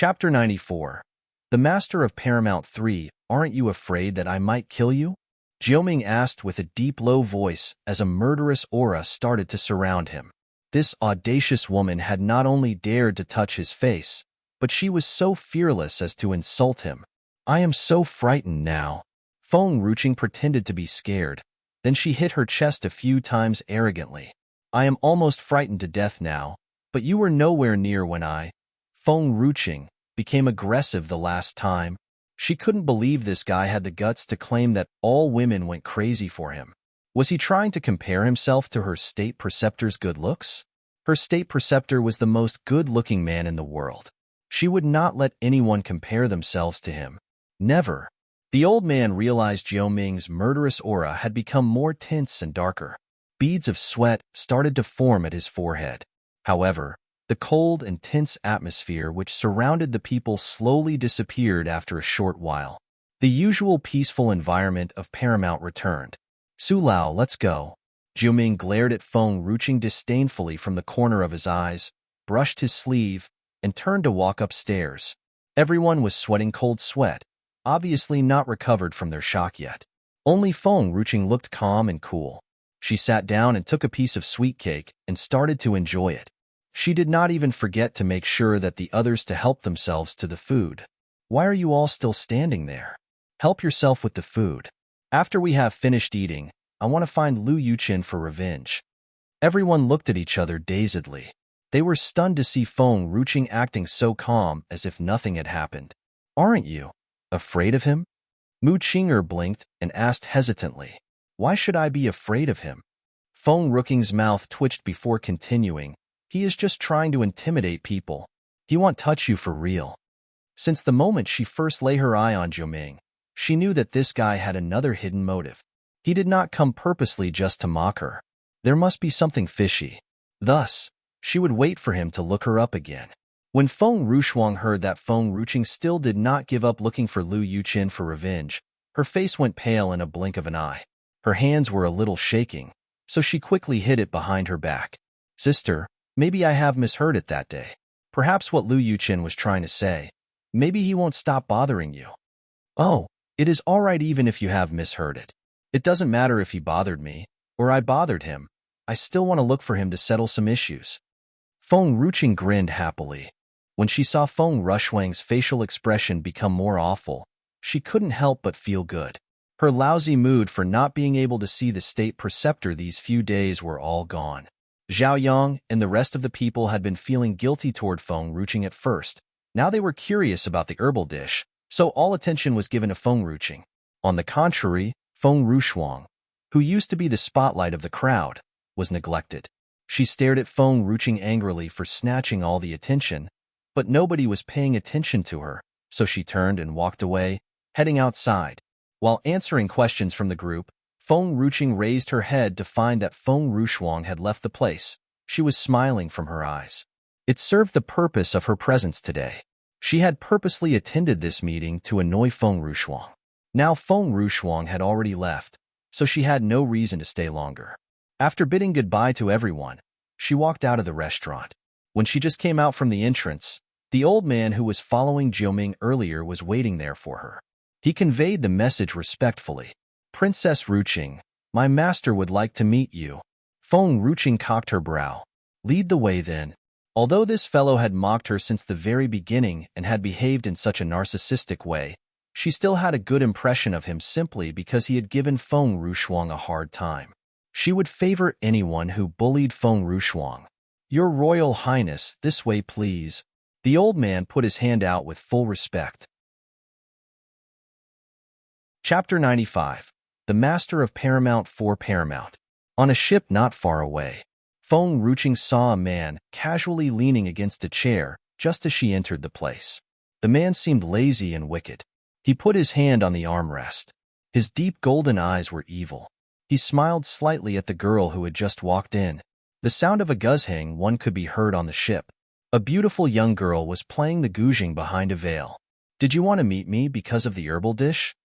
Chapter 94. The Master of Paramount 3, aren't you afraid that I might kill you? Jiuming asked with a deep low voice as a murderous aura started to surround him. This audacious woman had not only dared to touch his face, but she was so fearless as to insult him. I am so frightened now. Feng Ruching pretended to be scared. Then she hit her chest a few times arrogantly. I am almost frightened to death now, but you were nowhere near when Feng Ruching became aggressive the last time. She couldn't believe this guy had the guts to claim that all women went crazy for him. Was he trying to compare himself to her state preceptor's good looks? Her state preceptor was the most good-looking man in the world. She would not let anyone compare themselves to him. Never. The old man realized Jiuming's murderous aura had become more tense and darker. Beads of sweat started to form at his forehead. However, the cold and tense atmosphere which surrounded the people slowly disappeared after a short while. The usual peaceful environment of Paramount returned. Su Lao, let's go. Jiuming glared at Feng Ruching disdainfully from the corner of his eyes, brushed his sleeve, and turned to walk upstairs. Everyone was sweating cold sweat, obviously not recovered from their shock yet. Only Feng Ruching looked calm and cool. She sat down and took a piece of sweet cake and started to enjoy it. She did not even forget to make sure that the others to help themselves to the food. Why are you all still standing there? Help yourself with the food. After we have finished eating, I want to find Lu Yuqin for revenge. Everyone looked at each other dazedly. They were stunned to see Feng Ruching acting so calm as if nothing had happened. Aren't you afraid of him? Mu Qinger blinked and asked hesitantly. Why should I be afraid of him? Feng Ruching's mouth twitched before continuing. He is just trying to intimidate people. He won't touch you for real. Since the moment she first lay her eye on Jiuming, she knew that this guy had another hidden motive. He did not come purposely just to mock her. There must be something fishy. Thus, she would wait for him to look her up again. When Feng Ruchuang heard that Feng Ruching still did not give up looking for Lu Yuqin for revenge, her face went pale in a blink of an eye. Her hands were a little shaking, so she quickly hid it behind her back. Sister, maybe I have misheard it that day. Perhaps what Lu Yuqin was trying to say. Maybe he won't stop bothering you. Oh, it is all right even if you have misheard it. It doesn't matter if he bothered me, or I bothered him. I still want to look for him to settle some issues. Feng Ruching grinned happily. When she saw Feng Ruchuang's facial expression become more awful, she couldn't help but feel good. Her lousy mood for not being able to see the state preceptor these few days were all gone. Zhao Yang and the rest of the people had been feeling guilty toward Feng Ruching at first. Now they were curious about the herbal dish, so all attention was given to Feng Ruching. On the contrary, Feng Ruchuang, who used to be the spotlight of the crowd, was neglected. She stared at Feng Ruching angrily for snatching all the attention, but nobody was paying attention to her, so she turned and walked away, heading outside. While answering questions from the group, Feng Ruching raised her head to find that Feng Ruchuang had left the place. She was smiling from her eyes. It served the purpose of her presence today. She had purposely attended this meeting to annoy Feng Ruchuang. Now Feng Ruchuang had already left, so she had no reason to stay longer. After bidding goodbye to everyone, she walked out of the restaurant. When she just came out from the entrance, the old man who was following Jiuming earlier was waiting there for her. He conveyed the message respectfully. Princess Ruching, my master would like to meet you. Feng Ruching cocked her brow. Lead the way then. Although this fellow had mocked her since the very beginning and had behaved in such a narcissistic way, she still had a good impression of him simply because he had given Feng Ruchuang a hard time. She would favor anyone who bullied Feng Ruchuang. Your Royal Highness, this way please. The old man put his hand out with full respect. Chapter 95. The Master of Paramount 4 Paramount. On a ship not far away, Feng Ruching saw a man casually leaning against a chair just as she entered the place. The man seemed lazy and wicked. He put his hand on the armrest. His deep golden eyes were evil. He smiled slightly at the girl who had just walked in. The sound of a guzheng one could be heard on the ship. A beautiful young girl was playing the guzheng behind a veil. Did you want to meet me because of the herbal dish?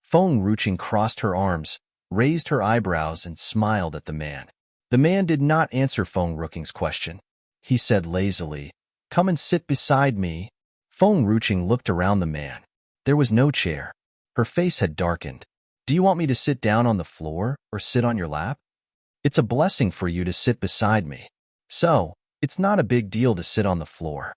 Feng Ruching crossed her arms, raised her eyebrows, and smiled at the man. The man did not answer Feng Ruching's question. He said lazily, "Come and sit beside me." Feng Ruching looked around the man. There was no chair. Her face had darkened. Do you want me to sit down on the floor or sit on your lap? It's a blessing for you to sit beside me. So, it's not a big deal to sit on the floor.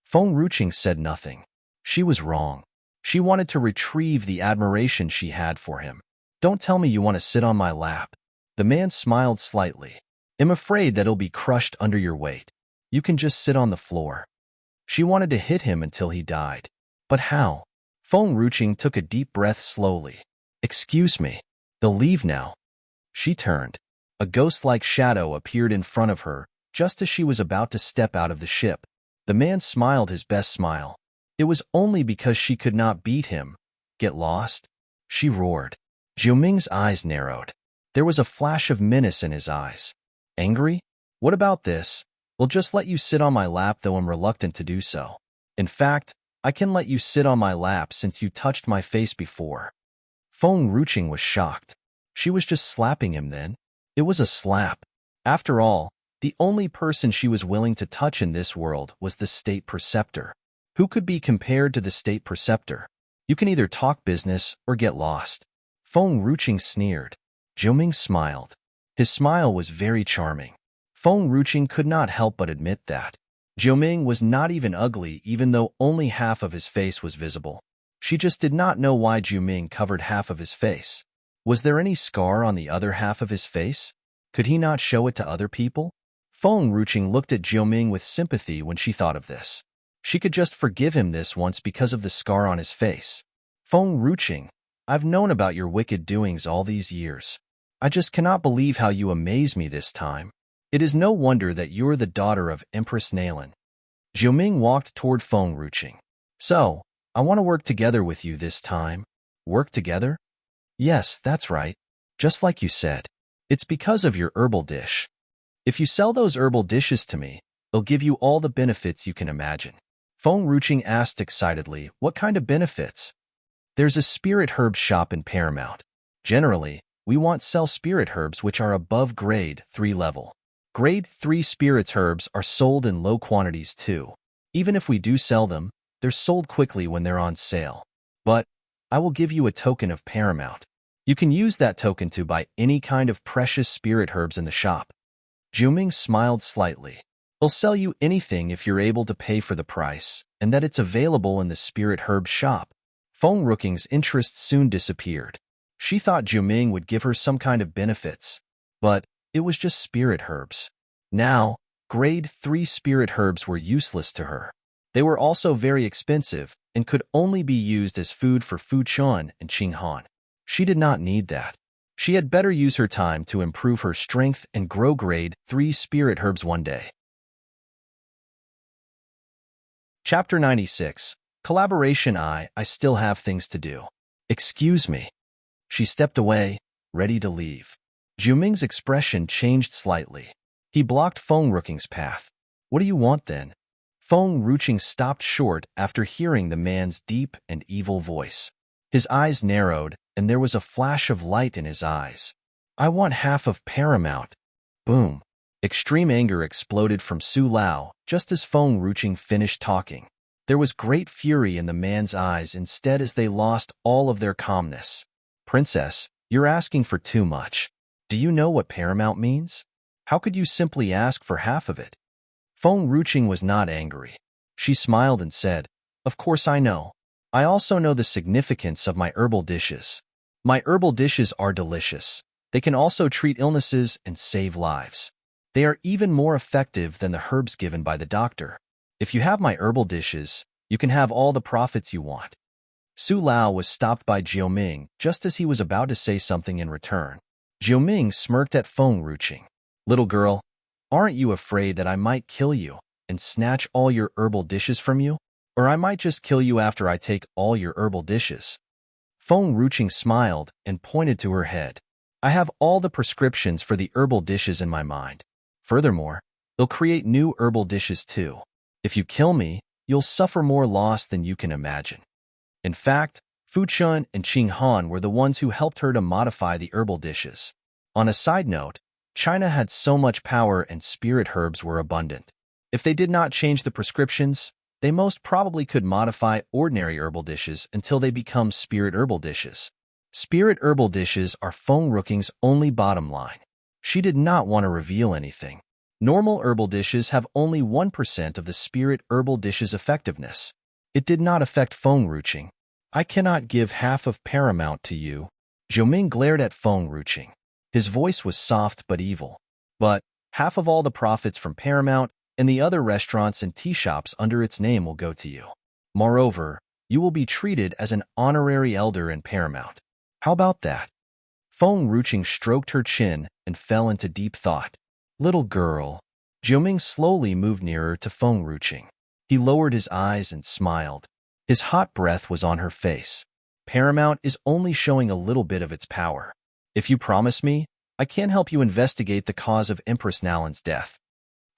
Feng Ruching said nothing. She was wrong. She wanted to retrieve the admiration she had for him. Don't tell me you want to sit on my lap. The man smiled slightly. I'm afraid that it'll be crushed under your weight. You can just sit on the floor. She wanted to hit him until he died. But how? Feng Ruching took a deep breath slowly. Excuse me. They'll leave now. She turned. A ghost-like shadow appeared in front of her, just as she was about to step out of the ship. The man smiled his best smile. It was only because she could not beat him. Get lost? She roared. Jiuming's eyes narrowed. There was a flash of menace in his eyes. Angry? What about this? We'll just let you sit on my lap, though I'm reluctant to do so. In fact, I can let you sit on my lap since you touched my face before. Feng Ruching was shocked. She was just slapping him then. It was a slap. After all, the only person she was willing to touch in this world was the state preceptor. Who could be compared to the state preceptor? You can either talk business or get lost. Feng Ruching sneered. Jiuming smiled. His smile was very charming. Feng Ruching could not help but admit that. Jiuming was not even ugly, even though only half of his face was visible. She just did not know why Jiuming covered half of his face. Was there any scar on the other half of his face? Could he not show it to other people? Feng Ruching looked at Jiuming with sympathy when she thought of this. She could just forgive him this once because of the scar on his face. Feng Ruching, I've known about your wicked doings all these years. I just cannot believe how you amaze me this time. It is no wonder that you're the daughter of Empress Nalan. Jiuming walked toward Feng Ruching. So, I want to work together with you this time. Work together? Yes, that's right. Just like you said. It's because of your herbal dish. If you sell those herbal dishes to me, they'll give you all the benefits you can imagine. Feng Ruching asked excitedly, what kind of benefits? There's a spirit herb shop in Paramount. Generally, we want sell spirit herbs which are above grade 3 level. Grade 3 spirits herbs are sold in low quantities too. Even if we do sell them, they're sold quickly when they're on sale. But I will give you a token of Paramount. You can use that token to buy any kind of precious spirit herbs in the shop. Jiuming smiled slightly. They'll sell you anything if you're able to pay for the price, and that it's available in the spirit herb shop. Feng Ruching's interest soon disappeared. She thought Jiuming would give her some kind of benefits, but it was just spirit herbs. Now, grade 3 spirit herbs were useless to her. They were also very expensive and could only be used as food for Fu Chun and Qing Han. She did not need that. She had better use her time to improve her strength and grow grade 3 spirit herbs one day. Chapter 96. Collaboration. I still have things to do. Excuse me. She stepped away, ready to leave. Jiuming's expression changed slightly. He blocked Feng Ruching's path. What do you want then? Feng Ruching stopped short after hearing the man's deep and evil voice. His eyes narrowed, and there was a flash of light in his eyes. I want half of Paramount. Boom. Extreme anger exploded from Su Lao just as Feng Ruching finished talking. There was great fury in the man's eyes instead as they lost all of their calmness. Princess, you're asking for too much. Do you know what Paramount means? How could you simply ask for half of it? Feng Ruching was not angry. She smiled and said, Of course I know. I also know the significance of my herbal dishes. My herbal dishes are delicious. They can also treat illnesses and save lives. They are even more effective than the herbs given by the doctor. If you have my herbal dishes, you can have all the profits you want. Su Lao was stopped by Jiuming just as he was about to say something in return. Jiuming smirked at Feng Ruching. Little girl, aren't you afraid that I might kill you and snatch all your herbal dishes from you? Or I might just kill you after I take all your herbal dishes. Feng Ruching smiled and pointed to her head. I have all the prescriptions for the herbal dishes in my mind. Furthermore, they'll create new herbal dishes too. If you kill me, you'll suffer more loss than you can imagine. In fact, Fu Chun and Qing Han were the ones who helped her to modify the herbal dishes. On a side note, China had so much power and spirit herbs were abundant. If they did not change the prescriptions, They most probably could modify ordinary herbal dishes until they become spirit herbal dishes. Spirit herbal dishes are Feng Ruking's only bottom line. She did not want to reveal anything. Normal herbal dishes have only 1% of the spirit herbal dish's effectiveness. It did not affect Feng Ruqing. I cannot give half of Paramount to you. Jiuming glared at Feng Ruqing. His voice was soft but evil. But half of all the profits from Paramount and the other restaurants and tea shops under its name will go to you. Moreover, you will be treated as an honorary elder in Paramount. How about that? Feng Ruqing stroked her chin and fell into deep thought. Little girl. Jiuming slowly moved nearer to Feng Ruqing. He lowered his eyes and smiled. His hot breath was on her face. Paramount is only showing a little bit of its power. If you promise me, I can help you investigate the cause of Empress Nalan's death.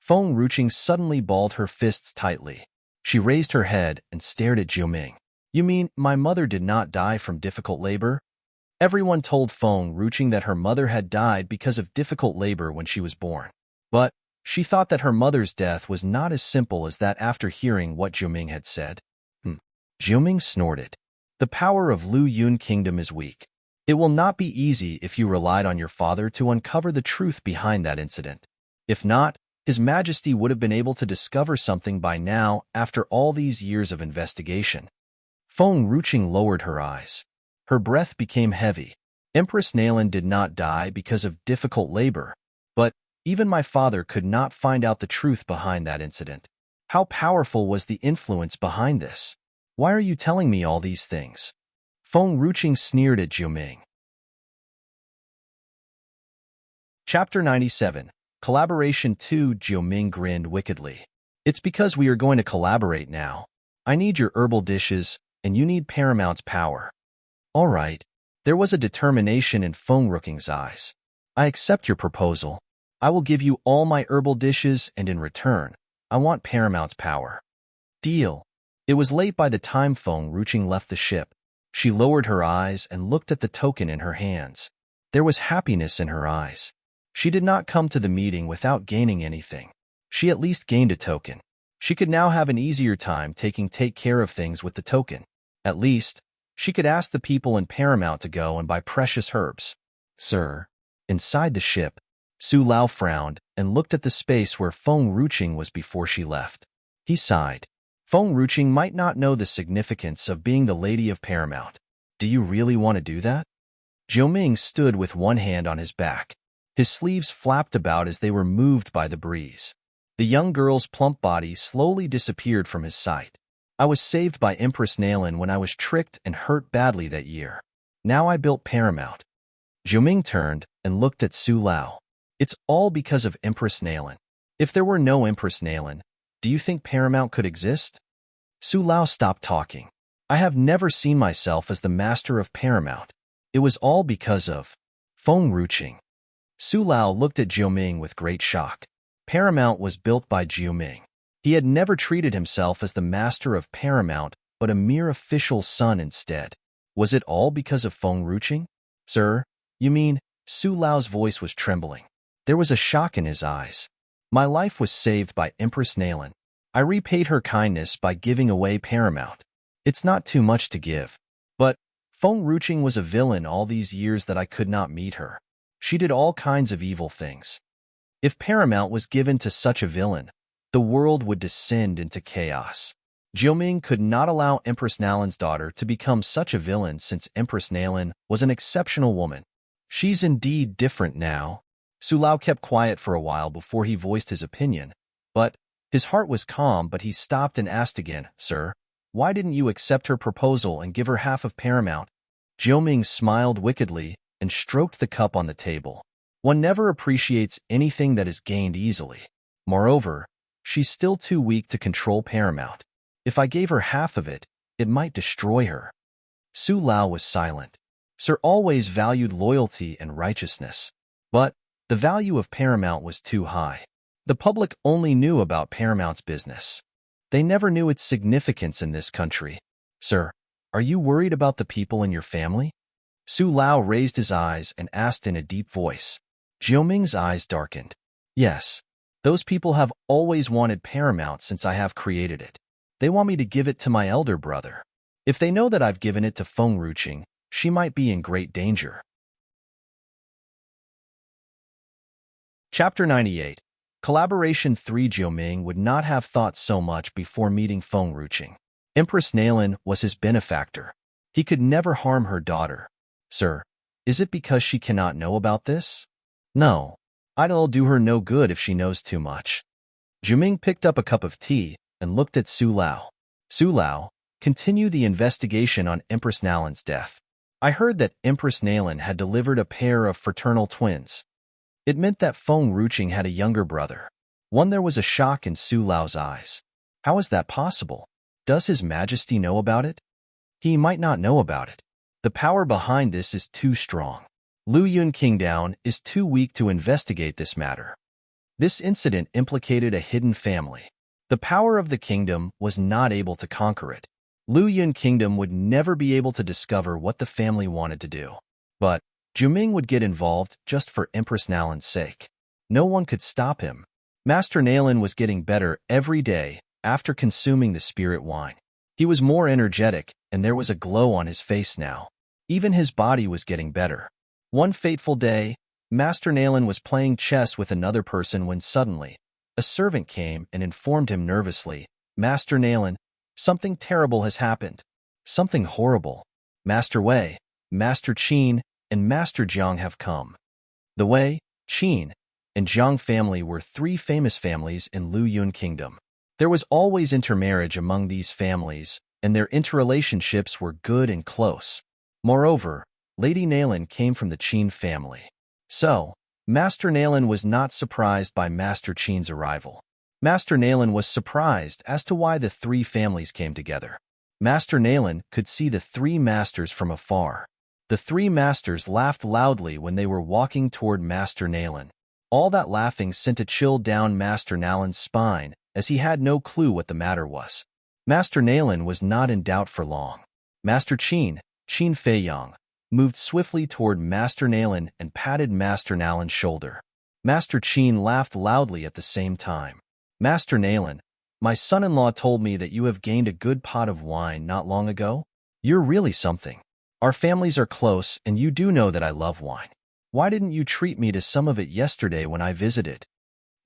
Feng Ruqing suddenly balled her fists tightly. She raised her head and stared at Jiuming. You mean my mother did not die from difficult labor? Everyone told Feng Ruqing that her mother had died because of difficult labor when she was born. But she thought that her mother's death was not as simple as that after hearing what Jiuming had said. Jiuming snorted. The power of Lu Yun Kingdom is weak. It will not be easy if you relied on your father to uncover the truth behind that incident. If not, His Majesty would have been able to discover something by now after all these years of investigation. Feng Ruqing lowered her eyes. Her breath became heavy. Empress Nalan did not die because of difficult labor, but even my father could not find out the truth behind that incident. How powerful was the influence behind this? Why are you telling me all these things? Feng Ruqing sneered at Jiuming. Chapter 97. Collaboration 2. Jiuming grinned wickedly. It's because we are going to collaborate now. I need your herbal dishes, and you need Paramount's power. All right. There was a determination in Feng Ruking's eyes. I accept your proposal. I will give you all my herbal dishes, and in return, I want Paramount's power. Deal. It was late by the time Feng Ruqing left the ship. She lowered her eyes and looked at the token in her hands. There was happiness in her eyes. She did not come to the meeting without gaining anything. She at least gained a token. She could now have an easier time take care of things with the token. At least, she could ask the people in Paramount to go and buy precious herbs. Sir. Inside the ship, Su Lao frowned and looked at the space where Feng Ruqing was before she left. He sighed. Feng Ruqing might not know the significance of being the Lady of Paramount. Do you really want to do that? Jiuming stood with one hand on his back. His sleeves flapped about as they were moved by the breeze. The young girl's plump body slowly disappeared from his sight. I was saved by Empress Nalan when I was tricked and hurt badly that year. Now I built Paramount. Jiuming turned and looked at Su Lao. It's all because of Empress Nalan. If there were no Empress Nalan, do you think Paramount could exist? Su Lao stopped talking. I have never seen myself as the master of Paramount. It was all because of Feng Ruqing. Su Lao looked at Jiuming with great shock. Paramount was built by Jiuming. He had never treated himself as the master of Paramount, but a mere official son instead. Was it all because of Feng Ruqing? Sir, you mean? Su Lao's voice was trembling. There was a shock in his eyes. My life was saved by Empress Nalan. I repaid her kindness by giving away Paramount. It's not too much to give. But Feng Ruqing was a villain all these years that I could not meet her. She did all kinds of evil things. If Paramount was given to such a villain, the world would descend into chaos. Jiuming could not allow Empress Nalan's daughter to become such a villain since Empress Nalan was an exceptional woman. She's indeed different now. Su Lao kept quiet for a while before he voiced his opinion, but his heart was calm. But he stopped and asked again, Sir, why didn't you accept her proposal and give her half of Paramount? Jiuming smiled wickedly and stroked the cup on the table. One never appreciates anything that is gained easily. Moreover, she's still too weak to control Paramount. If I gave her half of it, it might destroy her. Su Lao was silent. Sir always valued loyalty and righteousness, but the value of Paramount was too high. The public only knew about Paramount's business. They never knew its significance in this country. Sir, are you worried about the people in your family? Su Lao raised his eyes and asked in a deep voice. Jiuming's eyes darkened. Yes, those people have always wanted Paramount since I have created it. They want me to give it to my elder brother. If they know that I've given it to Feng Ruqing, she might be in great danger. Chapter 98. Collaboration 3. Jiuming would not have thought so much before meeting Feng Ruqing. Empress Nalan was his benefactor. He could never harm her daughter. Sir, is it because she cannot know about this? No. It'll do her no good if she knows too much. Jiuming picked up a cup of tea and looked at Su Lao. Su Lao, continue the investigation on Empress Nalan's death. I heard that Empress Nalan had delivered a pair of fraternal twins. It meant that Feng Ruqing had a younger brother. There was a shock in Su Lao's eyes. How is that possible? Does His Majesty know about it? He might not know about it. The power behind this is too strong. Lu Yun Kingdown is too weak to investigate this matter. This incident implicated a hidden family. The power of the kingdom was not able to conquer it. Lu Yun Kingdom would never be able to discover what the family wanted to do. But Jiuming would get involved just for Empress Nalan's sake. No one could stop him. Master Nalan was getting better every day after consuming the spirit wine. He was more energetic, and there was a glow on his face now. Even his body was getting better. One fateful day, Master Nalan was playing chess with another person when suddenly, a servant came and informed him nervously, Master Nalan, something terrible has happened. Something horrible. Master Wei, Master Qin, and Master Jiang have come. The Wei, Qin, and Jiang family were three famous families in Lu Yun Kingdom. There was always intermarriage among these families, and their interrelationships were good and close. Moreover, Lady Nalan came from the Qin family. So, Master Nalan was not surprised by Master Qin's arrival. Master Nalan was surprised as to why the three families came together. Master Nalan could see the three masters from afar. The three masters laughed loudly when they were walking toward Master Nalan. All that laughing sent a chill down Master Nalan's spine, as he had no clue what the matter was. Master Nalan was not in doubt for long. Master Qin, Qin Feiyang, moved swiftly toward Master Nalan and patted Master Nalan's shoulder. Master Qin laughed loudly at the same time. Master Nalan, my son-in-law told me that you have gained a good pot of wine not long ago. You're really something. Our families are close, and you do know that I love wine. Why didn't you treat me to some of it yesterday when I visited?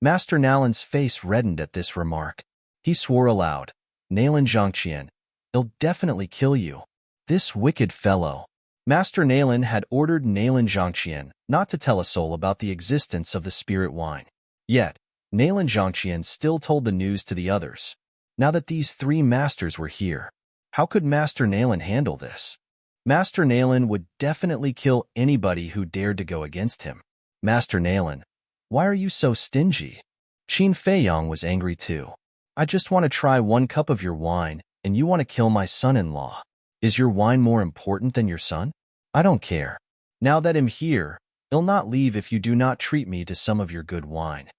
Master Nalan's face reddened at this remark. He swore aloud, Nalan Zhangqian, he'll definitely kill you. This wicked fellow. Master Nalan had ordered Nalan Zhangqian not to tell a soul about the existence of the spirit wine. Yet, Nalan Zhangqian still told the news to the others. Now that these three masters were here, how could Master Nalan handle this? Master Nalan would definitely kill anybody who dared to go against him. Master Nalan, why are you so stingy? Qin Feiyang was angry too. I just want to try one cup of your wine, and you want to kill my son-in-law. Is your wine more important than your son? I don't care. Now that I'm here, he'll not leave if you do not treat me to some of your good wine.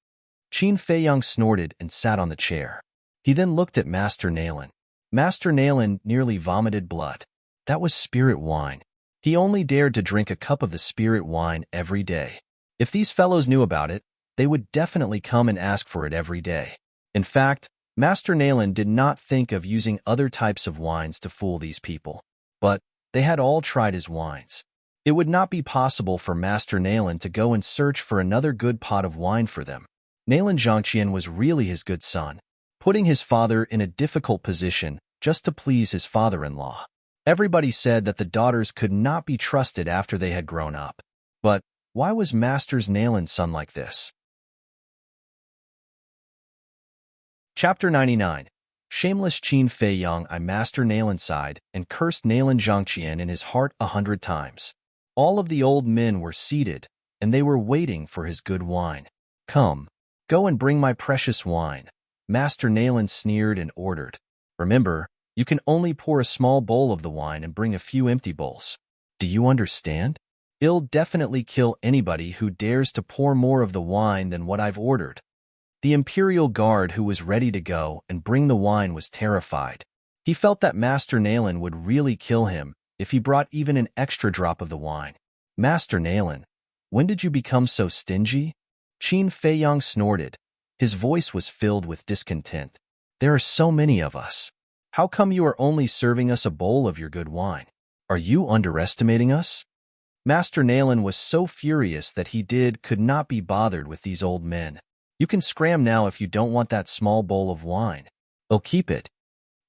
Qin Feiyang snorted and sat on the chair. He then looked at Master Nalan. Master Nalan nearly vomited blood. That was spirit wine. He only dared to drink a cup of the spirit wine every day. If these fellows knew about it, they would definitely come and ask for it every day. In fact, Master Nalan did not think of using other types of wines to fool these people. But they had all tried his wines. It would not be possible for Master Nalan to go and search for another good pot of wine for them. Nalan Zhangqian was really his good son, putting his father in a difficult position just to please his father-in-law. Everybody said that the daughters could not be trusted after they had grown up. But why was Master Nalan's son like this? Chapter 99. Shameless Qin Feiyang I Master Nalan sighed and cursed Nalan Zhangqian in his heart 100 times. All of the old men were seated, and they were waiting for his good wine. Come, go and bring my precious wine. Master Nalan sneered and ordered. Remember, you can only pour a small bowl of the wine and bring a few empty bowls. Do you understand? I'll definitely kill anybody who dares to pour more of the wine than what I've ordered. The Imperial Guard who was ready to go and bring the wine was terrified. He felt that Master Nalan would really kill him if he brought even an extra drop of the wine. Master Nalan, when did you become so stingy? Qin Feiyang snorted. His voice was filled with discontent. There are so many of us. How come you are only serving us a bowl of your good wine? Are you underestimating us? Master Nayland was so furious that could not be bothered with these old men. You can scram now if you don't want that small bowl of wine. I'll keep it.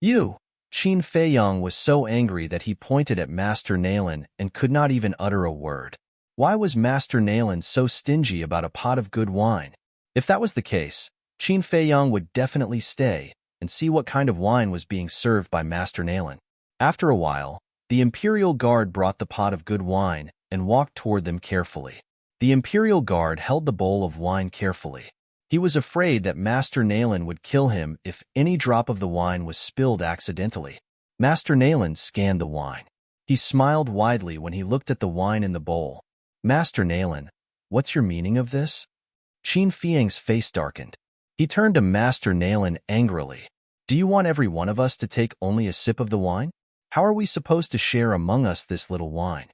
You! Qin Feiyong was so angry that he pointed at Master Nayland and could not even utter a word. Why was Master Nayland so stingy about a pot of good wine? If that was the case, Qin Feiyong would definitely stay and see what kind of wine was being served by Master Nayland. After a while, the Imperial Guard brought the pot of good wine and walked toward them carefully. The Imperial Guard held the bowl of wine carefully. He was afraid that Master Nayland would kill him if any drop of the wine was spilled accidentally. Master Nayland scanned the wine. He smiled widely when he looked at the wine in the bowl. Master Nayland, what's your meaning of this? Qin Feiyong's face darkened. He turned to Master Nayland angrily. Do you want every one of us to take only a sip of the wine? How are we supposed to share among us this little wine?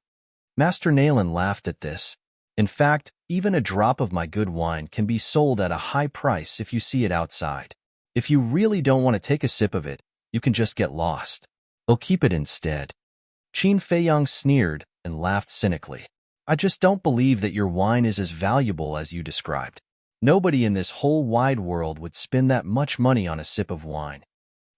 Master Nayland laughed at this. In fact, even a drop of my good wine can be sold at a high price if you see it outside. If you really don't want to take a sip of it, you can just get lost. I'll keep it instead. Qin Feiyong sneered and laughed cynically. I just don't believe that your wine is as valuable as you described. Nobody in this whole wide world would spend that much money on a sip of wine.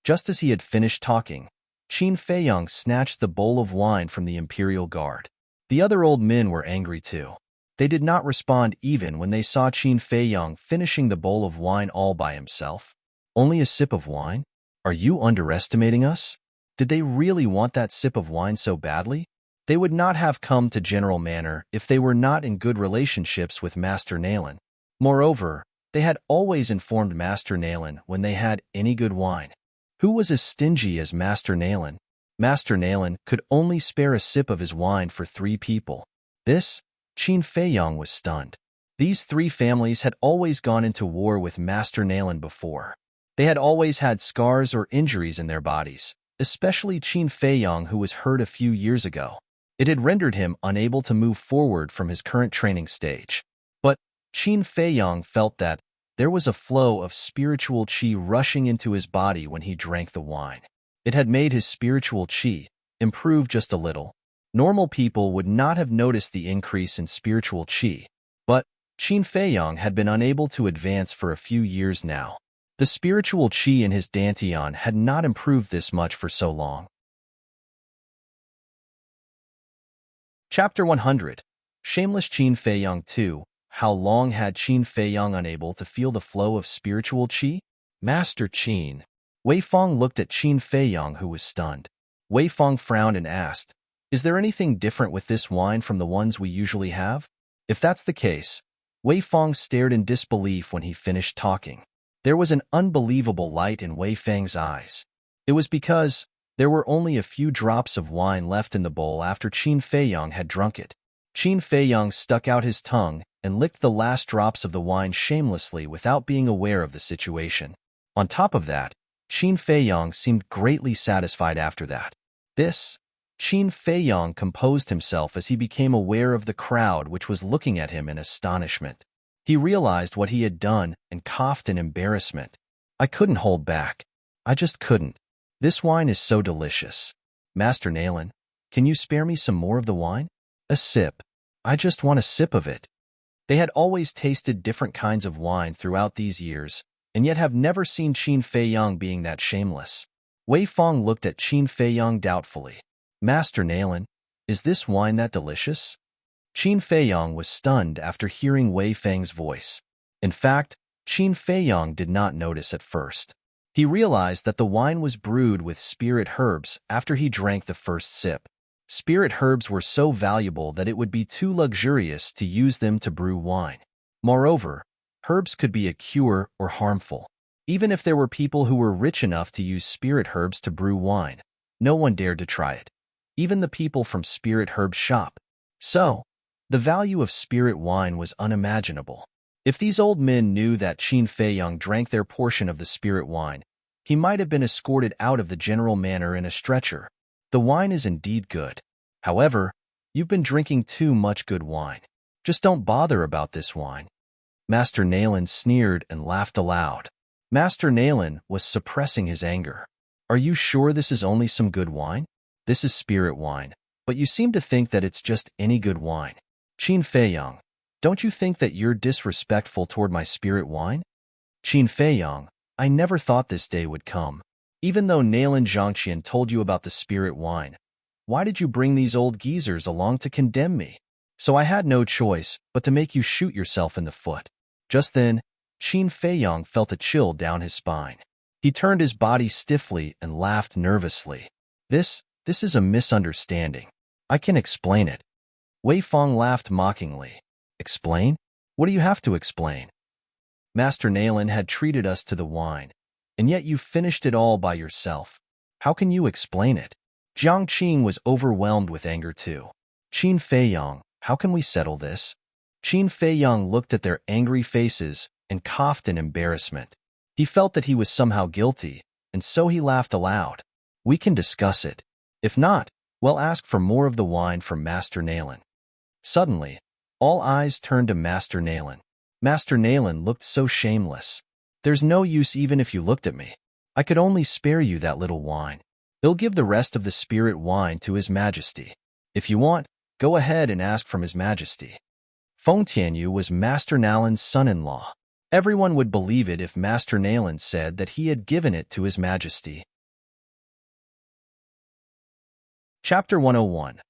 Just as he had finished talking, Qin Feiyong snatched the bowl of wine from the Imperial Guard. The other old men were angry too. They did not respond even when they saw Qin Feiyong finishing the bowl of wine all by himself. Only a sip of wine? Are you underestimating us? Did they really want that sip of wine so badly? They would not have come to General Manor if they were not in good relationships with Master Nayland. Moreover, they had always informed Master Nayland when they had any good wine. Who was as stingy as Master Nayland? Master Nayland could only spare a sip of his wine for 3 people. Qin Feiyong was stunned. These 3 families had always gone into war with Master Nayland before. They had always had scars or injuries in their bodies, especially Qin Feiyong, who was hurt a few years ago. It had rendered him unable to move forward from his current training stage. But Qin Feiyong felt that there was a flow of spiritual qi rushing into his body when he drank the wine. It had made his spiritual qi improve just a little. Normal people would not have noticed the increase in spiritual qi, but Qin Feiyong had been unable to advance for a few years now. The spiritual qi in his dantian had not improved this much for so long. Chapter 100. Shameless Qin Feiyong 2. How long had Qin Feiyong unable to feel the flow of spiritual qi? Master Qin. Wei Fong looked at Qin Feiyong, who was stunned. Wei Fong frowned and asked, is there anything different with this wine from the ones we usually have? If that's the case, Wei Fong stared in disbelief when he finished talking. There was an unbelievable light in Wei Fang's eyes. It was because there were only a few drops of wine left in the bowl after Qin Feiyong had drunk it. Qin Feiyong stuck out his tongue and licked the last drops of the wine shamelessly without being aware of the situation. On top of that, Qin Feiyong seemed greatly satisfied after that. Qin Feiyong composed himself as he became aware of the crowd which was looking at him in astonishment. He realized what he had done and coughed in embarrassment. I couldn't hold back. I just couldn't. This wine is so delicious. Master Nayland, can you spare me some more of the wine? A sip. I just want a sip of it. They had always tasted different kinds of wine throughout these years, and yet have never seen Qin Feiyong being that shameless. Wei Fong looked at Qin Feiyong doubtfully. Master Nayland, is this wine that delicious? Qin Feiyong was stunned after hearing Wei Fang's voice. In fact, Qin Feiyong did not notice at first. He realized that the wine was brewed with spirit herbs after he drank the first sip. Spirit herbs were so valuable that it would be too luxurious to use them to brew wine. Moreover, herbs could be a cure or harmful. Even if there were people who were rich enough to use spirit herbs to brew wine, no one dared to try it. Even the people from Spirit Herb's shop. So, the value of spirit wine was unimaginable. If these old men knew that Qin Feiyong drank their portion of the spirit wine, he might have been escorted out of the general manor in a stretcher. The wine is indeed good. However, you've been drinking too much good wine. Just don't bother about this wine. Master Nayland sneered and laughed aloud. Master Nayland was suppressing his anger. Are you sure this is only some good wine? This is spirit wine, but you seem to think that it's just any good wine. Qin Feiyang, don't you think that you're disrespectful toward my spirit wine? Qin Feiyang, I never thought this day would come. Even though Nalan Zhangqian told you about the spirit wine, why did you bring these old geezers along to condemn me? So I had no choice but to make you shoot yourself in the foot. Just then, Qin Feiyang felt a chill down his spine. He turned his body stiffly and laughed nervously. This is a misunderstanding. I can explain it. Wei Fong laughed mockingly. Explain? What do you have to explain? Master Nalan had treated us to the wine, and yet you finished it all by yourself. How can you explain it? Jiang Qing was overwhelmed with anger too. Qin Feiyang, how can we settle this? Qin Feiyang looked at their angry faces and coughed in embarrassment. He felt that he was somehow guilty, and so he laughed aloud. We can discuss it. If not, we'll ask for more of the wine from Master Nalan. Suddenly, all eyes turned to Master Nalan. Master Nalan looked so shameless. There's no use even if you looked at me. I could only spare you that little wine. He'll give the rest of the spirit wine to His Majesty. If you want, go ahead and ask from His Majesty. Feng Tianyu was Master Nalan's son-in-law. Everyone would believe it if Master Nalan said that he had given it to His Majesty. Chapter 101.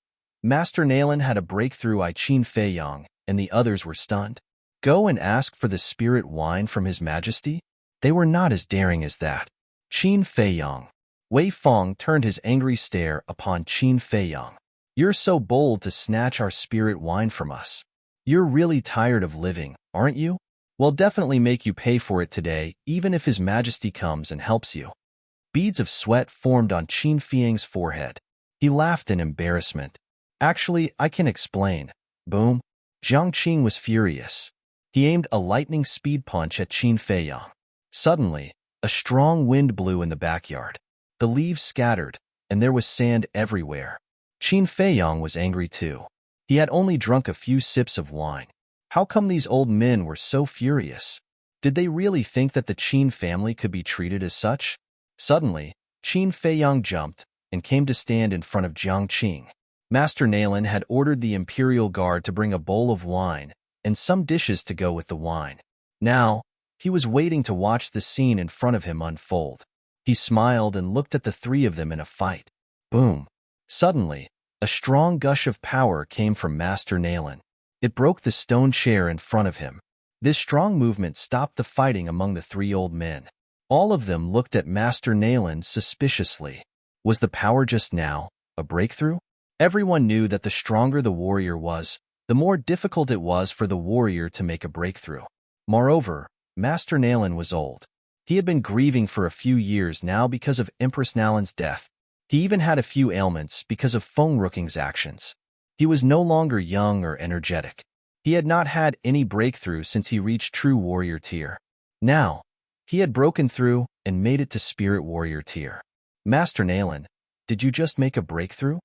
Master Nalan had a breakthrough. Qin Feiyang and the others were stunned. Go and ask for the spirit wine from His Majesty? They were not as daring as that. Qin Feiyang. Wei Fong turned his angry stare upon Qin Feiyang. You're so bold to snatch our spirit wine from us. You're really tired of living, aren't you? We'll definitely make you pay for it today, even if His Majesty comes and helps you. Beads of sweat formed on Qin Feiyang's forehead. He laughed in embarrassment. Actually, I can explain. Boom. Jiang Qing was furious. He aimed a lightning speed punch at Qin Feiyang. Suddenly, a strong wind blew in the backyard. The leaves scattered, and there was sand everywhere. Qin Feiyang was angry too. He had only drunk a few sips of wine. How come these old men were so furious? Did they really think that the Qin family could be treated as such? Suddenly, Qin Feiyang jumped and came to stand in front of Jiang Qing. Master Nalan had ordered the Imperial Guard to bring a bowl of wine and some dishes to go with the wine. Now, he was waiting to watch the scene in front of him unfold. He smiled and looked at the three of them in a fight. Boom. Suddenly, a strong gush of power came from Master Nalan. It broke the stone chair in front of him. This strong movement stopped the fighting among the three old men. All of them looked at Master Nalan suspiciously. Was the power just now a breakthrough? Everyone knew that the stronger the warrior was, the more difficult it was for the warrior to make a breakthrough. Moreover, Master Nalan was old. He had been grieving for a few years now because of Empress Nalan's death. He even had a few ailments because of Feng Ruking's actions. He was no longer young or energetic. He had not had any breakthrough since he reached true warrior tier. Now, he had broken through and made it to spirit warrior tier. Master Nalan, did you just make a breakthrough?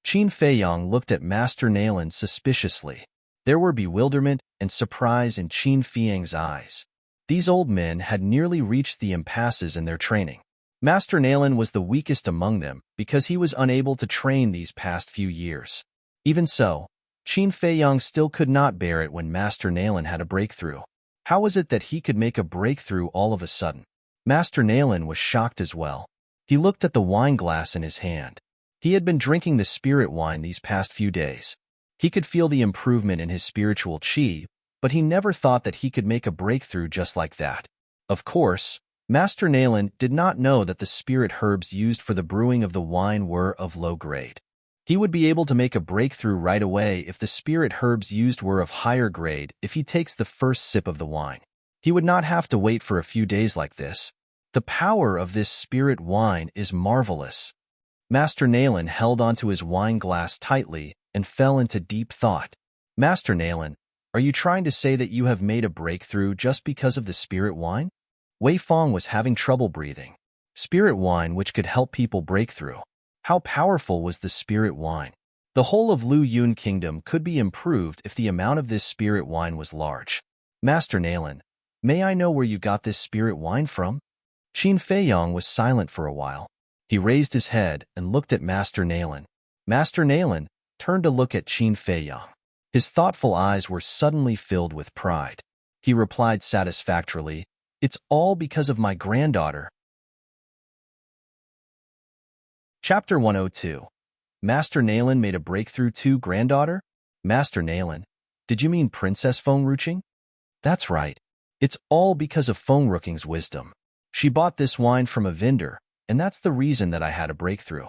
Qin Feiyang looked at Master Nalan suspiciously. There were bewilderment and surprise in Qin Feiyang's eyes. These old men had nearly reached the impasses in their training. Master Nalan was the weakest among them because he was unable to train these past few years. Even so, Qin Feiyang still could not bear it when Master Nalan had a breakthrough. How was it that he could make a breakthrough all of a sudden? Master Nalan was shocked as well. He looked at the wine glass in his hand. He had been drinking the spirit wine these past few days. He could feel the improvement in his spiritual qi, but he never thought that he could make a breakthrough just like that. Of course, Master Nalan did not know that the spirit herbs used for the brewing of the wine were of low grade. He would be able to make a breakthrough right away if the spirit herbs used were of higher grade if he takes the first sip of the wine. He would not have to wait for a few days like this. The power of this spirit wine is marvelous. Master Nalan held onto his wine glass tightly and fell into deep thought. Master Nalan, are you trying to say that you have made a breakthrough just because of the spirit wine? Wei Fong was having trouble breathing. Spirit wine which could help people break through. How powerful was the spirit wine? The whole of Lu Yun Kingdom could be improved if the amount of this spirit wine was large. Master Nalan, may I know where you got this spirit wine from? Qin Feiyang was silent for a while. He raised his head and looked at Master Nayland. Master Nayland turned to look at Qin Feiyang. His thoughtful eyes were suddenly filled with pride. He replied satisfactorily, "It's all because of my granddaughter." Chapter 102. Master Nayland made a breakthrough to granddaughter? Master Nayland, did you mean Princess Fengruching? That's right. It's all because of Fengruching's wisdom. She bought this wine from a vendor, and that's the reason that I had a breakthrough.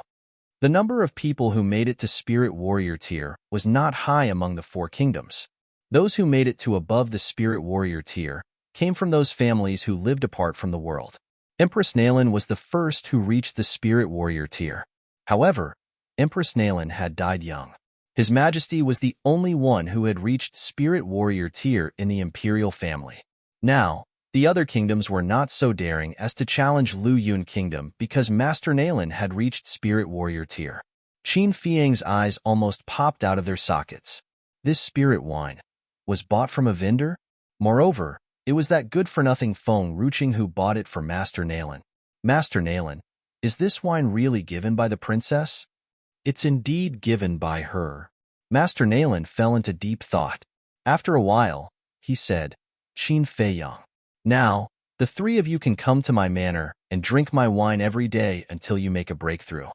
The number of people who made it to Spirit Warrior tier was not high among the four kingdoms. Those who made it to above the Spirit Warrior tier came from those families who lived apart from the world. Empress Nayland was the first who reached the Spirit Warrior tier. However, Empress Nayland had died young. His Majesty was the only one who had reached Spirit Warrior tier in the imperial family. Now, the other kingdoms were not so daring as to challenge Lu Yun Kingdom because Master Nayland had reached Spirit Warrior tier. Qin Feiyang's eyes almost popped out of their sockets. This spirit wine was bought from a vendor? Moreover, it was that good-for-nothing Fengruching who bought it for Master Nayland. Master Nayland, is this wine really given by the princess? It's indeed given by her. Master Nayland fell into deep thought. After a while, he said, Qin Feiyang, now, the three of you can come to my manor and drink my wine every day until you make a breakthrough.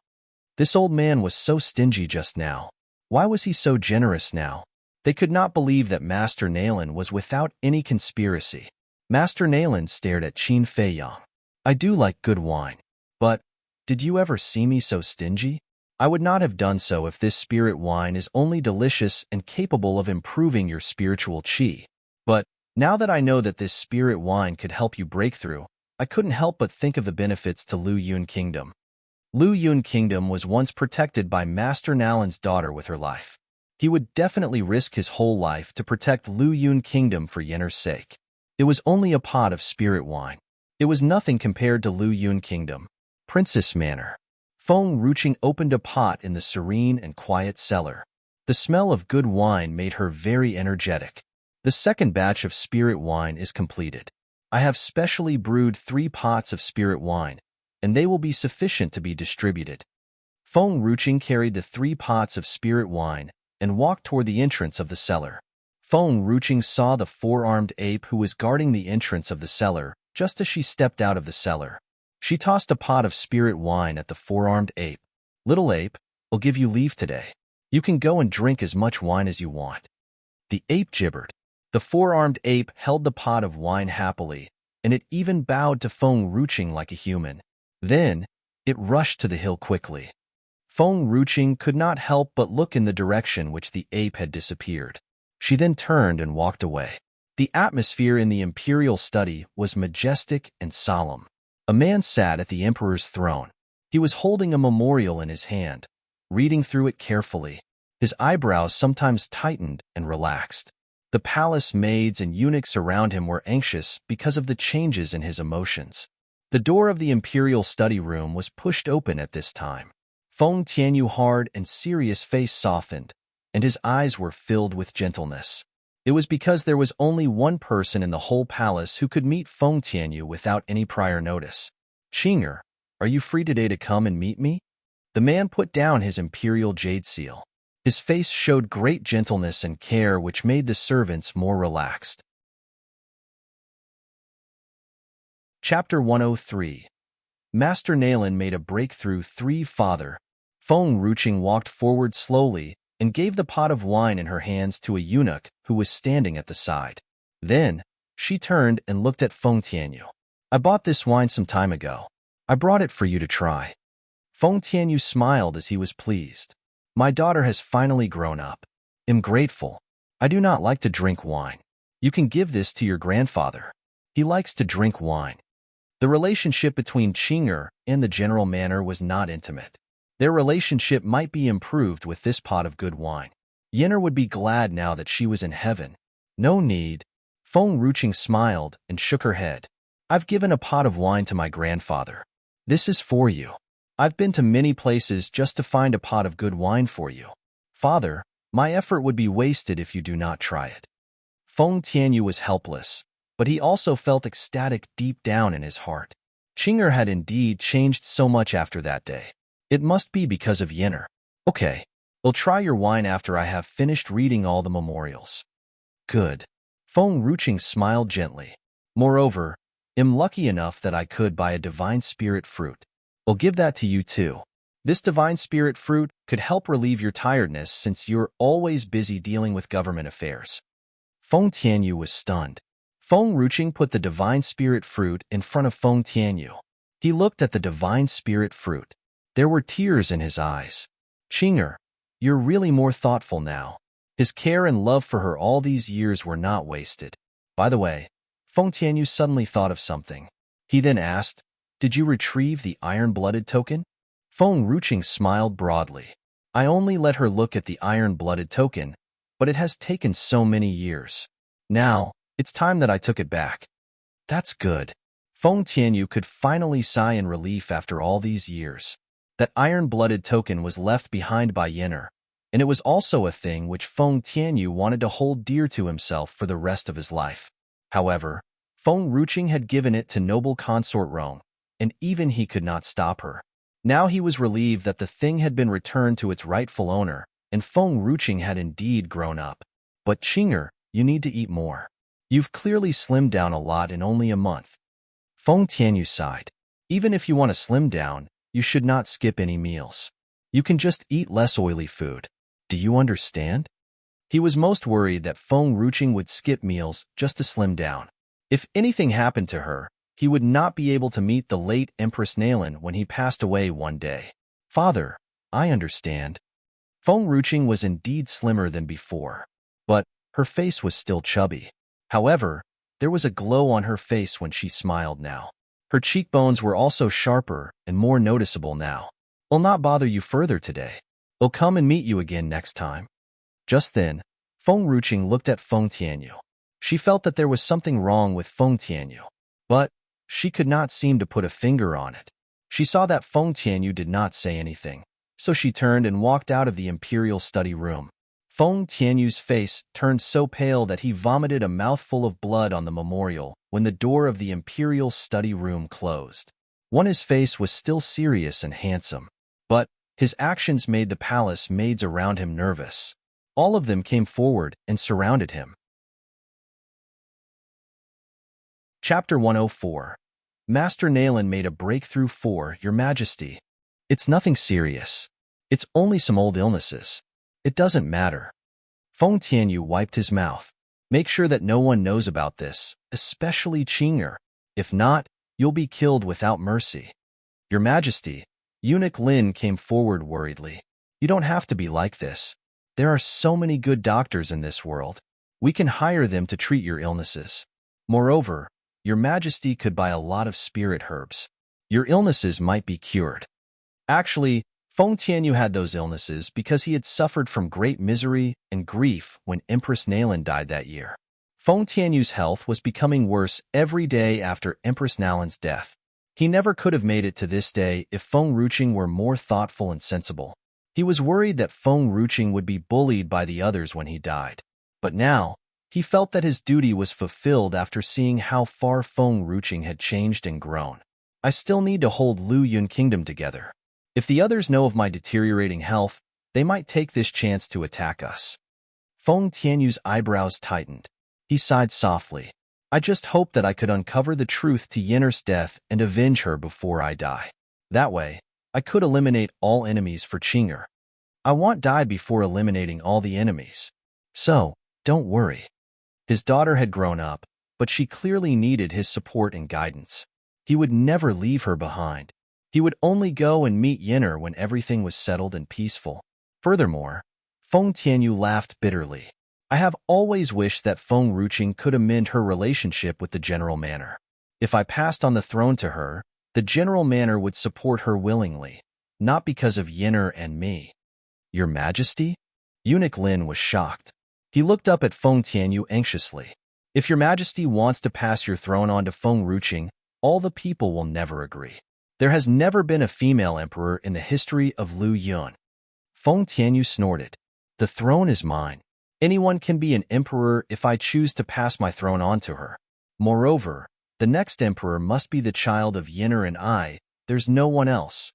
This old man was so stingy just now. Why was he so generous now? They could not believe that Master Nayland was without any conspiracy. Master Nayland stared at Qin Feiyang. I do like good wine. But, did you ever see me so stingy? I would not have done so if this spirit wine is only delicious and capable of improving your spiritual qi. But, now that I know that this spirit wine could help you break through, I couldn't help but think of the benefits to Lu Yun Kingdom. Lu Yun Kingdom was once protected by Master Nayland's daughter with her life. He would definitely risk his whole life to protect Lu Yun Kingdom for Yenner's sake. It was only a pot of spirit wine. It was nothing compared to Lu Yun Kingdom. Princess Manor. Fengruching opened a pot in the serene and quiet cellar. The smell of good wine made her very energetic. The second batch of spirit wine is completed. I have specially brewed 3 pots of spirit wine, and they will be sufficient to be distributed. Fengruching carried the 3 pots of spirit wine and walked toward the entrance of the cellar. Fengruching saw the 4-armed ape who was guarding the entrance of the cellar just as she stepped out of the cellar. She tossed a pot of spirit wine at the 4-armed ape. Little ape, I'll give you leave today. You can go and drink as much wine as you want. The ape gibbered. The 4-armed ape held the pot of wine happily, and it even bowed to Fengruching like a human. Then, it rushed to the hill quickly. Fengruching could not help but look in the direction which the ape had disappeared. She then turned and walked away. The atmosphere in the imperial study was majestic and solemn. A man sat at the emperor's throne. He was holding a memorial in his hand, reading through it carefully. His eyebrows sometimes tightened and relaxed. The palace maids and eunuchs around him were anxious because of the changes in his emotions. The door of the imperial study room was pushed open at this time. Feng Tianyu's hard and serious face softened, and his eyes were filled with gentleness. It was because there was only one person in the whole palace who could meet Feng Tianyu without any prior notice. Qinger, are you free today to come and meet me? The man put down his imperial jade seal. His face showed great gentleness and care which made the servants more relaxed. Chapter 103. Master Nayland made a breakthrough. Father. Fengruching walked forward slowly and gave the pot of wine in her hands to a eunuch who was standing at the side. Then, she turned and looked at Feng Tianyu. I bought this wine some time ago. I brought it for you to try. Feng Tianyu smiled as he was pleased. My daughter has finally grown up. I'm grateful. I do not like to drink wine. You can give this to your grandfather. He likes to drink wine. The relationship between Qinger and the general manor was not intimate. Their relationship might be improved with this pot of good wine. Yenner would be glad now that she was in heaven. No need. Fengruching smiled and shook her head. I've given a pot of wine to my grandfather. This is for you. I've been to many places just to find a pot of good wine for you. Father, my effort would be wasted if you do not try it. Feng Tianyu was helpless, but he also felt ecstatic deep down in his heart. Qing'er had indeed changed so much after that day. It must be because of Yin'er. Okay, I'll try your wine after I have finished reading all the memorials. Good. Feng Ruqing smiled gently. Moreover, I'm lucky enough that I could buy a divine spirit fruit. I'll give that to you too. This divine spirit fruit could help relieve your tiredness since you're always busy dealing with government affairs. Feng Tianyu was stunned. Feng Ruqing put the divine spirit fruit in front of Feng Tianyu. He looked at the divine spirit fruit. There were tears in his eyes. Qing'er, you're really more thoughtful now. His care and love for her all these years were not wasted. By the way, Feng Tianyu suddenly thought of something. He then asked, did you retrieve the iron-blooded token? Feng Ruqing smiled broadly. I only let her look at the iron-blooded token, but it has taken so many years. Now, it's time that I took it back. That's good. Feng Tianyu could finally sigh in relief after all these years. That iron-blooded token was left behind by Yin'er, and it was also a thing which Feng Tianyu wanted to hold dear to himself for the rest of his life. However, Feng Ruqing had given it to noble consort Rong, and even he could not stop her. Now he was relieved that the thing had been returned to its rightful owner, and Feng Ruqing had indeed grown up. But Qing'er, you need to eat more. You've clearly slimmed down a lot in only a month. Feng Tianyu sighed. Even if you want to slim down, you should not skip any meals. You can just eat less oily food. Do you understand? He was most worried that Feng Ruqing would skip meals just to slim down. If anything happened to her, he would not be able to meet the late Empress Nalin when he passed away one day. Father, I understand. Feng Ruqing was indeed slimmer than before, but her face was still chubby. However, there was a glow on her face when she smiled now. Her cheekbones were also sharper and more noticeable now. I'll not bother you further today. I'll come and meet you again next time. Just then, Feng Ruqing looked at Feng Tianyu. She felt that there was something wrong with Feng Tianyu, but she could not seem to put a finger on it. She saw that Feng Tianyu did not say anything, so she turned and walked out of the imperial study room. Feng Tianyu's face turned so pale that he vomited a mouthful of blood on the memorial when the door of the imperial study room closed. His face was still serious and handsome, but his actions made the palace maids around him nervous. All of them came forward and surrounded him. Chapter 104. Master Nalin made a breakthrough for Your Majesty. It's nothing serious. It's only some old illnesses. It doesn't matter. Feng Tianyu wiped his mouth. Make sure that no one knows about this, especially Qing'er. If not, you'll be killed without mercy. Your Majesty, Eunuch Lin came forward worriedly. You don't have to be like this. There are so many good doctors in this world. We can hire them to treat your illnesses. Moreover, Your Majesty could buy a lot of spirit herbs. Your illnesses might be cured. Actually, Feng Tianyu had those illnesses because he had suffered from great misery and grief when Empress Nalin died that year. Feng Tianyu's health was becoming worse every day after Empress Nalin's death. He never could have made it to this day if Feng Ruqing were more thoughtful and sensible. He was worried that Feng Ruqing would be bullied by the others when he died. But now, he felt that his duty was fulfilled after seeing how far Feng Ruqing had changed and grown. I still need to hold Lu Yun Kingdom together. If the others know of my deteriorating health, they might take this chance to attack us. Feng Tianyu's eyebrows tightened. He sighed softly. I just hoped that I could uncover the truth to Yin'er's death and avenge her before I die. That way, I could eliminate all enemies for Qing'er. I won't die before eliminating all the enemies. So, don't worry. His daughter had grown up, but she clearly needed his support and guidance. He would never leave her behind. He would only go and meet Yin'er when everything was settled and peaceful. Furthermore, Feng Tianyu laughed bitterly. I have always wished that Feng Ruqing could amend her relationship with the General Manor. If I passed on the throne to her, the General Manor would support her willingly, not because of Yin'er and me. Your Majesty? Eunuch Lin was shocked. He looked up at Feng Tianyu anxiously. If Your Majesty wants to pass your throne on to Feng Ruqing, all the people will never agree. There has never been a female emperor in the history of Lu Yun. Feng Tianyu snorted. The throne is mine. Anyone can be an emperor if I choose to pass my throne on to her. Moreover, The next emperor must be the child of Yinner and I. There's no one else.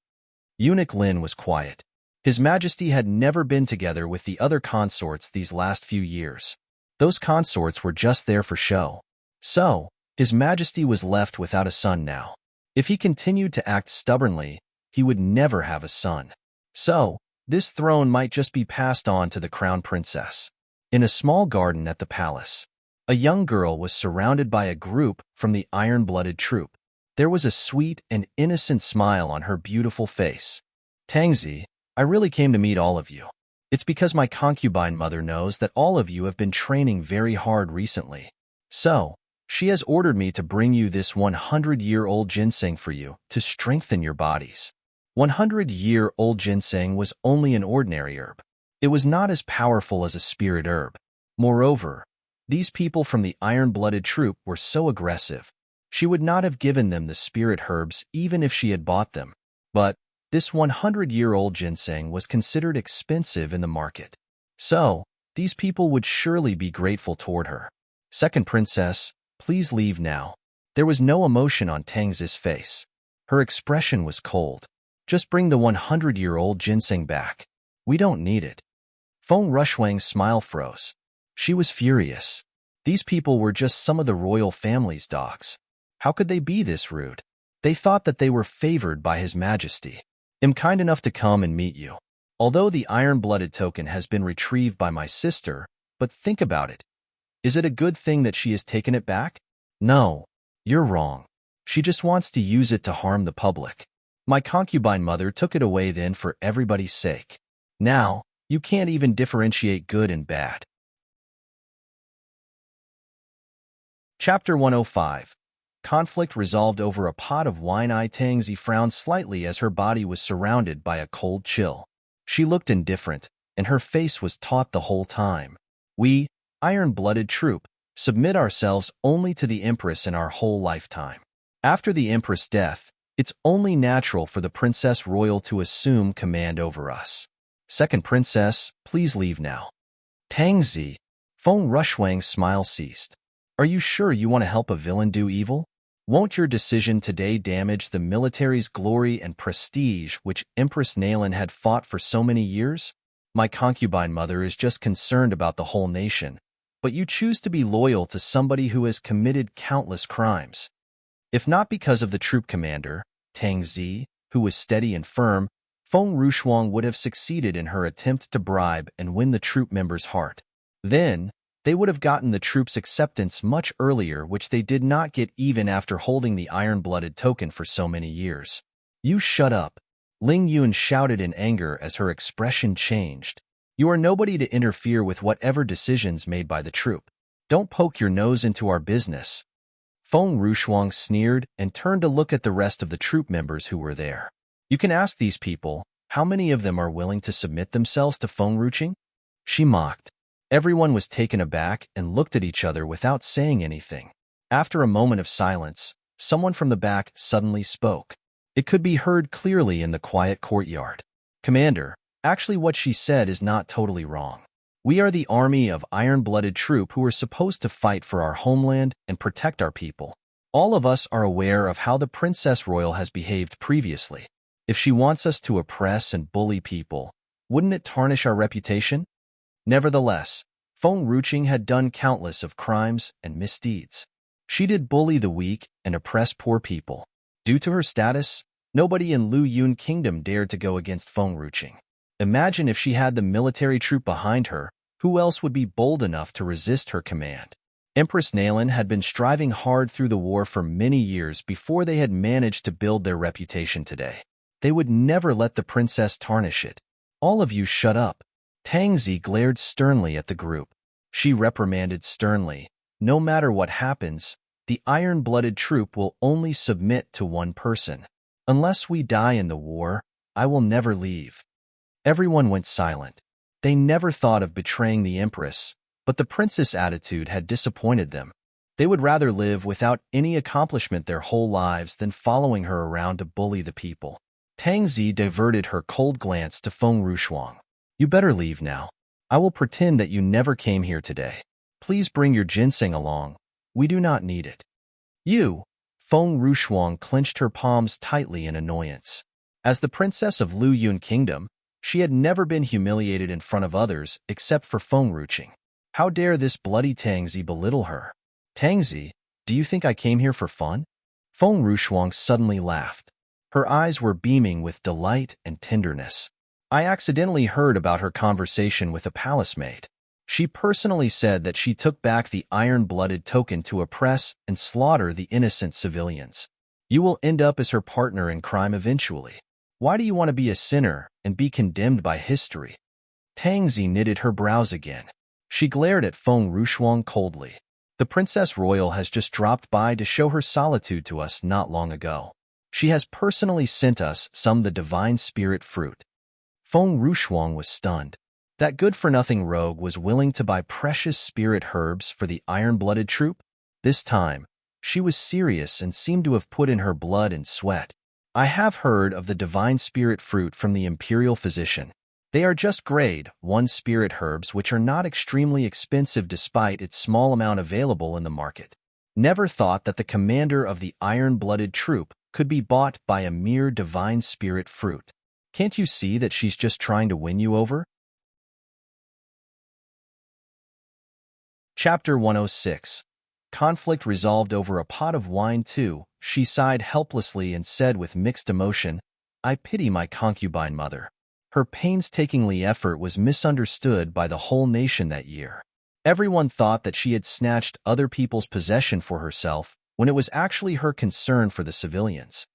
Eunuch Lin was quiet. His Majesty had never been together with the other consorts these last few years. Those consorts were just there for show. So, His Majesty was left without a son now. If he continued to act stubbornly, he would never have a son. So, this throne might just be passed on to the crown princess. In a small garden at the palace, a young girl was surrounded by a group from the iron-blooded troop. There was a sweet and innocent smile on her beautiful face. Tangzi, I really came to meet all of you. It's because my concubine mother knows that all of you have been training very hard recently. So, she has ordered me to bring you this 100-year-old ginseng for you to strengthen your bodies. 100-year-old ginseng was only an ordinary herb. It was not as powerful as a spirit herb. Moreover, these people from the iron-blooded troop were so aggressive. She would not have given them the spirit herbs even if she had bought them. But this 100-year-old ginseng was considered expensive in the market. So, these people would surely be grateful toward her. Second princess, please leave now. There was no emotion on Tangzi's face. Her expression was cold. Just bring the 100-year-old ginseng back. We don't need it. Feng Rushwang's smile froze. She was furious. These people were just some of the royal family's dogs. How could they be this rude? They thought that they were favored by His Majesty. I'm kind enough to come and meet you. Although the iron-blooded token has been retrieved by my sister, but think about it. Is it a good thing that she has taken it back? No, you're wrong. She just wants to use it to harm the public. My concubine mother took it away then for everybody's sake. Now, you can't even differentiate good and bad. Chapter 105. Conflict resolved over a pot of wine. Tangzi frowned slightly as her body was surrounded by a cold chill. She looked indifferent, and her face was taut the whole time. We, iron-blooded troop, submit ourselves only to the Empress in our whole lifetime. After the Empress' death, it's only natural for the Princess Royal to assume command over us. Second princess, please leave now. Tangzi, Feng Rushwang's smile ceased. Are you sure you want to help a villain do evil? Won't your decision today damage the military's glory and prestige which Empress Nailin had fought for so many years? My concubine mother is just concerned about the whole nation, but you choose to be loyal to somebody who has committed countless crimes. If not because of the troop commander, Tangzi, who was steady and firm, Feng Rushwang would have succeeded in her attempt to bribe and win the troop member's heart. Then, they would have gotten the troops' acceptance much earlier, which they did not get even after holding the iron-blooded token for so many years. You shut up. Ling Yun shouted in anger as her expression changed. You are nobody to interfere with whatever decisions made by the troop. Don't poke your nose into our business. Feng Rushwang sneered and turned to look at the rest of the troop members who were there. You can ask these people, how many of them are willing to submit themselves to Feng Ruching? She mocked. Everyone was taken aback and looked at each other without saying anything. After a moment of silence, someone from the back suddenly spoke. It could be heard clearly in the quiet courtyard. Commander, actually what she said is not totally wrong. We are the army of iron-blooded troop who are supposed to fight for our homeland and protect our people. All of us are aware of how the Princess Royal has behaved previously. If she wants us to oppress and bully people, wouldn't it tarnish our reputation? Nevertheless, Feng Ruching had done countless of crimes and misdeeds. She did bully the weak and oppress poor people. Due to her status, nobody in Lu Yun Kingdom dared to go against Feng Ruching. Imagine if she had the military troop behind her, who else would be bold enough to resist her command? Empress Nailin had been striving hard through the war for many years before they had managed to build their reputation today. They would never let the princess tarnish it. All of you shut up. Tangzi glared sternly at the group. She reprimanded sternly, no matter what happens, the iron-blooded troop will only submit to one person. Unless we die in the war, I will never leave. Everyone went silent. They never thought of betraying the Empress, but the princess' attitude had disappointed them. They would rather live without any accomplishment their whole lives than following her around to bully the people. Tangzi diverted her cold glance to Feng Rushwang. You better leave now. I will pretend that you never came here today. Please bring your ginseng along. We do not need it. You, Feng Rushuang clenched her palms tightly in annoyance. As the princess of Lu Yun Kingdom, she had never been humiliated in front of others except for Feng Ruching. How dare this bloody Tangzi belittle her? Tangzi, do you think I came here for fun? Feng Rushuang suddenly laughed. Her eyes were beaming with delight and tenderness. I accidentally heard about her conversation with a palace maid. She personally said that she took back the iron-blooded token to oppress and slaughter the innocent civilians. You will end up as her partner in crime eventually. Why do you want to be a sinner and be condemned by history? Tangzi knitted her brows again. She glared at Feng Rushuang coldly. The Princess Royal has just dropped by to show her solitude to us not long ago. She has personally sent us some of the divine spirit fruit. Feng Rushuang was stunned. That good-for-nothing rogue was willing to buy precious spirit herbs for the iron-blooded troop? This time, she was serious and seemed to have put in her blood and sweat. I have heard of the divine spirit fruit from the imperial physician. They are just grade 1 spirit herbs which are not extremely expensive despite its small amount available in the market. Never thought that the commander of the iron-blooded troop could be bought by a mere divine spirit fruit. Can't you see that she's just trying to win you over? Chapter 106. Conflict resolved over a pot of wine too. She sighed helplessly and said with mixed emotion, I pity my concubine mother. Her painstakingly effort was misunderstood by the whole nation that year. Everyone thought that she had snatched other people's possession for herself when it was actually her concern for the civilians.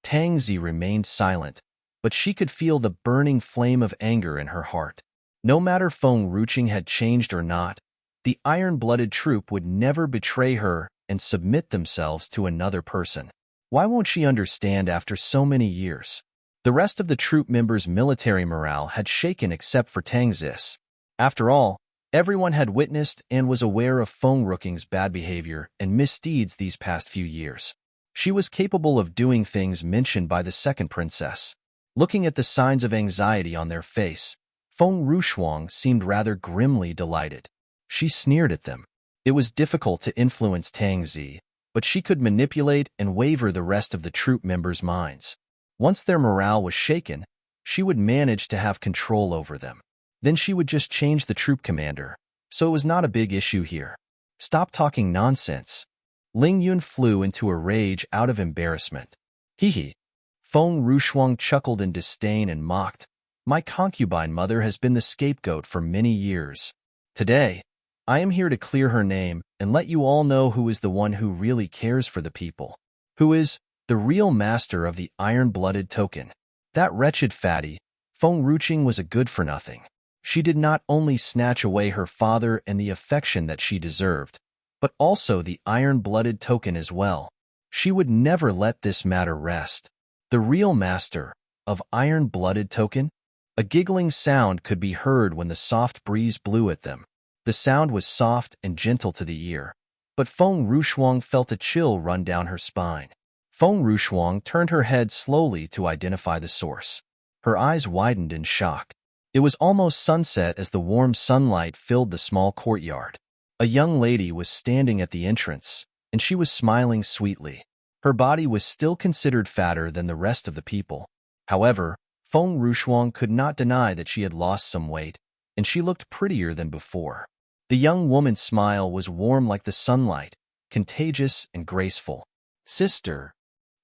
Tangzi remained silent, but she could feel the burning flame of anger in her heart. No matter Feng Ruching had changed or not, the iron-blooded troop would never betray her and submit themselves to another person. Why won't she understand after so many years? The rest of the troop members' military morale had shaken except for Tangzis. After all, everyone had witnessed and was aware of Feng Ruching's bad behavior and misdeeds these past few years. She was capable of doing things mentioned by the second princess. Looking at the signs of anxiety on their face, Feng Rushuang seemed rather grimly delighted. She sneered at them. It was difficult to influence Tangzi, but she could manipulate and waver the rest of the troop members' minds. Once their morale was shaken, she would manage to have control over them. Then she would just change the troop commander, so it was not a big issue here. Stop talking nonsense. Ling Yun flew into a rage out of embarrassment. Hee. Feng Rushuang chuckled in disdain and mocked. My concubine mother has been the scapegoat for many years. Today, I am here to clear her name and let you all know who is the one who really cares for the people. Who is the real master of the iron-blooded token. That wretched fatty, Feng Ruching, was a good-for-nothing. She did not only snatch away her father and the affection that she deserved, but also the iron-blooded token as well. She would never let this matter rest. The real master of iron-blooded token? A giggling sound could be heard when the soft breeze blew at them. The sound was soft and gentle to the ear, but Feng Rushuang felt a chill run down her spine. Feng Rushuang turned her head slowly to identify the source. Her eyes widened in shock. It was almost sunset as the warm sunlight filled the small courtyard. A young lady was standing at the entrance, and she was smiling sweetly. Her body was still considered fatter than the rest of the people. However, Feng Rushuang could not deny that she had lost some weight, and she looked prettier than before. The young woman's smile was warm like the sunlight, contagious and graceful. Sister.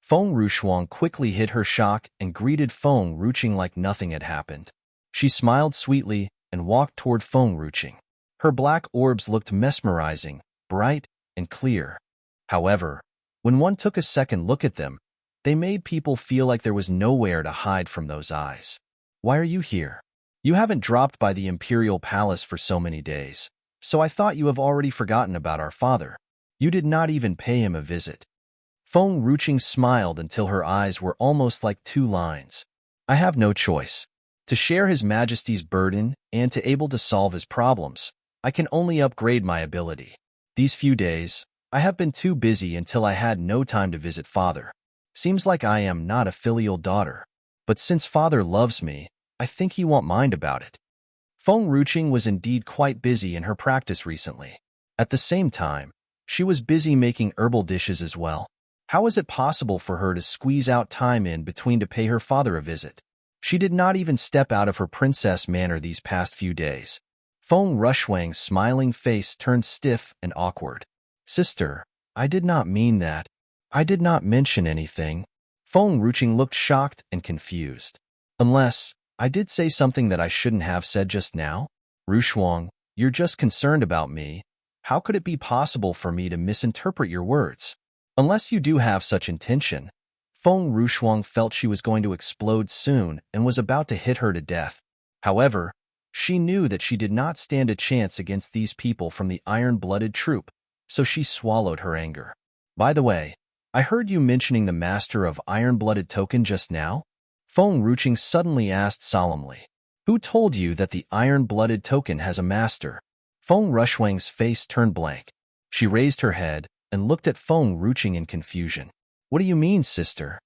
Feng Rushuang quickly hid her shock and greeted Feng Ruching like nothing had happened. She smiled sweetly and walked toward Feng Ruching. Her black orbs looked mesmerizing, bright, and clear. However, when one took a second look at them, they made people feel like there was nowhere to hide from those eyes. Why are you here? You haven't dropped by the imperial palace for so many days, so I thought you have already forgotten about our father. You did not even pay him a visit. Feng Ruching smiled until her eyes were almost like two lines. I have no choice. To share His Majesty's burden and to able to solve his problems, I can only upgrade my ability. These few days, I have been too busy until I had no time to visit father. Seems like I am not a filial daughter. But since father loves me, I think he won't mind about it. Feng Ruching was indeed quite busy in her practice recently. At the same time, she was busy making herbal dishes as well. How is it possible for her to squeeze out time in between to pay her father a visit? She did not even step out of her princess manner these past few days. Feng Rushwang's smiling face turned stiff and awkward. Sister, I did not mean that. I did not mention anything. Feng Ruching looked shocked and confused. Unless, I did say something that I shouldn't have said just now? Rushwang, you're just concerned about me. How could it be possible for me to misinterpret your words? Unless you do have such intention. Feng Rushwang felt she was going to explode soon and was about to hit her to death. However, she knew that she did not stand a chance against these people from the iron-blooded troop, so she swallowed her anger. By the way, I heard you mentioning the master of iron-blooded token just now? Feng Ruching suddenly asked solemnly. Who told you that the iron-blooded token has a master? Feng Rushwang's face turned blank. She raised her head and looked at Feng Ruching in confusion. What do you mean, sister?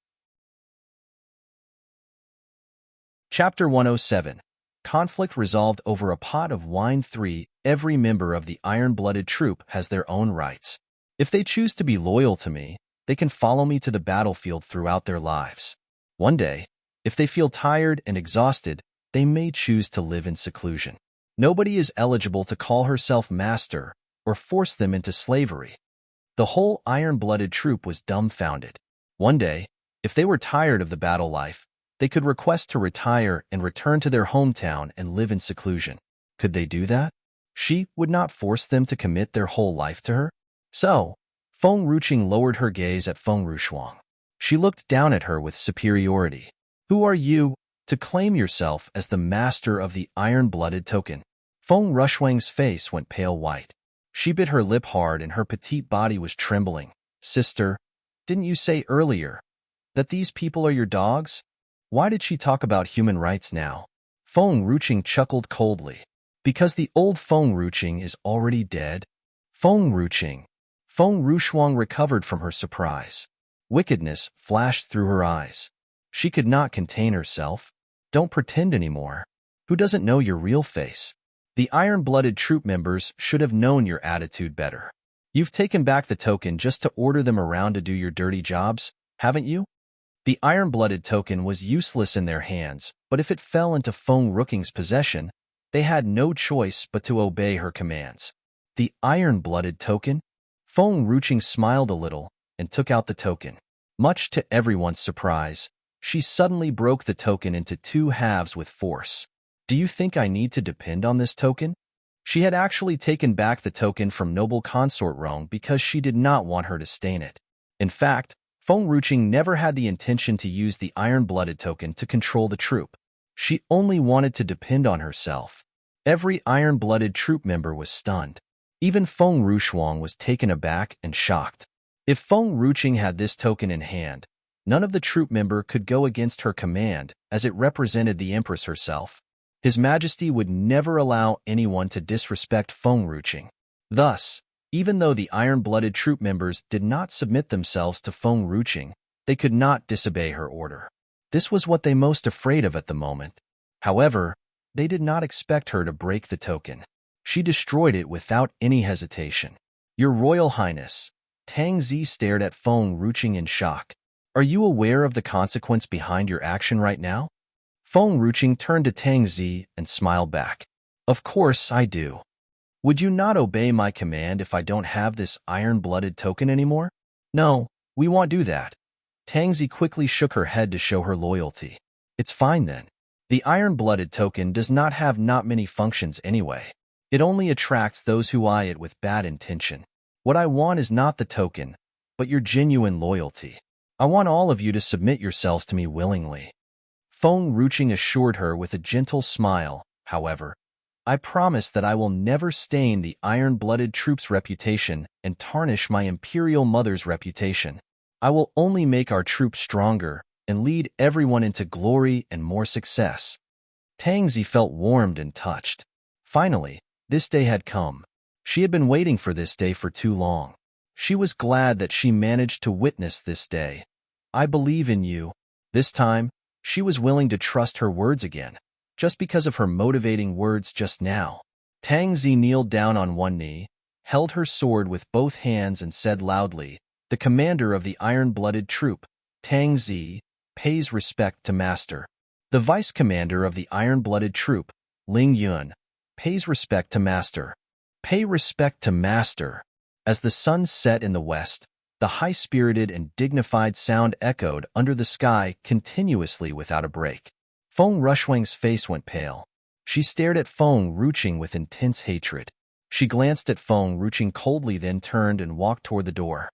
Chapter 107. Conflict resolved over a pot of wine. 3. Every member of the iron-blooded troop has their own rights. If they choose to be loyal to me, they can follow me to the battlefield throughout their lives. One day, if they feel tired and exhausted, they may choose to live in seclusion. Nobody is eligible to call herself master or force them into slavery. The whole iron-blooded troop was dumbfounded. One day, if they were tired of the battle life, they could request to retire and return to their hometown and live in seclusion. Could they do that? She would not force them to commit their whole life to her. So, Feng Ruching lowered her gaze at Feng Rushwang. She looked down at her with superiority. Who are you to claim yourself as the master of the iron-blooded token? Feng Rushwang's face went pale white. She bit her lip hard and her petite body was trembling. Sister, didn't you say earlier that these people are your dogs? Why did she talk about human rights now? Feng Ruching chuckled coldly. Because the old Feng Ruching is already dead? Feng Ruching. Feng Rushwang recovered from her surprise. Wickedness flashed through her eyes. She could not contain herself. Don't pretend anymore. Who doesn't know your real face? The iron-blooded troop members should have known your attitude better. You've taken back the token just to order them around to do your dirty jobs, haven't you? The iron-blooded token was useless in their hands, but if it fell into Feng Ruching's possession, they had no choice but to obey her commands. The iron-blooded token? Feng Ruching smiled a little and took out the token. Much to everyone's surprise, she suddenly broke the token into two halves with force. Do you think I need to depend on this token? She had actually taken back the token from noble consort Rong because she did not want her to stain it. In fact, Feng Ruching never had the intention to use the iron-blooded token to control the troop. She only wanted to depend on herself. Every iron-blooded troop member was stunned. Even Feng Rushwang was taken aback and shocked. If Feng Ruching had this token in hand, none of the troop member could go against her command as it represented the Empress herself. His Majesty would never allow anyone to disrespect Feng Ruching. Thus, even though the iron-blooded troop members did not submit themselves to Feng Ruching, they could not disobey her order. This was what they most afraid of at the moment. However, they did not expect her to break the token. She destroyed it without any hesitation. Your Royal Highness, Tang Zi stared at Feng Ruching in shock. Are you aware of the consequence behind your action right now? Feng Ruching turned to Tang Zi and smiled back. Of course I do. Would you not obey my command if I don't have this iron-blooded token anymore? No, we won't do that. Tang Zi quickly shook her head to show her loyalty. It's fine then. The iron-blooded token does not have many functions anyway. It only attracts those who eye it with bad intention. What I want is not the token, but your genuine loyalty. I want all of you to submit yourselves to me willingly. Feng Ruching assured her with a gentle smile. However, I promise that I will never stain the iron-blooded troop's reputation and tarnish my imperial mother's reputation. I will only make our troop stronger and lead everyone into glory and more success. Tang Zi felt warmed and touched. Finally, this day had come. She had been waiting for this day for too long. She was glad that she managed to witness this day. I believe in you. This time, she was willing to trust her words again, just because of her motivating words just now. Tang Zi kneeled down on one knee, held her sword with both hands and said loudly, The commander of the iron-blooded troop, Tang Zi, pays respect to master. The vice commander of the iron-blooded troop, Ling Yun, pays respect to master. Pay respect to master. As the sun set in the west, the high-spirited and dignified sound echoed under the sky continuously without a break. Feng Rushwang's face went pale. She stared at Feng Ruching with intense hatred. She glanced at Feng Ruching coldly, then turned and walked toward the door.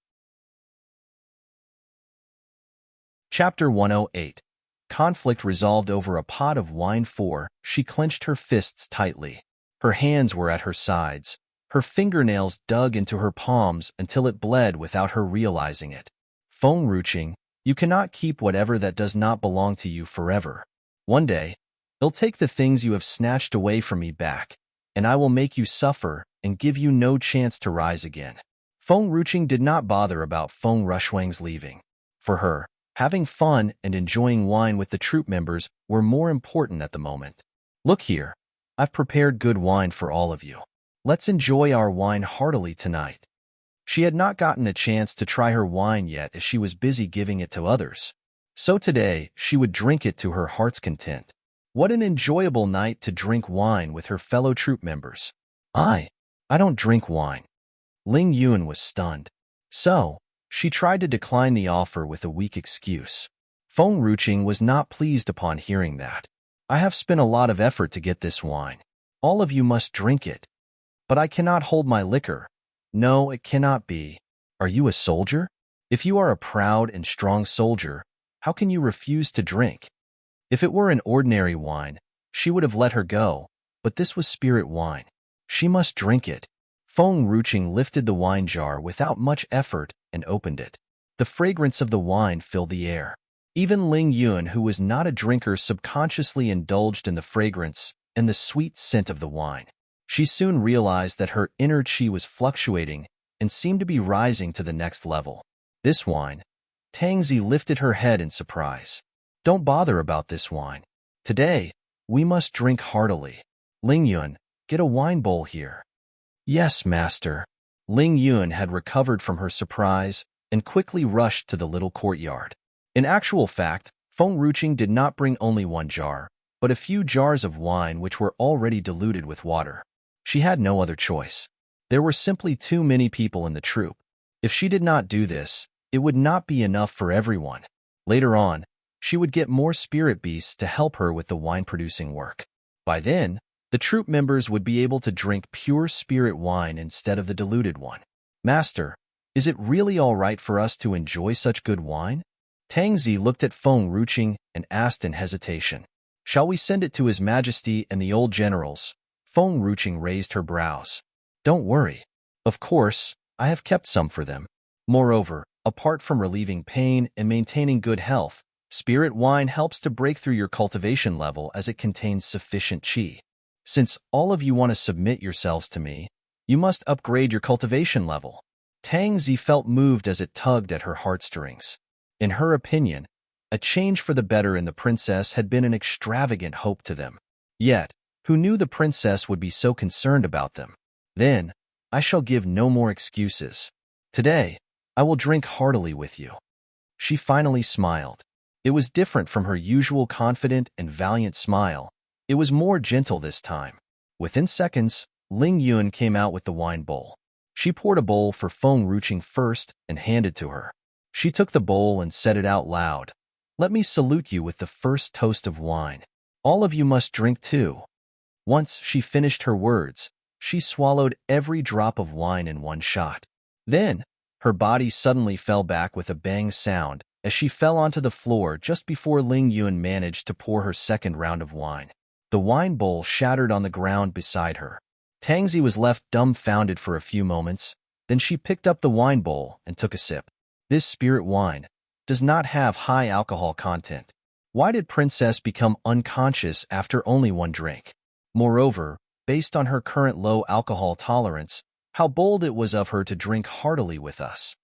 Chapter 108. Conflict resolved over a pot of wine. 4. She clenched her fists tightly. Her hands were at her sides. Her fingernails dug into her palms until it bled without her realizing it. Feng Ruching, you cannot keep whatever that does not belong to you forever. One day, they'll take the things you have snatched away from me back, and I will make you suffer and give you no chance to rise again. Feng Ruching did not bother about Feng Rushwang's leaving. For her, having fun and enjoying wine with the troop members were more important at the moment. Look here, I've prepared good wine for all of you. Let's enjoy our wine heartily tonight. She had not gotten a chance to try her wine yet as she was busy giving it to others. So today, she would drink it to her heart's content. What an enjoyable night to drink wine with her fellow troop members. I don't drink wine. Ling Yun was stunned. So, she tried to decline the offer with a weak excuse. Feng Ruching was not pleased upon hearing that. I have spent a lot of effort to get this wine. All of you must drink it. But I cannot hold my liquor. No, it cannot be. Are you a soldier? If you are a proud and strong soldier, how can you refuse to drink? If it were an ordinary wine, she would have let her go, but this was spirit wine. She must drink it. Feng Ruching lifted the wine jar without much effort and opened it. The fragrance of the wine filled the air. Even Ling Yun, who was not a drinker, subconsciously indulged in the fragrance and the sweet scent of the wine. She soon realized that her inner chi was fluctuating and seemed to be rising to the next level. This wine. Tang Zi lifted her head in surprise. Don't bother about this wine. Today, we must drink heartily. Ling Yun, get a wine bowl here. Yes, master. Ling Yun had recovered from her surprise and quickly rushed to the little courtyard. In actual fact, Feng Ruching did not bring only one jar, but a few jars of wine which were already diluted with water. She had no other choice. There were simply too many people in the troop. If she did not do this, it would not be enough for everyone. Later on, she would get more spirit beasts to help her with the wine-producing work. By then, the troop members would be able to drink pure spirit wine instead of the diluted one. Master, is it really all right for us to enjoy such good wine? Tang Zi looked at Feng Ruching and asked in hesitation. Shall we send it to His Majesty and the old generals? Feng Ruching raised her brows. Don't worry. Of course, I have kept some for them. Moreover, apart from relieving pain and maintaining good health, spirit wine helps to break through your cultivation level as it contains sufficient qi. Since all of you want to submit yourselves to me, you must upgrade your cultivation level. Tang Zi felt moved as it tugged at her heartstrings. In her opinion, a change for the better in the princess had been an extravagant hope to them. Yet, who knew the princess would be so concerned about them? Then, I shall give no more excuses. Today, I will drink heartily with you. She finally smiled. It was different from her usual confident and valiant smile. It was more gentle this time. Within seconds, Ling Yun came out with the wine bowl. She poured a bowl for Feng Ruching first and handed to her. She took the bowl and said it out loud. Let me salute you with the first toast of wine. All of you must drink too. Once she finished her words, she swallowed every drop of wine in one shot. Then, her body suddenly fell back with a bang sound as she fell onto the floor just before Ling Yun managed to pour her second round of wine. The wine bowl shattered on the ground beside her. Tang Zi was left dumbfounded for a few moments, then she picked up the wine bowl and took a sip. This spirit wine does not have high alcohol content. Why did Princess become unconscious after only one drink? Moreover, based on her current low alcohol tolerance, how bold it was of her to drink heartily with us.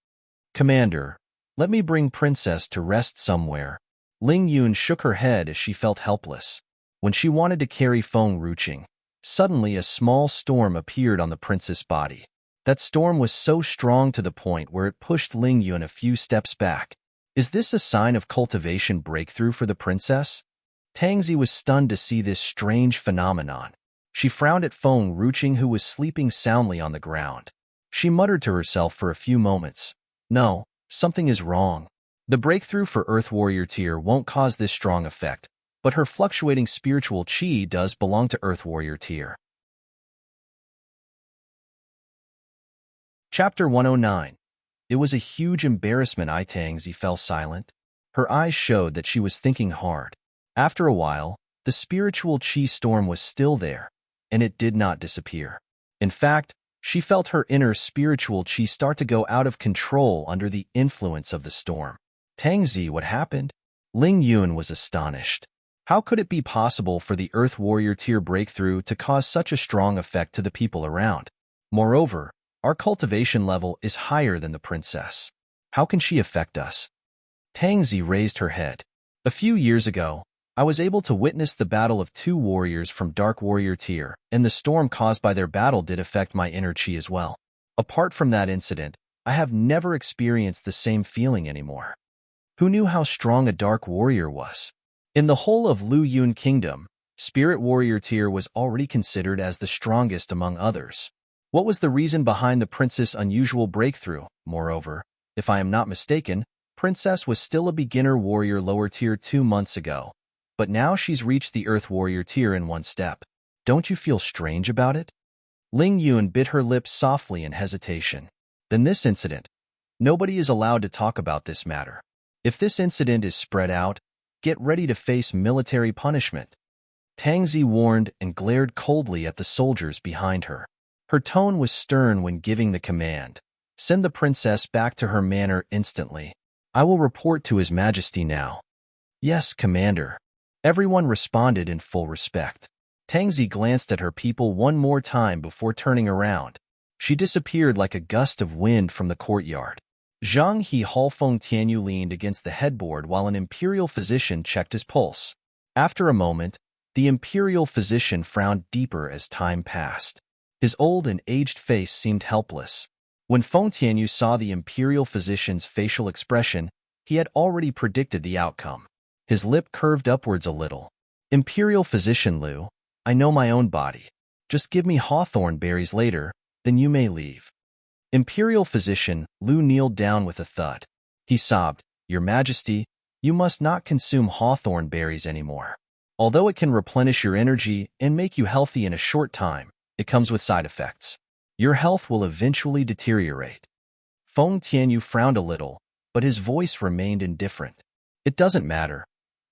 Commander, let me bring Princess to rest somewhere. Ling Yun shook her head as she felt helpless. When she wanted to carry Feng Ruching, suddenly a small storm appeared on the princess' body. That storm was so strong to the point where it pushed Ling Yun a few steps back. Is this a sign of cultivation breakthrough for the princess? Tangzi was stunned to see this strange phenomenon. She frowned at Feng Ruqing, who was sleeping soundly on the ground. She muttered to herself for a few moments. No, something is wrong. The breakthrough for Earth Warrior tier won't cause this strong effect, but her fluctuating spiritual chi does belong to Earth Warrior tier. Chapter 109. It was a huge embarrassment. Tangzi fell silent. Her eyes showed that she was thinking hard. After a while, the spiritual chi storm was still there, and it did not disappear. In fact, she felt her inner spiritual chi start to go out of control under the influence of the storm. Tangzi, what happened? Ling Yun was astonished. How could it be possible for the Earth Warrior tier breakthrough to cause such a strong effect to the people around? Moreover, our cultivation level is higher than the princess. How can she affect us? Tangzi raised her head. A few years ago, I was able to witness the battle of two warriors from Dark Warrior tier, and the storm caused by their battle did affect my inner chi as well. Apart from that incident, I have never experienced the same feeling anymore. Who knew how strong a Dark Warrior was? In the whole of Lu Yun Kingdom, Spirit Warrior tier was already considered as the strongest among others. What was the reason behind the princess' unusual breakthrough? Moreover, if I am not mistaken, Princess was still a beginner warrior lower tier 2 months ago, but now she's reached the Earth Warrior tier in one step. Don't you feel strange about it? Ling Yun bit her lips softly in hesitation. Then this incident. Nobody is allowed to talk about this matter. If this incident is spread out, get ready to face military punishment. Tangzi warned and glared coldly at the soldiers behind her. Her tone was stern when giving the command. Send the princess back to her manor instantly. I will report to His Majesty now. Yes, Commander. Everyone responded in full respect. Tangzi glanced at her people one more time before turning around. She disappeared like a gust of wind from the courtyard. Zhang He Halfeng Tianyu leaned against the headboard while an imperial physician checked his pulse. After a moment, the imperial physician frowned deeper as time passed. His old and aged face seemed helpless. When Feng Tianyu saw the imperial physician's facial expression, he had already predicted the outcome. His lip curved upwards a little. Imperial physician Liu, I know my own body. Just give me hawthorn berries later, then you may leave. Imperial physician Liu kneeled down with a thud. He sobbed, Your Majesty, you must not consume hawthorn berries anymore. Although it can replenish your energy and make you healthy in a short time, it comes with side effects. Your health will eventually deteriorate. Feng Tianyu frowned a little, but his voice remained indifferent. It doesn't matter.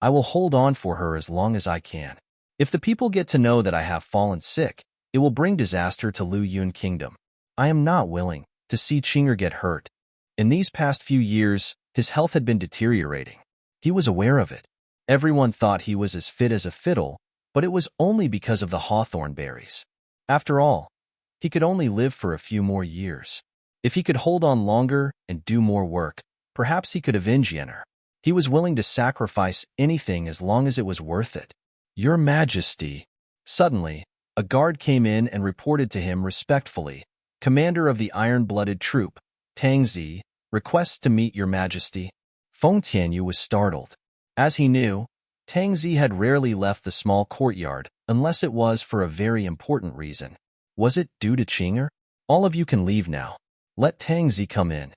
I will hold on for her as long as I can. If the people get to know that I have fallen sick, it will bring disaster to Lu Yun Kingdom. I am not willing to see Qinger get hurt. In these past few years, his health had been deteriorating. He was aware of it. Everyone thought he was as fit as a fiddle, but it was only because of the hawthorn berries. After all, he could only live for a few more years. If he could hold on longer and do more work, perhaps he could avenge Yenner. He was willing to sacrifice anything as long as it was worth it. Your Majesty. Suddenly, a guard came in and reported to him respectfully. Commander of the iron-blooded troop, Tangzi, requests to meet Your Majesty. Feng Tianyu was startled. As he knew, Tangzi had rarely left the small courtyard unless it was for a very important reason. Was it due to Qinger? All of you can leave now. Let Tangzi come in.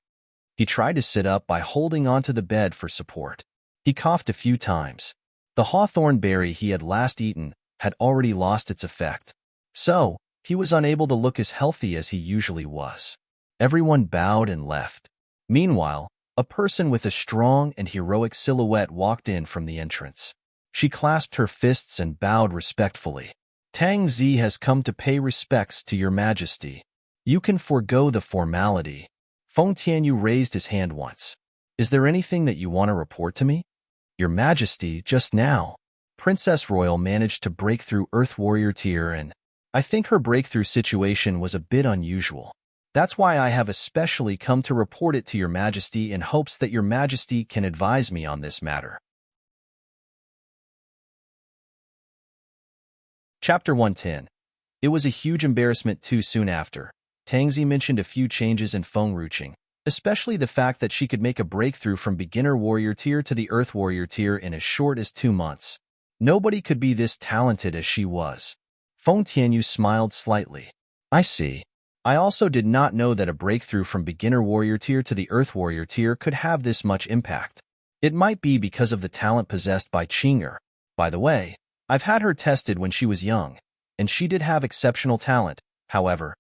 He tried to sit up by holding onto the bed for support. He coughed a few times. The hawthorn berry he had last eaten had already lost its effect. So, he was unable to look as healthy as he usually was. Everyone bowed and left. Meanwhile, a person with a strong and heroic silhouette walked in from the entrance. She clasped her fists and bowed respectfully. Tangzi has come to pay respects to Your Majesty. You can forego the formality. Feng Tianyu raised his hand once. Is there anything that you want to report to me? Your Majesty, just now, Princess Royal managed to break through Earth Warrior tier, and I think her breakthrough situation was a bit unusual. That's why I have especially come to report it to Your Majesty in hopes that Your Majesty can advise me on this matter. Chapter 110. It was a huge embarrassment too soon after. Tangzi mentioned a few changes in Feng Ruching, especially the fact that she could make a breakthrough from beginner warrior tier to the earth warrior tier in as short as 2 months. Nobody could be this talented as she was. Feng Tianyu smiled slightly. I see. I also did not know that a breakthrough from beginner warrior tier to the earth warrior tier could have this much impact. It might be because of the talent possessed by Qing'er. By the way, I've had her tested when she was young, and she did have exceptional talent. However,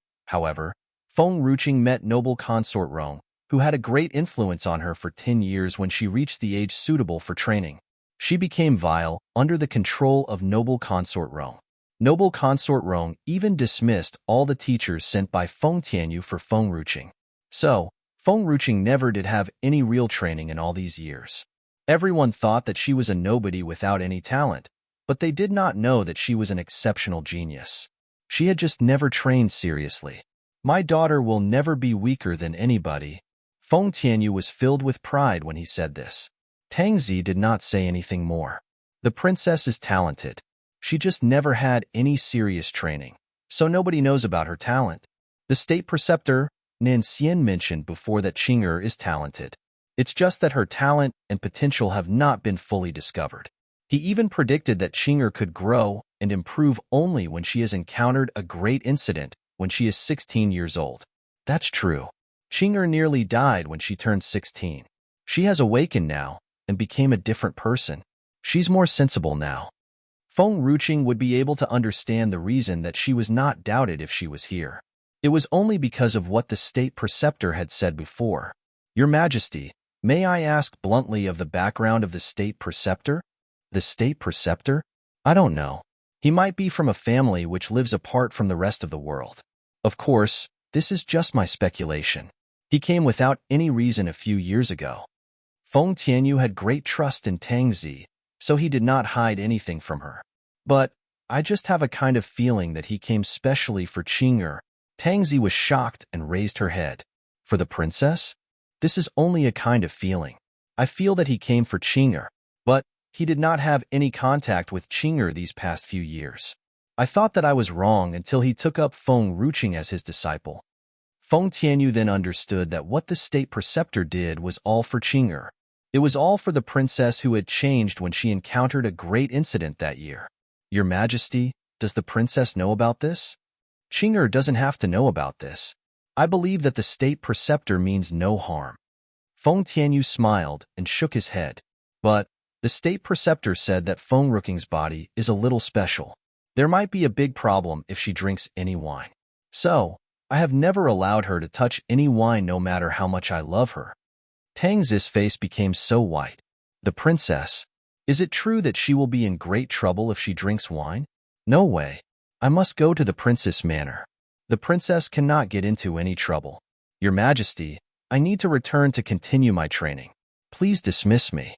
Feng Ruching met noble consort Rong, who had a great influence on her for 10 years when she reached the age suitable for training. She became vile under the control of noble consort Rong. Noble consort Rong even dismissed all the teachers sent by Feng Tianyu for Feng Ruching. So, Feng Ruching never did have any real training in all these years. Everyone thought that she was a nobody without any talent, but they did not know that she was an exceptional genius. She had just never trained seriously. My daughter will never be weaker than anybody. Feng Tianyu was filled with pride when he said this. Tangzi did not say anything more. The princess is talented. She just never had any serious training, so nobody knows about her talent. The state preceptor, Nan Xian, mentioned before that Qing'er is talented. It's just that her talent and potential have not been fully discovered. He even predicted that Qing'er could grow and improve only when she has encountered a great incident when she is 16 years old. That's true. Qing'er nearly died when she turned 16. She has awakened now and became a different person. She's more sensible now. Feng Ruching would be able to understand the reason that she was not doubted if she was here. It was only because of what the state preceptor had said before. Your Majesty, may I ask bluntly of the background of the state preceptor? The state preceptor? I don't know. He might be from a family which lives apart from the rest of the world. Of course, this is just my speculation. He came without any reason a few years ago. Feng Tianyu had great trust in Tangzi, so he did not hide anything from her. But I just have a kind of feeling that he came specially for Qing'er. Tangzi was shocked and raised her head. For the princess? This is only a kind of feeling. I feel that he came for Qing'er, but he did not have any contact with Qing'er these past few years. I thought that I was wrong until he took up Feng Ruching as his disciple. Feng Tianyu then understood that what the state preceptor did was all for Qing'er. It was all for the princess who had changed when she encountered a great incident that year. Your Majesty, does the princess know about this? Qing'er doesn't have to know about this. I believe that the state preceptor means no harm. Feng Tianyu smiled and shook his head. But the state preceptor said that Feng Ruching's body is a little special. There might be a big problem if she drinks any wine. So, I have never allowed her to touch any wine no matter how much I love her. Tangzi's face became so white. The princess. Is it true that she will be in great trouble if she drinks wine? No way. I must go to the princess manor. The princess cannot get into any trouble. Your Majesty, I need to return to continue my training. Please dismiss me.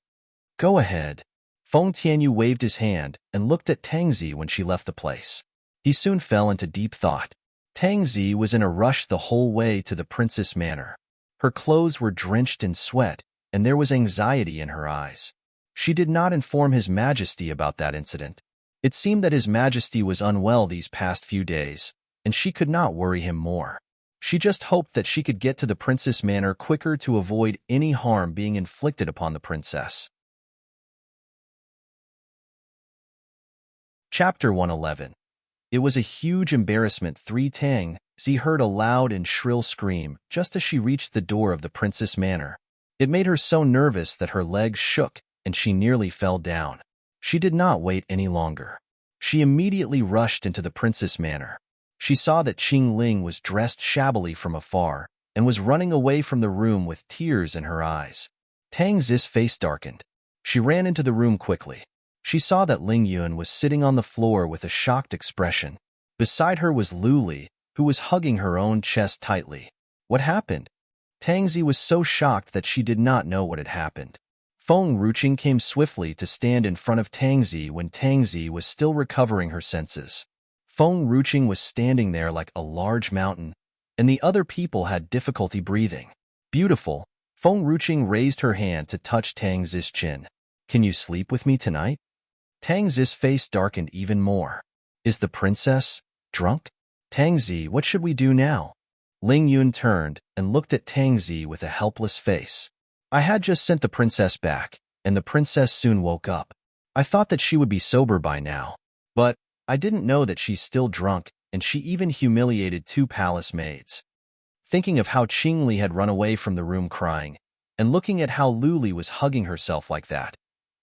Go ahead. Feng Tianyu waved his hand and looked at Tangzi when she left the place. He soon fell into deep thought. Tangzi was in a rush the whole way to the princess manor. Her clothes were drenched in sweat, and there was anxiety in her eyes. She did not inform His Majesty about that incident. It seemed that His Majesty was unwell these past few days, and she could not worry him more. She just hoped that she could get to the princess manor quicker to avoid any harm being inflicted upon the princess. Chapter 111. It was a huge embarrassment. Tangzi heard a loud and shrill scream just as she reached the door of the princess manor. It made her so nervous that her legs shook and she nearly fell down. She did not wait any longer. She immediately rushed into the princess manor. She saw that Qing Ling was dressed shabbily from afar and was running away from the room with tears in her eyes. Tangzi's face darkened. She ran into the room quickly. She saw that Ling Yun was sitting on the floor with a shocked expression. Beside her was Lu Li, who was hugging her own chest tightly. What happened? Tangzi was so shocked that she did not know what had happened. Feng Ruching came swiftly to stand in front of Tangzi when Tangzi was still recovering her senses. Feng Ruching was standing there like a large mountain, and the other people had difficulty breathing. Beautiful. Feng Ruching raised her hand to touch Tangzi's chin. Can you sleep with me tonight? Tangzi's face darkened even more. Is the princess drunk? Tangzi, what should we do now? Ling Yun turned and looked at Tang Zi with a helpless face. I had just sent the princess back, and the princess soon woke up. I thought that she would be sober by now. But I didn't know that she's still drunk, and she even humiliated 2 palace maids. Thinking of how Qingli had run away from the room crying, and looking at how Luli was hugging herself like that,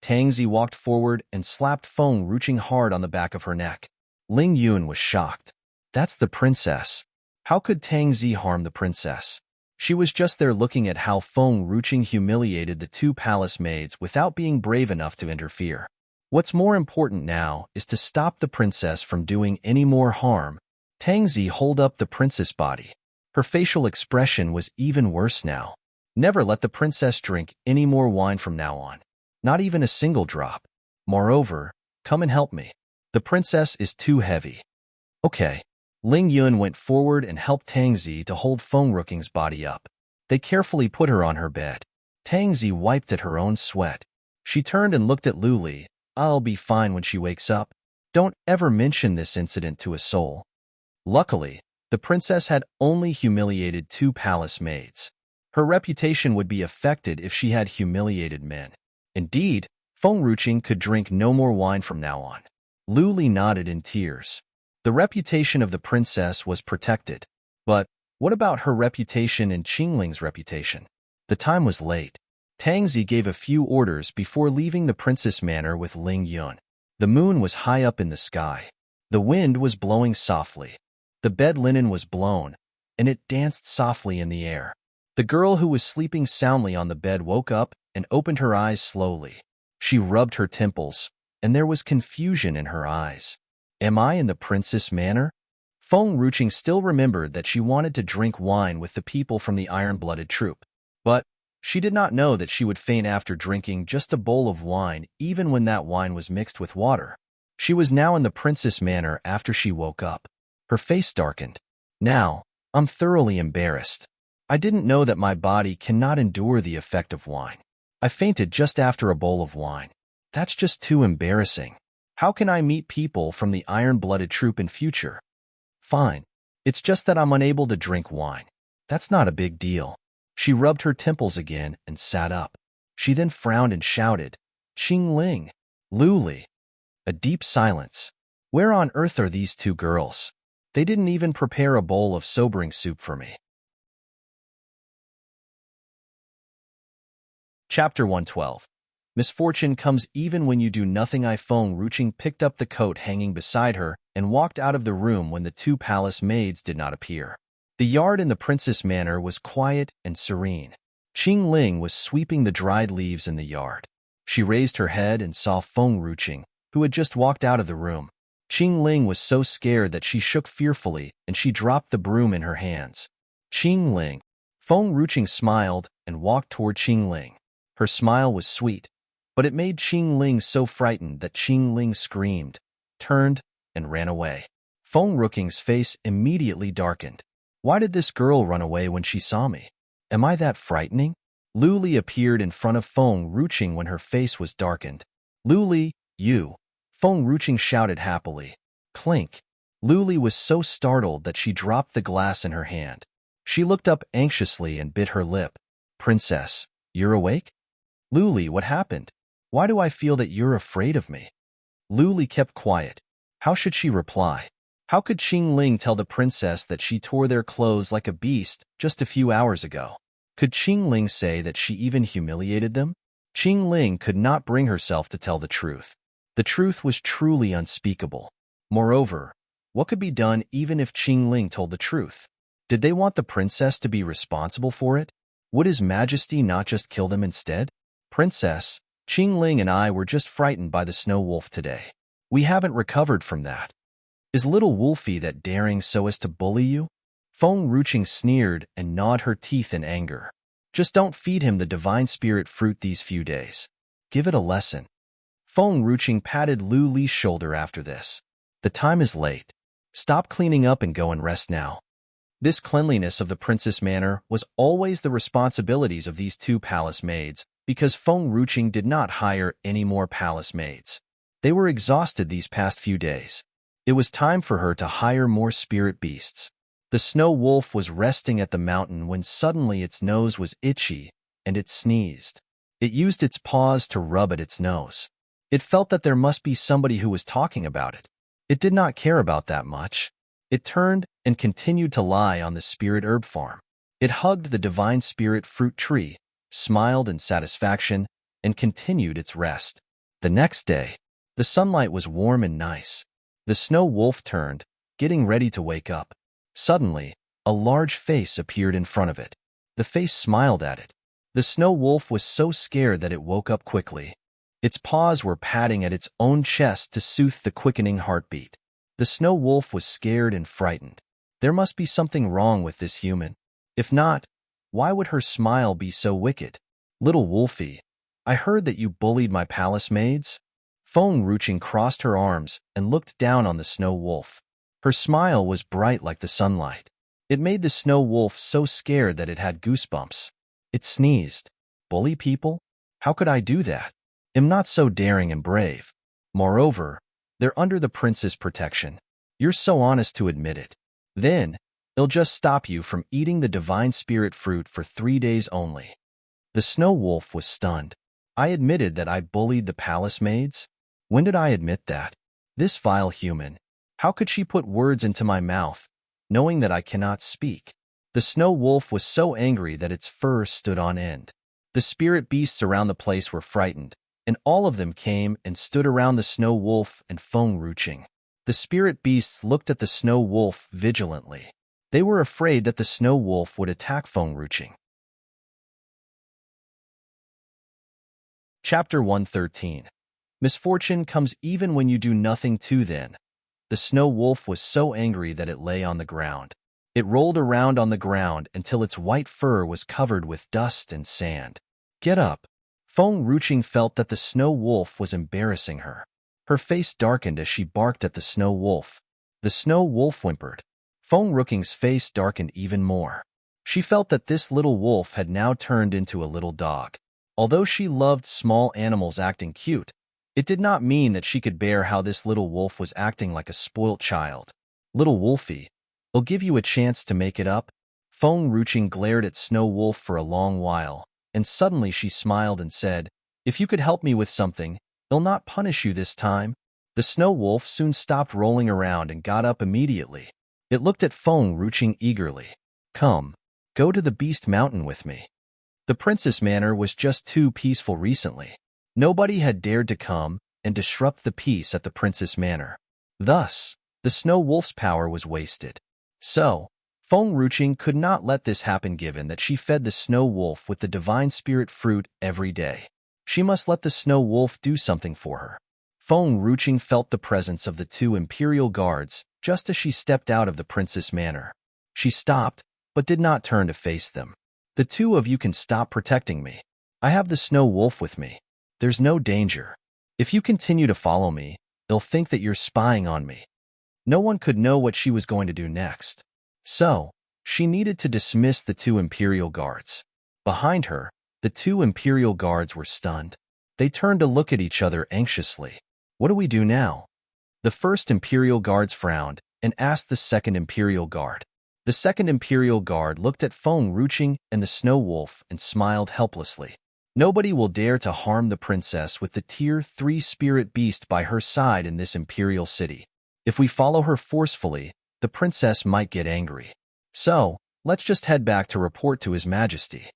Tang Zi walked forward and slapped Feng Ruching hard on the back of her neck. Ling Yun was shocked. That's the princess. How could Tang Zi harm the princess? She was just there looking at how Feng Ruching humiliated the 2 palace maids without being brave enough to interfere. What's more important now is to stop the princess from doing any more harm. Tang Zi held up the princess' body. Her facial expression was even worse now. Never let the princess drink any more wine from now on. Not even a single drop. Moreover, come and help me. The princess is too heavy. Okay. Ling Yun went forward and helped Tang Zi to hold Feng Ruching's body up. They carefully put her on her bed. Tang Zi wiped at her own sweat. She turned and looked at Luli. I'll be fine when she wakes up. Don't ever mention this incident to a soul. Luckily, the princess had only humiliated 2 palace maids. Her reputation would be affected if she had humiliated men. Indeed, Feng Ruching could drink no more wine from now on. Luli nodded in tears. The reputation of the princess was protected. But what about her reputation and Qingling's reputation? The time was late. Tang Zi gave a few orders before leaving the princess manor with Ling Yun. The moon was high up in the sky. The wind was blowing softly. The bed linen was blown, and it danced softly in the air. The girl who was sleeping soundly on the bed woke up and opened her eyes slowly. She rubbed her temples, and there was confusion in her eyes. Am I in the princess manor? Feng Ruching still remembered that she wanted to drink wine with the people from the iron-blooded troop. But she did not know that she would faint after drinking just a bowl of wine, even when that wine was mixed with water. She was now in the princess manor after she woke up. Her face darkened. Now, I'm thoroughly embarrassed. I didn't know that my body cannot endure the effect of wine. I fainted just after a bowl of wine. That's just too embarrassing. How can I meet people from the iron-blooded troop in future? Fine. It's just that I'm unable to drink wine. That's not a big deal. She rubbed her temples again and sat up. She then frowned and shouted, Qingling, Luli. A deep silence. Where on earth are these 2 girls? They didn't even prepare a bowl of sobering soup for me. Chapter 112. Misfortune comes even when you do nothing. Feng Ruching picked up the coat hanging beside her and walked out of the room when the 2 palace maids did not appear. The yard in the princess manor was quiet and serene. Qingling was sweeping the dried leaves in the yard. She raised her head and saw Feng Ruching, who had just walked out of the room. Qingling was so scared that she shook fearfully and she dropped the broom in her hands. Qingling. Feng Ruching smiled and walked toward Qingling. Her smile was sweet, but it made Qingling so frightened that Qingling screamed, turned, and ran away. Feng Ruching's face immediately darkened. Why did this girl run away when she saw me? Am I that frightening? Luli appeared in front of Feng Ruching when her face was darkened. Luli, you! Feng Ruching shouted happily. Clink! Luli was so startled that she dropped the glass in her hand. She looked up anxiously and bit her lip. Princess, you're awake? Luli, what happened? Why do I feel that you're afraid of me? Luli kept quiet. How should she reply? How could Qingling tell the princess that she tore their clothes like a beast just a few hours ago? Could Qingling say that she even humiliated them? Qingling could not bring herself to tell the truth. The truth was truly unspeakable. Moreover, what could be done even if Qingling told the truth? Did they want the princess to be responsible for it? Would His Majesty not just kill them instead? Princess, Qingling and I were just frightened by the snow wolf today. We haven't recovered from that. Is little Wolfie that daring so as to bully you? Feng Ruching sneered and gnawed her teeth in anger. Just don't feed him the divine spirit fruit these few days. Give it a lesson. Feng Ruching patted Lu Li's shoulder after this. The time is late. Stop cleaning up and go and rest now. This cleanliness of the princess manor was always the responsibilities of these 2 palace maids, because Feng Ruching did not hire any more palace maids. They were exhausted these past few days. It was time for her to hire more spirit beasts. The snow wolf was resting at the mountain when suddenly its nose was itchy, and it sneezed. It used its paws to rub at its nose. It felt that there must be somebody who was talking about it. It did not care about that much. It turned and continued to lie on the spirit herb farm. It hugged the divine spirit fruit tree, smiled in satisfaction, and continued its rest. The next day, the sunlight was warm and nice. The snow wolf turned, getting ready to wake up. Suddenly, a large face appeared in front of it. The face smiled at it. The snow wolf was so scared that it woke up quickly. Its paws were patting at its own chest to soothe the quickening heartbeat. The snow wolf was scared and frightened. There must be something wrong with this human. If not, why would her smile be so wicked? Little Wolfie, I heard that you bullied my palace maids. Feng Ruching crossed her arms and looked down on the snow wolf. Her smile was bright like the sunlight. It made the snow wolf so scared that it had goosebumps. It sneezed. Bully people? How could I do that? I'm not so daring and brave. Moreover, they're under the prince's protection. You're so honest to admit it. Then, it'll just stop you from eating the divine spirit fruit for 3 days only. The snow wolf was stunned. I admitted that I bullied the palace maids? When did I admit that? This vile human. How could she put words into my mouth, knowing that I cannot speak? The snow wolf was so angry that its fur stood on end. The spirit beasts around the place were frightened, and all of them came and stood around the snow wolf and Feng Ruching. The spirit beasts looked at the snow wolf vigilantly. They were afraid that the snow wolf would attack Feng Ruching. Chapter 113. Misfortune comes even when you do nothing to then. The snow wolf was so angry that it lay on the ground. It rolled around on the ground until its white fur was covered with dust and sand. Get up. Feng Ruching felt that the snow wolf was embarrassing her. Her face darkened as she barked at the snow wolf. The snow wolf whimpered. Feng Ruching's face darkened even more. She felt that this little wolf had now turned into a little dog. Although she loved small animals acting cute, it did not mean that she could bear how this little wolf was acting like a spoilt child. Little Wolfie, I'll give you a chance to make it up. Feng Ruching glared at Snow Wolf for a long while, and suddenly she smiled and said, if you could help me with something, I'll not punish you this time. The Snow Wolf soon stopped rolling around and got up immediately. It looked at Feng Ruching eagerly. Come, go to the Beast Mountain with me. The Princess Manor was just too peaceful recently. Nobody had dared to come and disrupt the peace at the Princess Manor. Thus, the Snow Wolf's power was wasted. So, Feng Ruching could not let this happen given that she fed the Snow Wolf with the divine spirit fruit every day. She must let the Snow Wolf do something for her. Feng Ruching felt the presence of the 2 imperial guards just as she stepped out of the Princess Manor. She stopped, but did not turn to face them. The 2 of you can stop protecting me. I have the Snow Wolf with me. There's no danger. If you continue to follow me, they'll think that you're spying on me. No one could know what she was going to do next. So, she needed to dismiss the 2 imperial guards. Behind her, the 2 imperial guards were stunned. They turned to look at each other anxiously. What do we do now? The first imperial guards frowned and asked the second imperial guard. The second imperial guard looked at Feng Ruching and the Snow Wolf and smiled helplessly. Nobody will dare to harm the princess with the Tier 3 spirit beast by her side in this imperial city. If we follow her forcefully, the princess might get angry. So, let's just head back to report to His Majesty.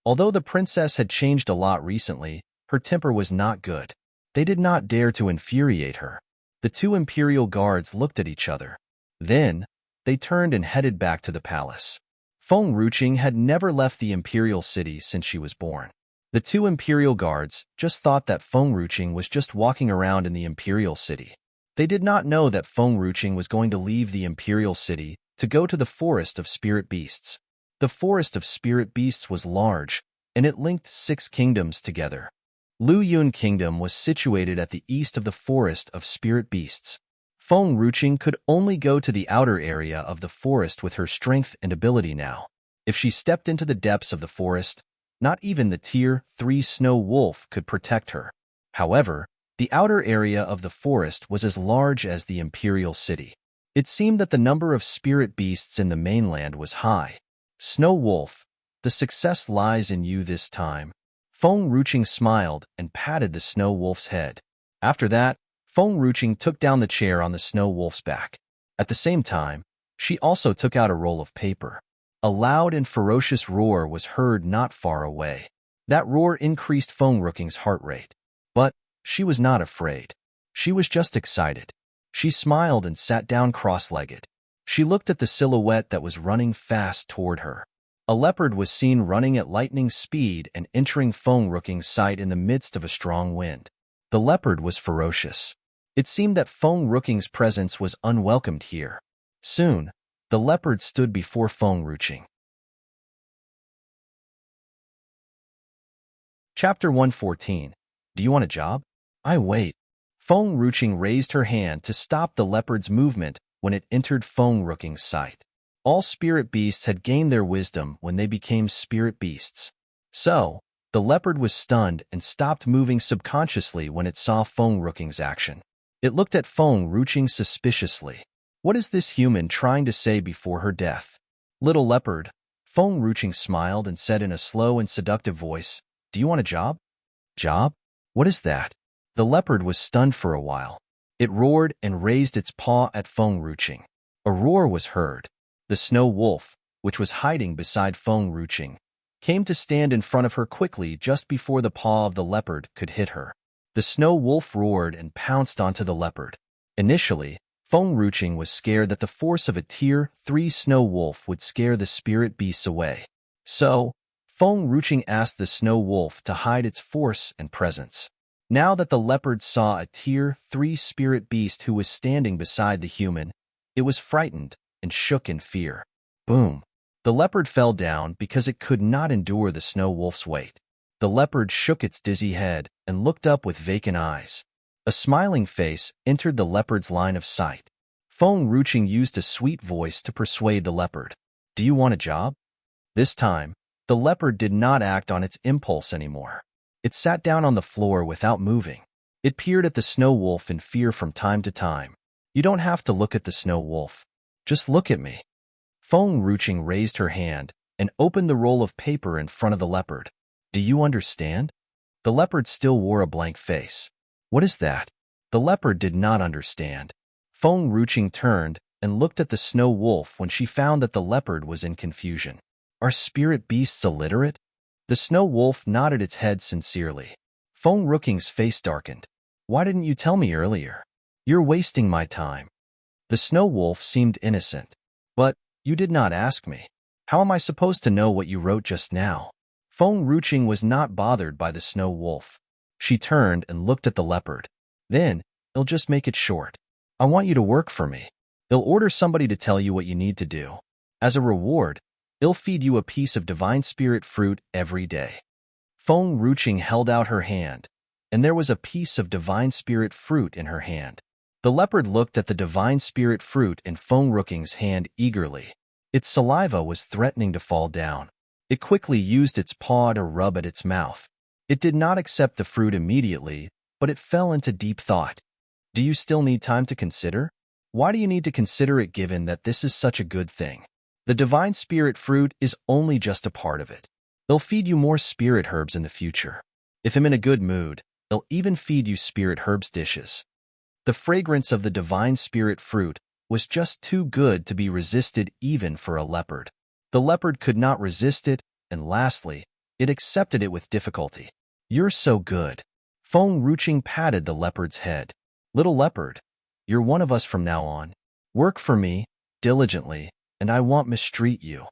Although the princess had changed a lot recently, her temper was not good. They did not dare to infuriate her. The 2 imperial guards looked at each other. Then, they turned and headed back to the palace. Feng Ruching had never left the imperial city since she was born. The 2 imperial guards just thought that Feng Ruching was just walking around in the imperial city. They did not know that Feng Ruching was going to leave the imperial city to go to the forest of spirit beasts. The forest of spirit beasts was large, and it linked 6 kingdoms together. Lu Yun Kingdom was situated at the east of the forest of spirit beasts. Feng Ruching could only go to the outer area of the forest with her strength and ability now. If she stepped into the depths of the forest, not even the Tier 3 Snow Wolf could protect her. However, the outer area of the forest was as large as the imperial city. It seemed that the number of spirit beasts in the mainland was high. Snow Wolf, the success lies in you this time. Feng Ruching smiled and patted the Snow Wolf's head. After that, Feng Ruching took down the chair on the Snow Wolf's back. At the same time, she also took out a roll of paper. A loud and ferocious roar was heard not far away. That roar increased Feng Ruching's heart rate. But she was not afraid. She was just excited. She smiled and sat down cross-legged. She looked at the silhouette that was running fast toward her. A leopard was seen running at lightning speed and entering Feng Ruching's sight in the midst of a strong wind. The leopard was ferocious. It seemed that Feng Ruching's presence was unwelcomed here. Soon, the leopard stood before Feng Ruching. Chapter 114. Do you want a job? I wait. Feng Ruching raised her hand to stop the leopard's movement when it entered Feng Ruching's sight. All spirit beasts had gained their wisdom when they became spirit beasts. So, the leopard was stunned and stopped moving subconsciously when it saw Feng Ruching's action. It looked at Feng Ruching suspiciously. What is this human trying to say before her death? Little leopard, Feng Ruching smiled and said in a slow and seductive voice, do you want a job? Job? What is that? The leopard was stunned for a while. It roared and raised its paw at Feng Ruching. A roar was heard. The Snow Wolf, which was hiding beside Feng Ruching, came to stand in front of her quickly just before the paw of the leopard could hit her. The Snow Wolf roared and pounced onto the leopard. Initially, Feng Ruching was scared that the force of a Tier 3 Snow Wolf would scare the spirit beasts away. So, Feng Ruching asked the Snow Wolf to hide its force and presence. Now that the leopard saw a Tier 3 spirit beast who was standing beside the human, it was frightened and shook in fear. Boom! The leopard fell down because it could not endure the Snow Wolf's weight. The leopard shook its dizzy head and looked up with vacant eyes. A smiling face entered the leopard's line of sight. Feng Ruching used a sweet voice to persuade the leopard. Do you want a job? This time, the leopard did not act on its impulse anymore. It sat down on the floor without moving. It peered at the Snow Wolf in fear from time to time. You don't have to look at the Snow Wolf. Just look at me. Feng Ruching raised her hand and opened the roll of paper in front of the leopard. Do you understand? The leopard still wore a blank face. What is that? The leopard did not understand. Feng Ruching turned and looked at the Snow Wolf when she found that the leopard was in confusion. Are spirit beasts illiterate? The Snow Wolf nodded its head sincerely. Feng Ruching's face darkened. Why didn't you tell me earlier? You're wasting my time. The Snow Wolf seemed innocent. But you did not ask me. How am I supposed to know what you wrote just now? Feng Ruching was not bothered by the Snow Wolf. She turned and looked at the leopard. Then, I'll just make it short. I want you to work for me. I'll order somebody to tell you what you need to do. As a reward, I'll feed you a piece of divine spirit fruit every day. Feng Ruching held out her hand, and there was a piece of divine spirit fruit in her hand. The leopard looked at the divine spirit fruit in Feng Ruching's hand eagerly. Its saliva was threatening to fall down. It quickly used its paw to rub at its mouth. It did not accept the fruit immediately, but it fell into deep thought. Do you still need time to consider? Why do you need to consider it given that this is such a good thing? The divine spirit fruit is only just a part of it. They'll feed you more spirit herbs in the future. If I'm in a good mood, they'll even feed you spirit herbs dishes. The fragrance of the divine spirit fruit was just too good to be resisted even for a leopard. The leopard could not resist it, and lastly, it accepted it with difficulty. You're so good. Feng Ruching patted the leopard's head. Little leopard, you're one of us from now on. Work for me, diligently, and I won't mistreat you.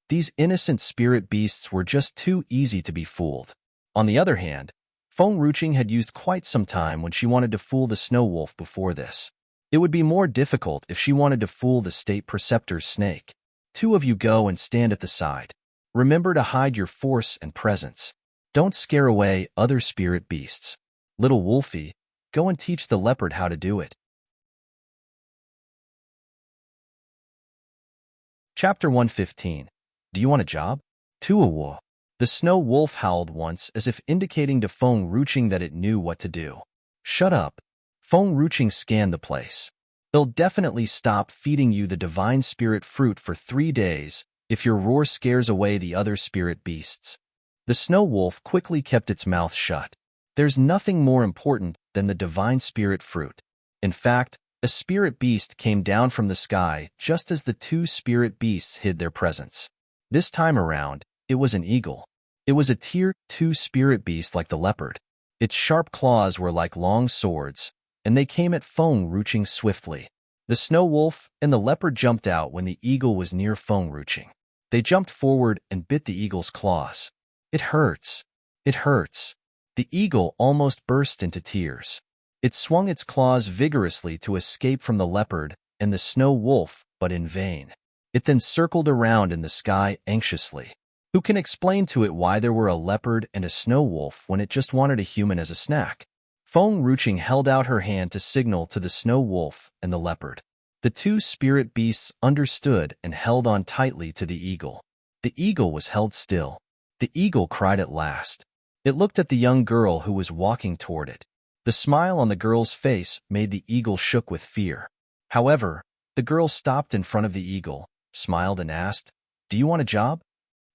These innocent spirit beasts were just too easy to be fooled. On the other hand, Feng Ruching had used quite some time when she wanted to fool the Snow Wolf before this. It would be more difficult if she wanted to fool the state preceptor's snake. Two of you go and stand at the side. Remember to hide your force and presence. Don't scare away other spirit beasts. Little Wolfie, go and teach the leopard how to do it. Chapter 115. Do you want a job? Tuawa. The Snow Wolf howled once as if indicating to Feng Ruching that it knew what to do. Shut up. Feng Ruching scanned the place. They'll definitely stop feeding you the divine spirit fruit for 3 days if your roar scares away the other spirit beasts. The snow wolf quickly kept its mouth shut. There's nothing more important than the divine spirit fruit. In fact, a spirit beast came down from the sky just as the 2 spirit beasts hid their presence. This time around, it was an eagle. It was a tier 2 spirit beast like the leopard. Its sharp claws were like long swords, and they came at Feng Ruching swiftly. The snow wolf and the leopard jumped out when the eagle was near Feng Ruching. They jumped forward and bit the eagle's claws. It hurts. It hurts. The eagle almost burst into tears. It swung its claws vigorously to escape from the leopard and the snow wolf, but in vain. It then circled around in the sky anxiously. Who can explain to it why there were a leopard and a snow wolf when it just wanted a human as a snack? Feng Ruching held out her hand to signal to the snow wolf and the leopard. The 2 spirit beasts understood and held on tightly to the eagle. The eagle was held still. The eagle cried at last. It looked at the young girl who was walking toward it. The smile on the girl's face made the eagle shook with fear. However, the girl stopped in front of the eagle, smiled and asked, "Do you want a job?"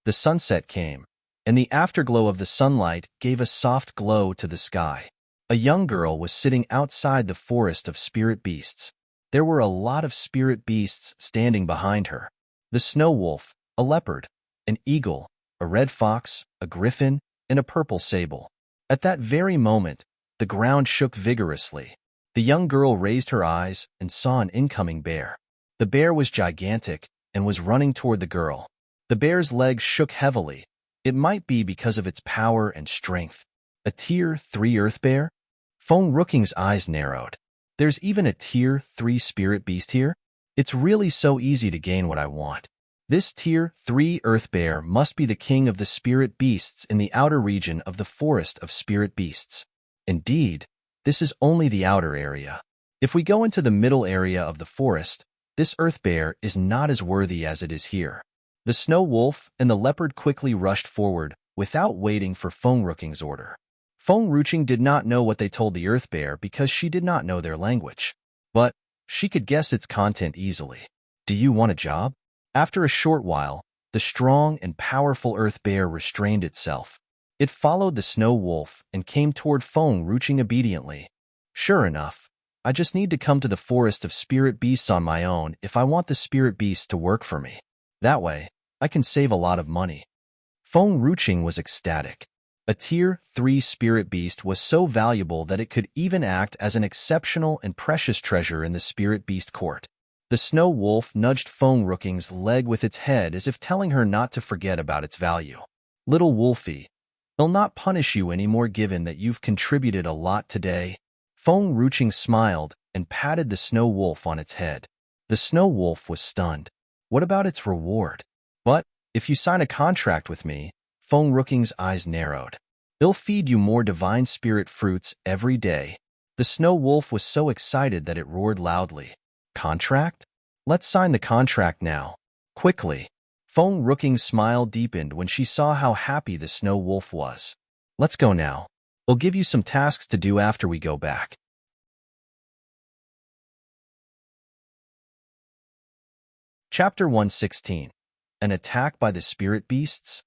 The sunset came, and the afterglow of the sunlight gave a soft glow to the sky. A young girl was sitting outside the forest of spirit beasts. There were a lot of spirit beasts standing behind her. The snow wolf, a leopard, an eagle, a red fox, a griffin, and a purple sable. At that very moment, the ground shook vigorously. The young girl raised her eyes and saw an incoming bear. The bear was gigantic and was running toward the girl. The bear's legs shook heavily. It might be because of its power and strength. A tier 3 earth bear? Feng Ruching's eyes narrowed. There's even a tier 3 spirit beast here? It's really so easy to gain what I want. This tier 3 earth bear must be the king of the spirit beasts in the outer region of the forest of spirit beasts. Indeed, this is only the outer area. If we go into the middle area of the forest, this earth bear is not as worthy as it is here. The snow wolf and the leopard quickly rushed forward without waiting for Feng Ruching's order. Feng Ruching did not know what they told the earth bear because she did not know their language. But she could guess its content easily. "Do you want a job?" After a short while, the strong and powerful earth bear restrained itself. It followed the snow wolf and came toward Feng Ruching obediently. "Sure enough, I just need to come to the forest of spirit beasts on my own if I want the spirit beasts to work for me. That way, I can save a lot of money." Feng Ruching was ecstatic. A tier 3 spirit beast was so valuable that it could even act as an exceptional and precious treasure in the spirit beast court. The snow wolf nudged Feng Ruching's leg with its head as if telling her not to forget about its value. "Little wolfie, they'll not punish you anymore given that you've contributed a lot today." Feng Ruching smiled and patted the snow wolf on its head. The snow wolf was stunned. What about its reward? "But if you sign a contract with me," Feng Ruching's eyes narrowed. "They'll feed you more divine spirit fruits every day." The snow wolf was so excited that it roared loudly. "Contract? Let's sign the contract now. Quickly." Feng Ruching's smile deepened when she saw how happy the snow wolf was. "Let's go now. I'll give you some tasks to do after we go back." Chapter 116. An Attack by the Spirit Beasts?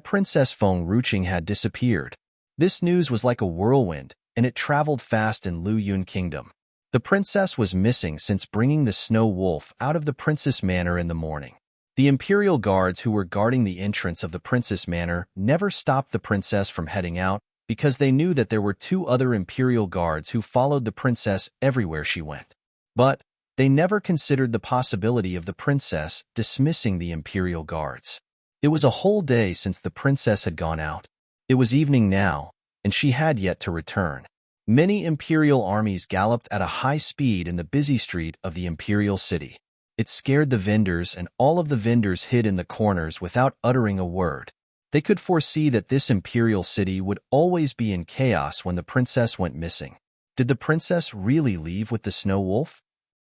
Princess Feng Ruching had disappeared. This news was like a whirlwind, and it traveled fast in Lu Yun Kingdom. The princess was missing since bringing the snow wolf out of the princess manor in the morning. The imperial guards who were guarding the entrance of the princess manor never stopped the princess from heading out because they knew that there were 2 other imperial guards who followed the princess everywhere she went. But they never considered the possibility of the princess dismissing the imperial guards. It was a whole day since the princess had gone out. It was evening now, and she had yet to return. Many imperial armies galloped at a high speed in the busy street of the imperial city. It scared the vendors, and all of the vendors hid in the corners without uttering a word. They could foresee that this imperial city would always be in chaos when the princess went missing. Did the princess really leave with the snow wolf?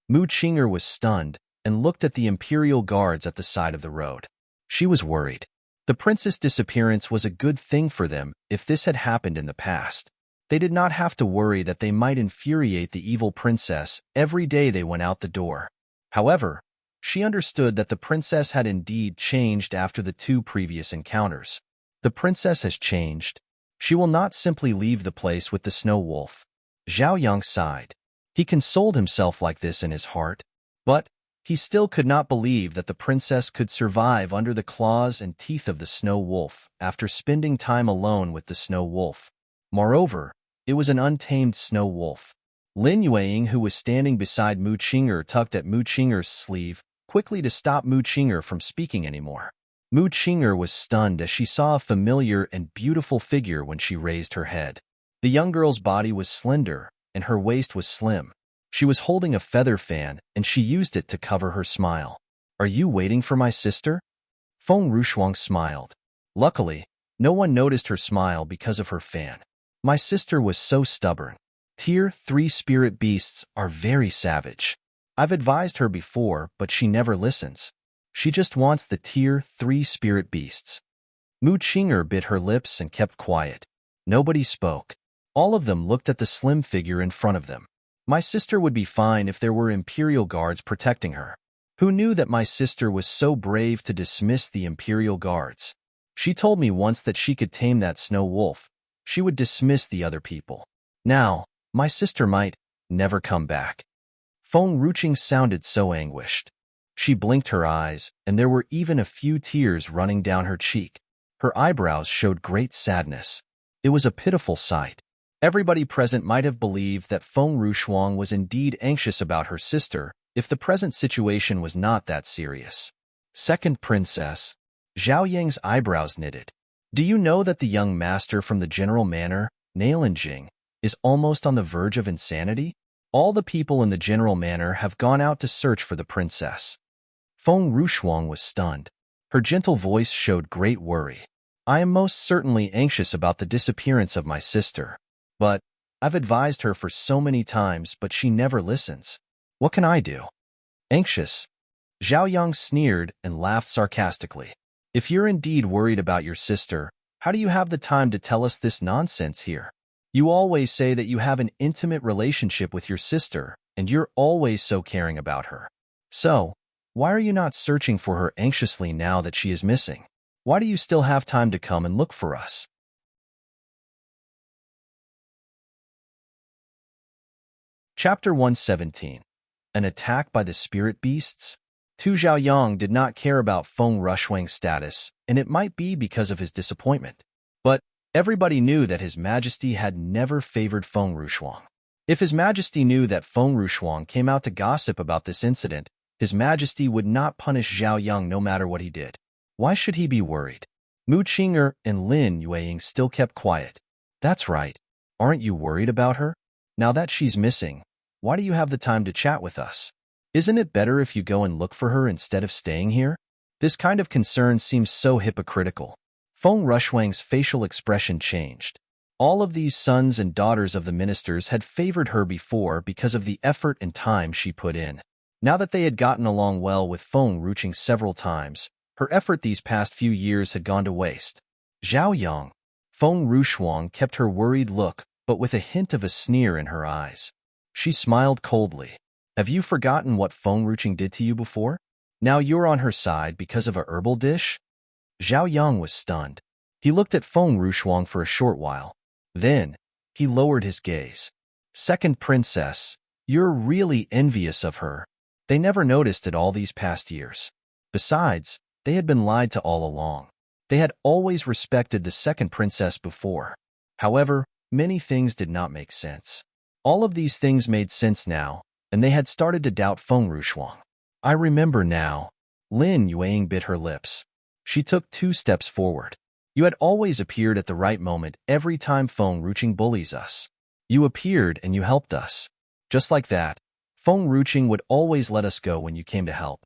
Mu Qinger was stunned and looked at the imperial guards at the side of the road. She was worried. The princess' disappearance was a good thing for them if this had happened in the past. They did not have to worry that they might infuriate the evil princess every day they went out the door. However, she understood that the princess had indeed changed after the 2 previous encounters. The princess has changed. She will not simply leave the place with the snow wolf. Zhao Yang sighed. He consoled himself like this in his heart, but he still could not believe that the princess could survive under the claws and teeth of the snow wolf after spending time alone with the snow wolf. Moreover, it was an untamed snow wolf. Lin Yueying, who was standing beside Mu Qing'er, tugged at Mu Qing'er's sleeve quickly to stop Mu Qing'er from speaking anymore. Mu Qing'er was stunned as she saw a familiar and beautiful figure when she raised her head. The young girl's body was slender, and her waist was slim. She was holding a feather fan, and she used it to cover her smile. "Are you waiting for my sister?" Feng Rushuang smiled. Luckily, no one noticed her smile because of her fan. "My sister was so stubborn. Tier 3 spirit beasts are very savage. I've advised her before, but she never listens. She just wants the Tier 3 spirit beasts." Mu Qing'er bit her lips and kept quiet. Nobody spoke. All of them looked at the slim figure in front of them. "My sister would be fine if there were Imperial guards protecting her. Who knew that my sister was so brave to dismiss the Imperial guards? She told me once that she could tame that snow wolf. She would dismiss the other people. Now, my sister might never come back." Feng Ruching sounded so anguished. She blinked her eyes, and there were even a few tears running down her cheek. Her eyebrows showed great sadness. It was a pitiful sight. Everybody present might have believed that Feng Rushuang was indeed anxious about her sister if the present situation was not that serious. Second princess. Zhao Yang's eyebrows knitted. "Do you know that the young master from the general manor, Nailanjing, is almost on the verge of insanity? All the people in the general manor have gone out to search for the princess." Feng Rushuang was stunned. Her gentle voice showed great worry. "I am most certainly anxious about the disappearance of my sister. But I've advised her for so many times, but she never listens. What can I do?" "Anxious?" Zhao Yang sneered and laughed sarcastically. "If you're indeed worried about your sister, how do you have the time to tell us this nonsense here? You always say that you have an intimate relationship with your sister, and you're always so caring about her. So, why are you not searching for her anxiously now that she is missing? Why do you still have time to come and look for us?" Chapter 117. An Attack by the Spirit Beasts? Tu Zhaoyang did not care about Feng Rushuang's status, and it might be because of his disappointment. But everybody knew that His Majesty had never favored Feng Rushuang. If His Majesty knew that Feng Rushuang came out to gossip about this incident, His Majesty would not punish Zhao Yang no matter what he did. Why should he be worried? Mu Qing'er and Lin Yueying still kept quiet. "That's right. Aren't you worried about her? Now that she's missing, why do you have the time to chat with us? Isn't it better if you go and look for her instead of staying here?" This kind of concern seems so hypocritical. Feng Rushuang's facial expression changed. All of these sons and daughters of the ministers had favored her before because of the effort and time she put in. Now that they had gotten along well with Feng Ruching several times, her effort these past few years had gone to waste. "Zhao Yang." Feng Rushuang kept her worried look, but with a hint of a sneer in her eyes. She smiled coldly. "Have you forgotten what Feng Ruching did to you before? Now you're on her side because of a herbal dish?" Zhao Yang was stunned. He looked at Feng Rushuang for a short while. Then, he lowered his gaze. "Second princess, you're really envious of her. They never noticed it all these past years. Besides, they had been lied to all along. They had always respected the second princess before. However, many things did not make sense. All of these things made sense now, and they had started to doubt Feng Rushuang. I remember now." Lin Yueying bit her lips. She took 2 steps forward. "You had always appeared at the right moment every time Feng Ruching bullies us. You appeared and you helped us. Just like that, Feng Ruching would always let us go when you came to help.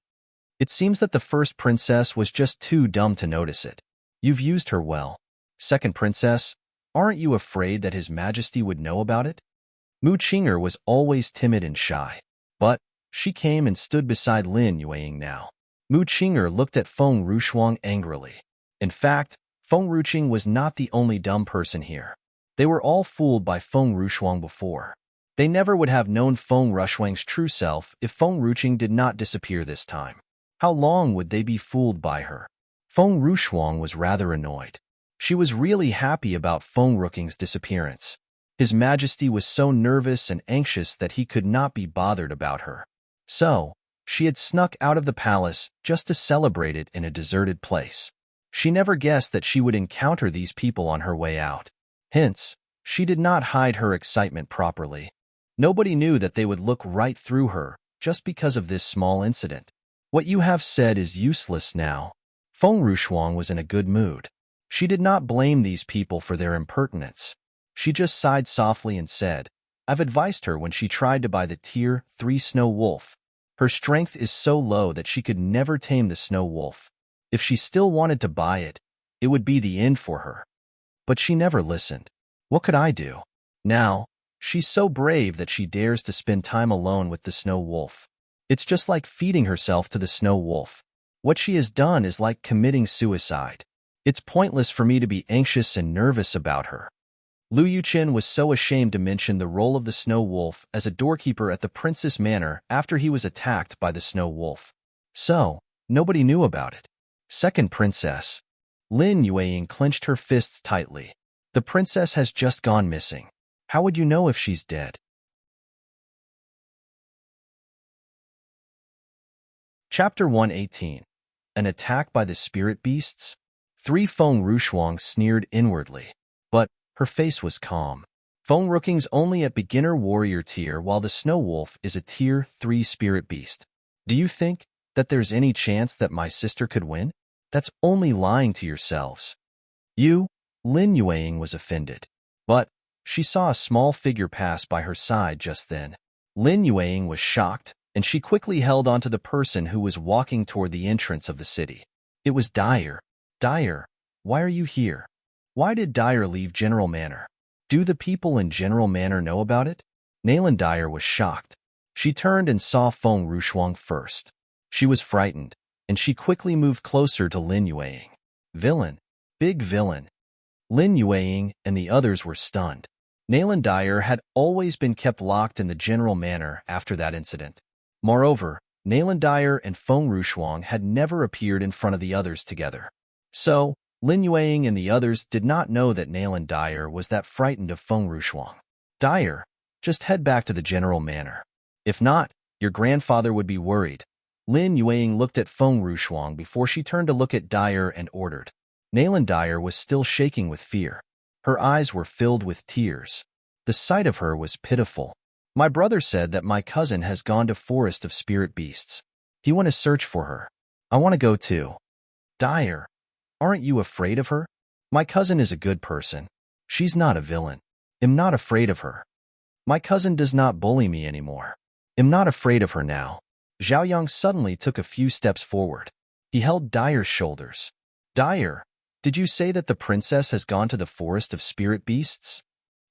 It seems that the first princess was just too dumb to notice it. You've used her well. Second princess, aren't you afraid that His Majesty would know about it?" Mu Qing'er was always timid and shy, but she came and stood beside Lin Yueying now. Mu Qing'er looked at Feng Rushuang angrily. In fact, Feng Ruching was not the only dumb person here. They were all fooled by Feng Rushuang before. They never would have known Feng Rushuang's true self if Feng Ruching did not disappear this time. How long would they be fooled by her? Feng Rushuang was rather annoyed. She was really happy about Feng Ruching's disappearance. His Majesty was so nervous and anxious that he could not be bothered about her. So, she had snuck out of the palace just to celebrate it in a deserted place. She never guessed that she would encounter these people on her way out. Hence, she did not hide her excitement properly. Nobody knew that they would look right through her just because of this small incident. What you have said is useless now. Feng Rushuang was in a good mood. She did not blame these people for their impertinence. She just sighed softly and said, I've advised her when she tried to buy the Tier 3 Snow Wolf. Her strength is so low that she could never tame the Snow Wolf. If she still wanted to buy it, it would be the end for her. But she never listened. What could I do? Now, she's so brave that she dares to spend time alone with the Snow Wolf. It's just like feeding herself to the Snow Wolf. What she has done is like committing suicide. It's pointless for me to be anxious and nervous about her. Liu Yuqin was so ashamed to mention the role of the Snow Wolf as a doorkeeper at the Princess Manor after he was attacked by the Snow Wolf. So, nobody knew about it. Second Princess. Lin Yueying clenched her fists tightly. The princess has just gone missing. How would you know if she's dead? Chapter 118. An attack by the spirit beasts? Feng Rushuang sneered inwardly. But her face was calm. Feng Ruching's only at beginner warrior tier while the Snow Wolf is a tier 3 spirit beast. Do you think that there's any chance that my sister could win? That's only lying to yourselves. You, Lin Yueying was offended. But she saw a small figure pass by her side just then. Lin Yueying was shocked, and she quickly held onto the person who was walking toward the entrance of the city. It was Dyer. Dyer, why are you here? Why did Dyer leave General Manor? Do the people in General Manor know about it? Nayland Dyer was shocked. She turned and saw Feng Rushuang first. She was frightened, and she quickly moved closer to Lin Yueying. Villain. Big villain. Lin Yueying and the others were stunned. Nayland Dyer had always been kept locked in the General Manor after that incident. Moreover, Nayland Dyer and Feng Rushuang had never appeared in front of the others together. So, Lin Yueying and the others did not know that Nayland Dyer was that frightened of Feng Rushuang. Dyer, just head back to the General Manor. If not, your grandfather would be worried. Lin Yueying looked at Feng Rushuang before she turned to look at Dyer and ordered. Nayland Dyer was still shaking with fear. Her eyes were filled with tears. The sight of her was pitiful. My brother said that my cousin has gone to Forest of Spirit Beasts. He went to search for her. I want to go too. Dyer, aren't you afraid of her? My cousin is a good person. She's not a villain. I'm not afraid of her. My cousin does not bully me anymore. I'm not afraid of her now. Zhaoyang suddenly took a few steps forward. He held Dyer's shoulders. Dyer, did you say that the princess has gone to the Forest of Spirit Beasts?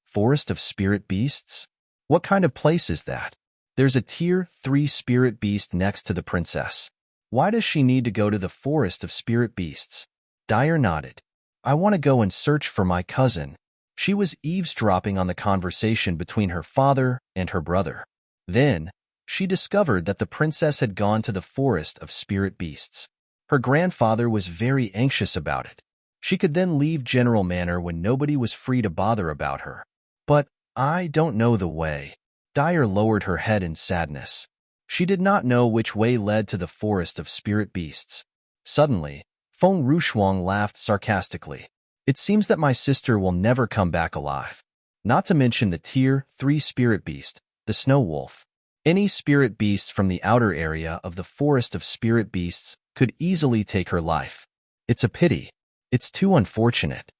Forest of Spirit Beasts? What kind of place is that? There's a tier 3 spirit beast next to the princess. Why does she need to go to the Forest of Spirit Beasts? Dyer nodded. I want to go and search for my cousin. She was eavesdropping on the conversation between her father and her brother. Then, she discovered that the princess had gone to the Forest of Spirit Beasts. Her grandfather was very anxious about it. She could then leave General Manor when nobody was free to bother about her. But I don't know the way. Dyer lowered her head in sadness. She did not know which way led to the Forest of Spirit Beasts. Suddenly, Feng Rushuang laughed sarcastically. It seems that my sister will never come back alive. Not to mention the tier 3 spirit beast, the Snow Wolf. Any spirit beasts from the outer area of the Forest of Spirit Beasts could easily take her life. It's a pity. It's too unfortunate.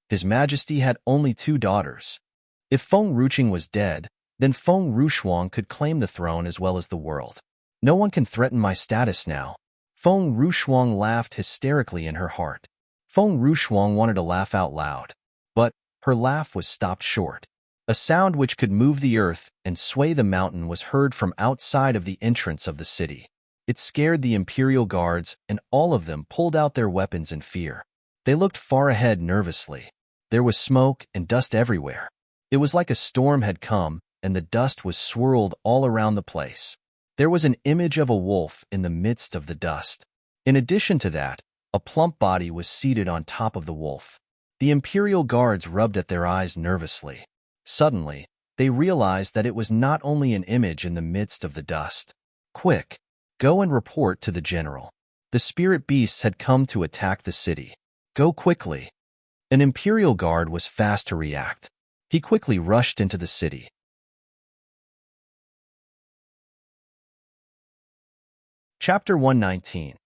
His Majesty had only 2 daughters. If Feng Ruching was dead, then Feng Rushuang could claim the throne as well as the world. No one can threaten my status now. Feng Rushuang laughed hysterically in her heart. Feng Rushuang wanted to laugh out loud, but her laugh was stopped short. A sound which could move the earth and sway the mountain was heard from outside of the entrance of the city. It scared the Imperial Guards, and all of them pulled out their weapons in fear. They looked far ahead nervously. There was smoke and dust everywhere. It was like a storm had come, and the dust was swirled all around the place. There was an image of a wolf in the midst of the dust. In addition to that, a plump body was seated on top of the wolf. The Imperial guards rubbed at their eyes nervously. Suddenly, they realized that it was not only an image in the midst of the dust. Quick, go and report to the general. The spirit beasts had come to attack the city. Go quickly. An Imperial guard was fast to react. He quickly rushed into the city. Chapter 119.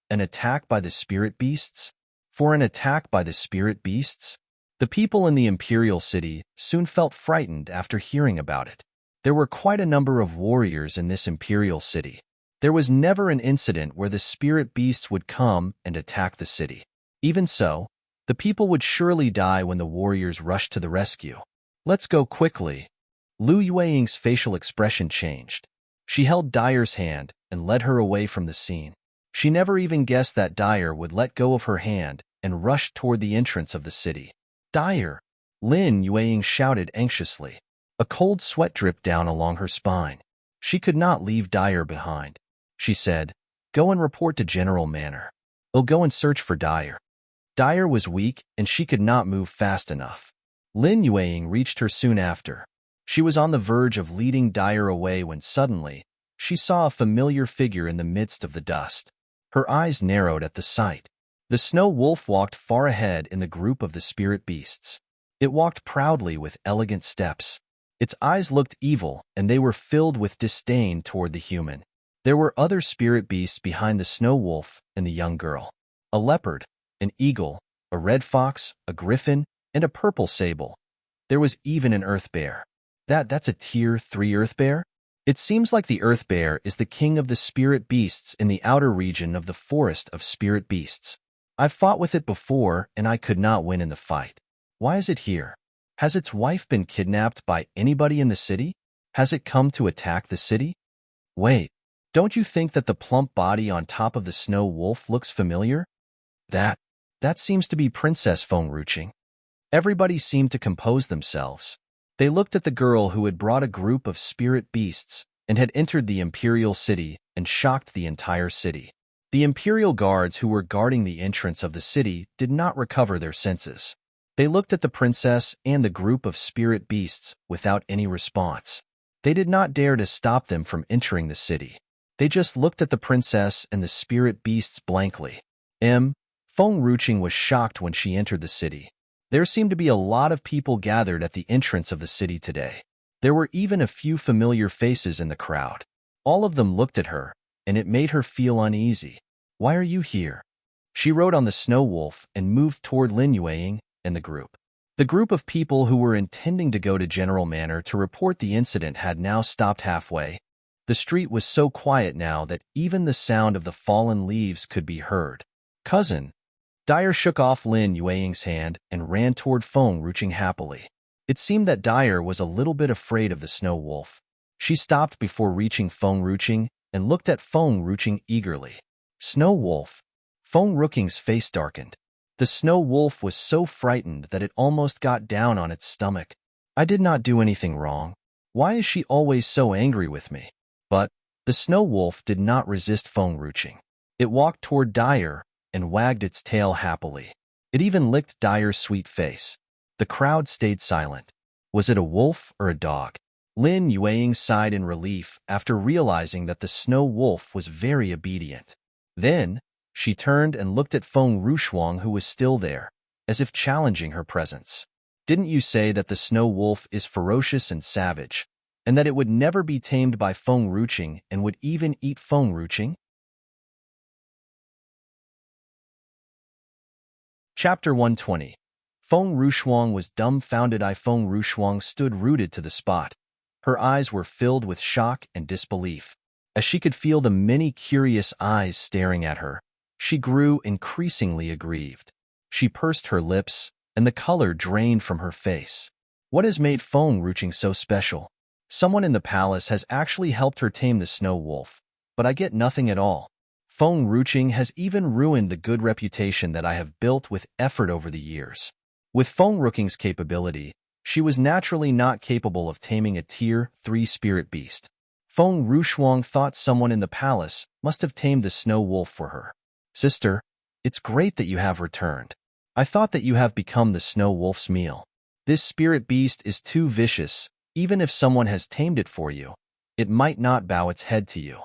An attack by the spirit beasts? For an attack by the spirit beasts? The people in the Imperial city soon felt frightened after hearing about it. There were quite a number of warriors in this Imperial city. There was never an incident where the spirit beasts would come and attack the city. Even so, the people would surely die when the warriors rushed to the rescue. Let's go quickly. Lu Yueying's facial expression changed. She held Dyer's hand and led her away from the scene. She never even guessed that Dyer would let go of her hand and rush toward the entrance of the city. Dyer! Lin Yueying shouted anxiously. A cold sweat dripped down along her spine. She could not leave Dyer behind. She said, "Go and report to General Manor. I'll go and search for Dyer." Dyer was weak and she could not move fast enough. Lin Yueying reached her soon after. She was on the verge of leading Dyer away when suddenly, she saw a familiar figure in the midst of the dust. Her eyes narrowed at the sight. The snow wolf walked far ahead in the group of the spirit beasts. It walked proudly with elegant steps. Its eyes looked evil, and they were filled with disdain toward the human. There were other spirit beasts behind the snow wolf and the young girl. A leopard, an eagle, a red fox, a griffin, and a purple sable. There was even an earth bear. That's a tier 3 earth bear? It seems like the earth bear is the king of the spirit beasts in the outer region of the forest of spirit beasts. I've fought with it before, and I could not win in the fight. Why is it here? Has its wife been kidnapped by anybody in the city? Has it come to attack the city? Wait, don't you think that the plump body on top of the snow wolf looks familiar? That seems to be Princess Fengruching. Everybody seemed to compose themselves. They looked at the girl who had brought a group of spirit beasts and had entered the Imperial city and shocked the entire city. The Imperial guards who were guarding the entrance of the city did not recover their senses. They looked at the princess and the group of spirit beasts without any response. They did not dare to stop them from entering the city. They just looked at the princess and the spirit beasts blankly. Fengruching was shocked when she entered the city. There seemed to be a lot of people gathered at the entrance of the city today. There were even a few familiar faces in the crowd. All of them looked at her, and it made her feel uneasy. Why are you here? She rode on the snow wolf and moved toward Lin Yueying and the group. The group of people who were intending to go to General Manor to report the incident had now stopped halfway. The street was so quiet now that even the sound of the fallen leaves could be heard. Cousin! Dyer shook off Lin Yueying's hand and ran toward Fengruching happily. It seemed that Dyer was a little bit afraid of the snow wolf. She stopped before reaching Fengruching and looked at Fengruching eagerly. Snow wolf! Fengruching's face darkened. The snow wolf was so frightened that it almost got down on its stomach. I did not do anything wrong. Why is she always so angry with me? But the snow wolf did not resist Fengruching. It walked toward Dyer and wagged its tail happily. It even licked Dyer's sweet face. The crowd stayed silent. Was it a wolf or a dog? Lin Yueying sighed in relief after realizing that the snow wolf was very obedient. Then, she turned and looked at Fengruching, who was still there, as if challenging her presence. Didn't you say that the snow wolf is ferocious and savage, and that it would never be tamed by Fengruching and would even eat Fengruching? Chapter 120. Fengruching was dumbfounded. Fengruching stood rooted to the spot. Her eyes were filled with shock and disbelief. As she could feel the many curious eyes staring at her, she grew increasingly aggrieved. She pursed her lips, and the color drained from her face. What has made Fengruching so special? Someone in the palace has actually helped her tame the snow wolf, but I get nothing at all. Fengruching has even ruined the good reputation that I have built with effort over the years. With Feng Ruqing's capability, she was naturally not capable of taming a Tier 3 spirit beast. Feng Rushuang thought someone in the palace must have tamed the snow wolf for her. Sister, it's great that you have returned. I thought that you have become the snow wolf's meal. This spirit beast is too vicious. Even if someone has tamed it for you, it might not bow its head to you.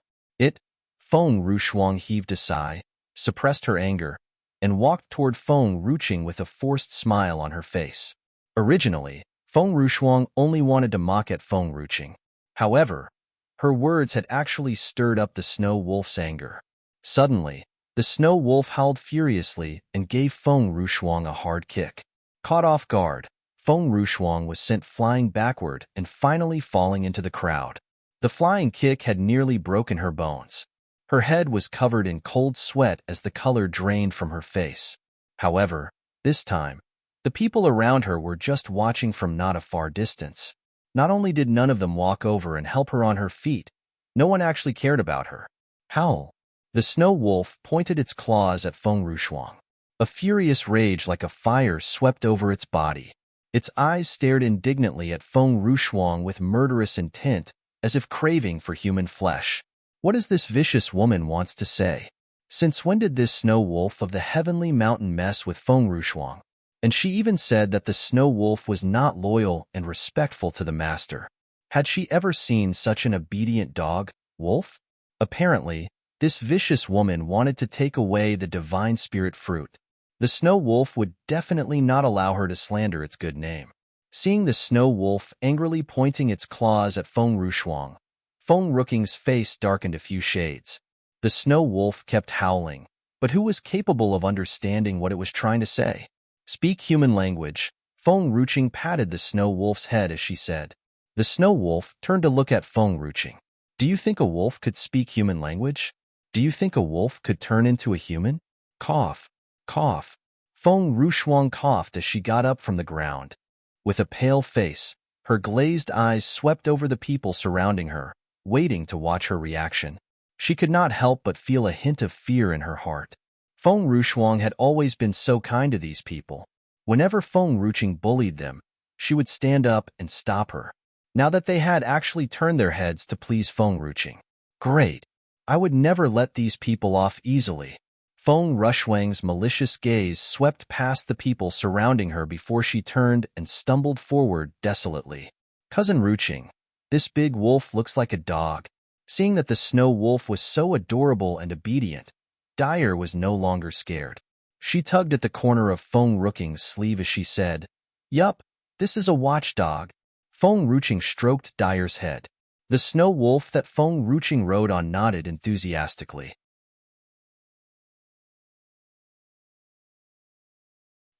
Feng Rushuang heaved a sigh, suppressed her anger, and walked toward Feng Ruqing with a forced smile on her face. Originally, Feng Rushuang only wanted to mock at Feng Ruqing. However, her words had actually stirred up the snow wolf's anger. Suddenly, the snow wolf howled furiously and gave Feng Rushuang a hard kick. Caught off guard, Feng Rushuang was sent flying backward and finally falling into the crowd. The flying kick had nearly broken her bones. Her head was covered in cold sweat as the color drained from her face. However, this time, the people around her were just watching from not a far distance. Not only did none of them walk over and help her on her feet, no one actually cared about her. Howl! The snow wolf pointed its claws at Feng Rushuang. A furious rage like a fire swept over its body. Its eyes stared indignantly at Feng Rushuang with murderous intent, as if craving for human flesh. What is this vicious woman wants to say? Since when did this snow wolf of the heavenly mountain mess with Feng Rushuang? And she even said that the snow wolf was not loyal and respectful to the master. Had she ever seen such an obedient dog, wolf? Apparently, this vicious woman wanted to take away the divine spirit fruit. The snow wolf would definitely not allow her to slander its good name. Seeing the snow wolf angrily pointing its claws at Feng Rushuang, Feng Ruqing's face darkened a few shades. The snow wolf kept howling, but who was capable of understanding what it was trying to say? Speak human language. Feng Ruqing patted the snow wolf's head as she said. The snow wolf turned to look at Feng Ruqing. Do you think a wolf could speak human language? Do you think a wolf could turn into a human? Cough. Cough. Feng Rushuang coughed as she got up from the ground. With a pale face, her glazed eyes swept over the people surrounding her, waiting to watch her reaction. She could not help but feel a hint of fear in her heart. Feng Rushuang had always been so kind to these people. Whenever Feng Ruqing bullied them, she would stand up and stop her. Now that they had actually turned their heads to please Feng Ruqing. Great. I would never let these people off easily. Feng Rushuang's malicious gaze swept past the people surrounding her before she turned and stumbled forward desolately. Cousin Ruqing, this big wolf looks like a dog. Seeing that the snow wolf was so adorable and obedient, Dyer was no longer scared. She tugged at the corner of Feng Ruqing's sleeve as she said, Yup, this is a watchdog. Feng Ruqing stroked Dyer's head. The snow wolf that Feng Ruqing rode on nodded enthusiastically.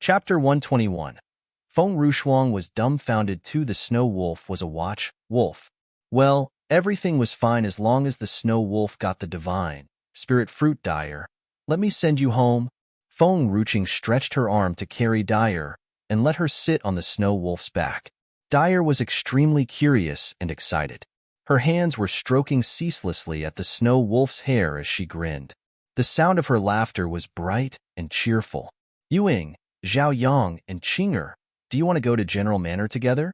Chapter 121. Feng Rushuang was dumbfounded too. The snow wolf was a wolf. Well, everything was fine as long as the snow wolf got the divine spirit fruit. Dyer, let me send you home. Feng Ruqing stretched her arm to carry Dyer and let her sit on the snow wolf's back. Dyer was extremely curious and excited. Her hands were stroking ceaselessly at the snow wolf's hair as she grinned. The sound of her laughter was bright and cheerful. Yuing, Zhao Yang, and Qinger, do you want to go to General Manor together?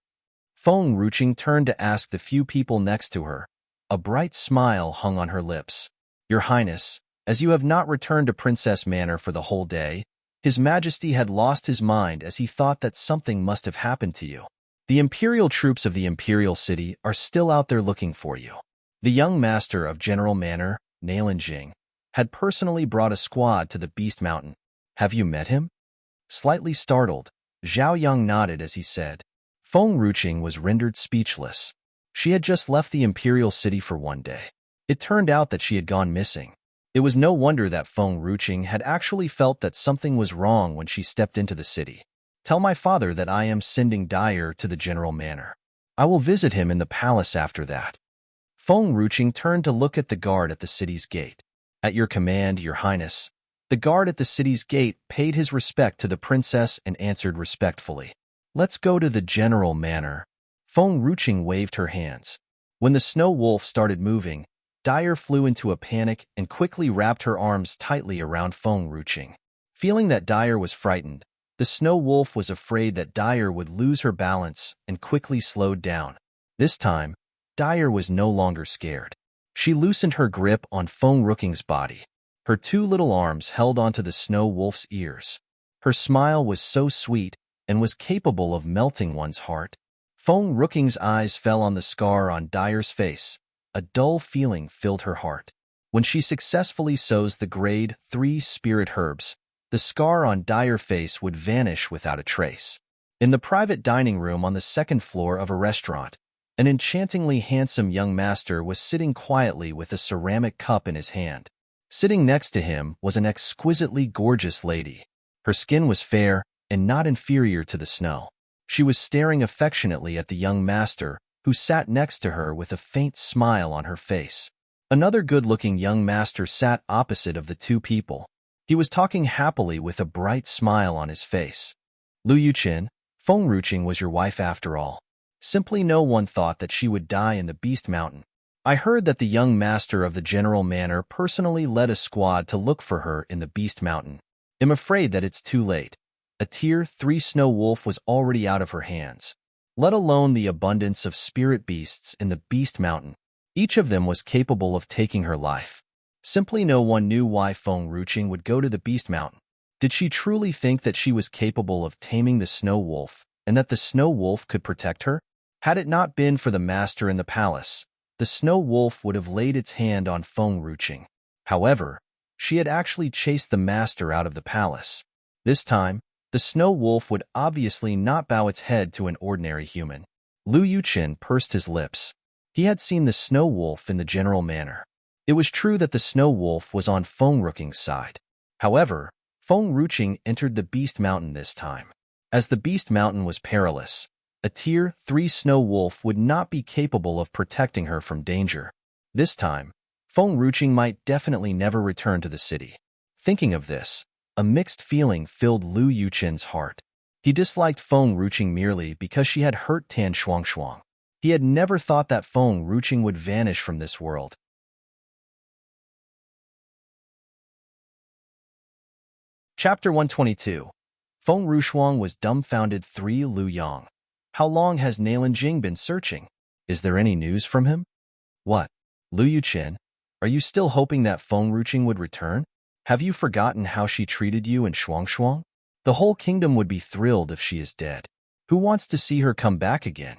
Feng Ruqing turned to ask the few people next to her. A bright smile hung on her lips. Your Highness, as you have not returned to Princess Manor for the whole day, His Majesty had lost his mind as he thought that something must have happened to you. The imperial troops of the imperial city are still out there looking for you. The young master of General Manor, Nalinjing, had personally brought a squad to the Beast Mountain. Have you met him? Slightly startled, Zhao Yang nodded as he said. Feng Ruqing was rendered speechless. She had just left the imperial city for one day. It turned out that she had gone missing. It was no wonder that Feng Ruqing had actually felt that something was wrong when she stepped into the city. Tell my father that I am sending Dyer to the General Manor. I will visit him in the palace after that. Feng Ruqing turned to look at the guard at the city's gate. At your command, Your Highness. The guard at the city's gate paid his respect to the princess and answered respectfully. Let's go to the General Manor. Feng Ruqing waved her hands. When the snow wolf started moving, Dyer flew into a panic and quickly wrapped her arms tightly around Feng Ruqing. Feeling that Dyer was frightened, The snow wolf was afraid that Dyer would lose her balance and quickly slowed down. This time, Dyer was no longer scared. She loosened her grip on Feng Rooking's body. Her two little arms held onto the snow wolf's ears. Her smile was so sweet and was capable of melting one's heart. Feng Rooking's eyes fell on the scar on Dyer's face. A dull feeling filled her heart. When she successfully sows the grade 3 spirit herbs, the scar on Dyer's face would vanish without a trace. In the private dining room on the second floor of a restaurant, an enchantingly handsome young master was sitting quietly with a ceramic cup in his hand. Sitting next to him was an exquisitely gorgeous lady. Her skin was fair and not inferior to the snow. She was staring affectionately at the young master, who sat next to her with a faint smile on her face. Another good-looking young master sat opposite of the two people. He was talking happily with a bright smile on his face. Lu Yuqin, Feng Ruqing was your wife after all. Simply no one thought that she would die in the Beast Mountain. I heard that the young master of the General Manor personally led a squad to look for her in the Beast Mountain. I'm afraid that it's too late. A tier 3 snow wolf was already out of her hands. Let alone the abundance of spirit beasts in the Beast Mountain. Each of them was capable of taking her life. Simply no one knew why Feng Ruqing would go to the Beast Mountain. Did she truly think that she was capable of taming the snow wolf, and that the snow wolf could protect her? Had it not been for the master in the palace, the snow wolf would have laid its hand on Feng Ruqing. However, she had actually chased the master out of the palace. This time, the snow wolf would obviously not bow its head to an ordinary human. Lu Yuqin pursed his lips. He had seen the snow wolf in the general manner. It was true that the snow wolf was on Feng Ruqing's side. However, Feng Ruqing entered the Beast Mountain this time. As the Beast Mountain was perilous, a tier 3 snow wolf would not be capable of protecting her from danger. This time, Feng Ruqing might definitely never return to the city. Thinking of this, a mixed feeling filled Lu Yuqin's heart. He disliked Feng Ruqing merely because she had hurt Tan Shuangshuang. He had never thought that Feng Ruqing would vanish from this world. Chapter 122. Feng Rushuang was dumbfounded. 3 Lu Yang. How long has Nailan Jing been searching? Is there any news from him? What? Lu Yuqin, are you still hoping that Feng Ruqing would return? Have you forgotten how she treated you in Shuangshuang? The whole kingdom would be thrilled if she is dead. Who wants to see her come back again?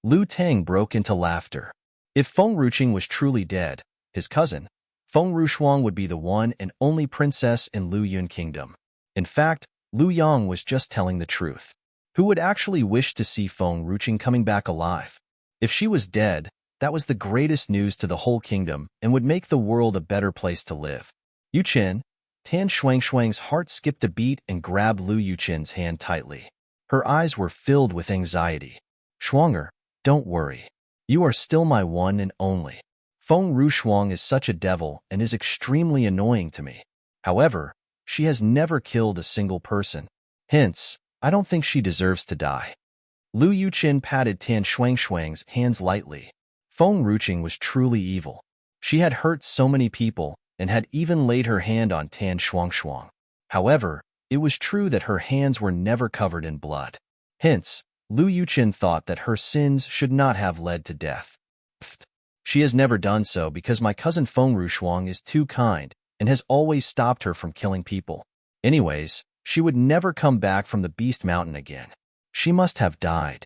Lu Tang broke into laughter. If Feng Ruqing was truly dead, his cousin, Feng Rushuang would be the one and only princess in Lu Yun Kingdom. In fact, Lu Yang was just telling the truth. Who would actually wish to see Feng Ruqing coming back alive? If she was dead, that was the greatest news to the whole kingdom and would make the world a better place to live. Yuqin, Tan Shuangshuang's heart skipped a beat and grabbed Lu Yuqin's hand tightly. Her eyes were filled with anxiety. Shuanger, don't worry. You are still my one and only. Feng Rushuang is such a devil and is extremely annoying to me. However, she has never killed a single person. Hence, I don't think she deserves to die. Lu Yuqin patted Tan Shuangshuang's hands lightly. Feng Ruqing was truly evil. She had hurt so many people and had even laid her hand on Tan Shuangshuang. However, it was true that her hands were never covered in blood. Hence, Lu Yuqin thought that her sins should not have led to death. Pfft. She has never done so because my cousin Feng Rushuang is too kind and has always stopped her from killing people. Anyways, she would never come back from the Beast Mountain again. She must have died.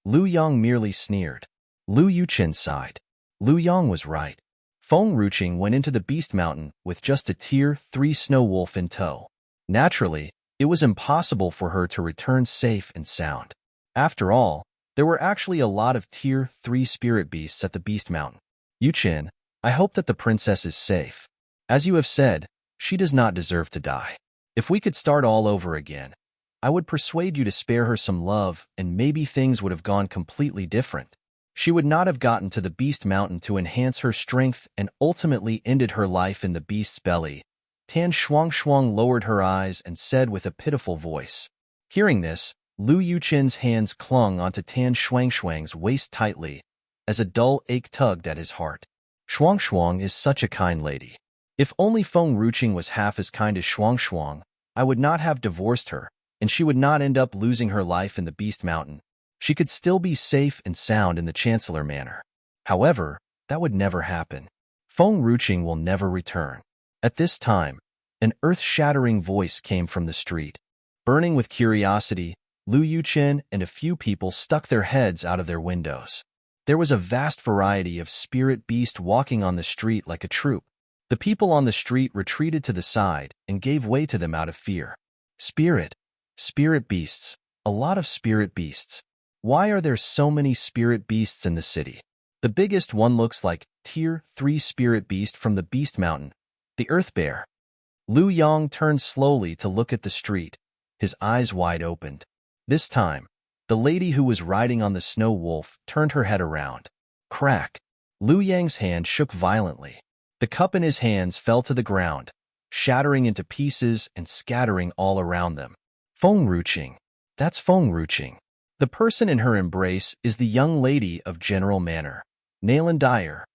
Lu Yang merely sneered. Lu Yuqin sighed. Lu Yang was right. Feng Ruqing went into the Beast Mountain with just a tier 3 snow wolf in tow. Naturally, it was impossible for her to return safe and sound. After all, there were actually a lot of tier 3 spirit beasts at the Beast Mountain. Yuqin, I hope that the princess is safe. As you have said, she does not deserve to die. If we could start all over again, I would persuade you to spare her some love and maybe things would have gone completely different. She would not have gotten to the Beast Mountain to enhance her strength and ultimately ended her life in the beast's belly. Tan Shuangshuang lowered her eyes and said with a pitiful voice. Hearing this, Lu Yuqin's hands clung onto Tan Shuangshuang's waist tightly, as a dull ache tugged at his heart. Shuangshuang is such a kind lady. If only Feng Ruqing was half as kind as Shuangshuang, I would not have divorced her. and she would not end up losing her life in the Beast Mountain. She could still be safe and sound in the Chancellor Manor. However, that would never happen. Feng Ruqing will never return. At this time, an earth-shattering voice came from the street. Burning with curiosity, Lu Yuchen and a few people stuck their heads out of their windows. There was a vast variety of spirit beasts walking on the street like a troop. The people on the street retreated to the side and gave way to them out of fear. Spirit beasts, a lot of spirit beasts. Why are there so many spirit beasts in the city? The biggest one looks like Tier 3 spirit beast from the Beast Mountain, the Earth Bear. Lu Yang turned slowly to look at the street, his eyes wide opened. This time, the lady who was riding on the snow wolf turned her head around. Crack! Lu Yang's hand shook violently. The cup in his hands fell to the ground, shattering into pieces and scattering all around them. Feng Ruqing. That's Feng Ruqing. The person in her embrace is the young lady of General Manor, Nalan Dyer.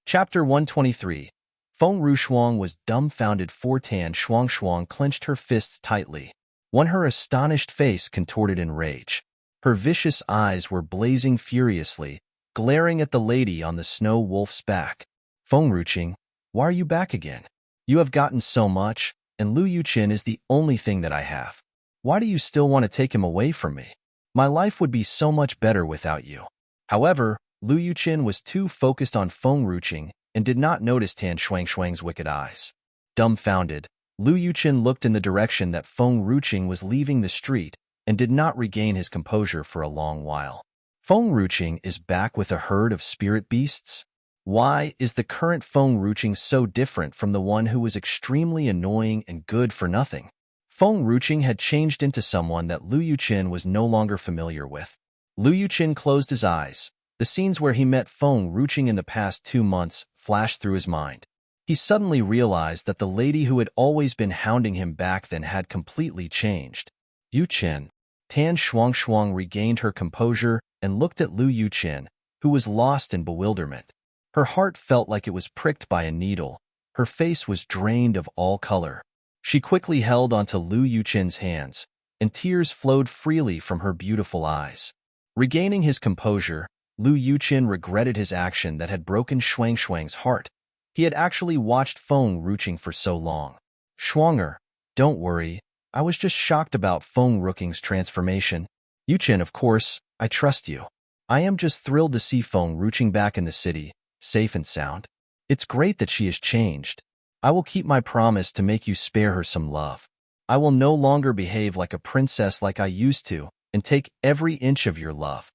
Chapter 123. Feng Rushuang was dumbfounded. Tan Shuangshuang clenched her fists tightly, when her astonished face contorted in rage. Her vicious eyes were blazing furiously, glaring at the lady on the snow wolf's back. Feng Ruqing, why are you back again? You have gotten so much, and Lu Yuchen is the only thing that I have. Why do you still want to take him away from me? My life would be so much better without you. However, Lu Yuchen was too focused on Feng Ruqing and did not notice Tan Shuangshuang's wicked eyes. Dumbfounded, Lu Yuchen looked in the direction that Feng Ruqing was leaving the street and did not regain his composure for a long while. Feng Ruqing is back with a herd of spirit beasts? Why is the current Feng Ruqing so different from the one who was extremely annoying and good for nothing? Feng Ruqing had changed into someone that Lu Yuchen was no longer familiar with. Lu Yuchen closed his eyes. The scenes where he met Feng Ruqing in the past 2 months flashed through his mind. He suddenly realized that the lady who had always been hounding him back then had completely changed. Yuchen. Tan Shuangshuang regained her composure and looked at Lu Yuchen, who was lost in bewilderment. Her heart felt like it was pricked by a needle. Her face was drained of all color. She quickly held onto Lu Yuchen's hands, and tears flowed freely from her beautiful eyes. Regaining his composure, Lu Yuchen regretted his action that had broken Shuangshuang's heart. He had actually watched Feng Ruqing for so long. Shuanger, don't worry. I was just shocked about Feng Ruqing's transformation. Yuchen, of course, I trust you. I am just thrilled to see Feng Ruqing back in the city, safe and sound. It's great that she has changed. I will keep my promise to make you spare her some love. I will no longer behave like a princess like I used to, and take every inch of your love.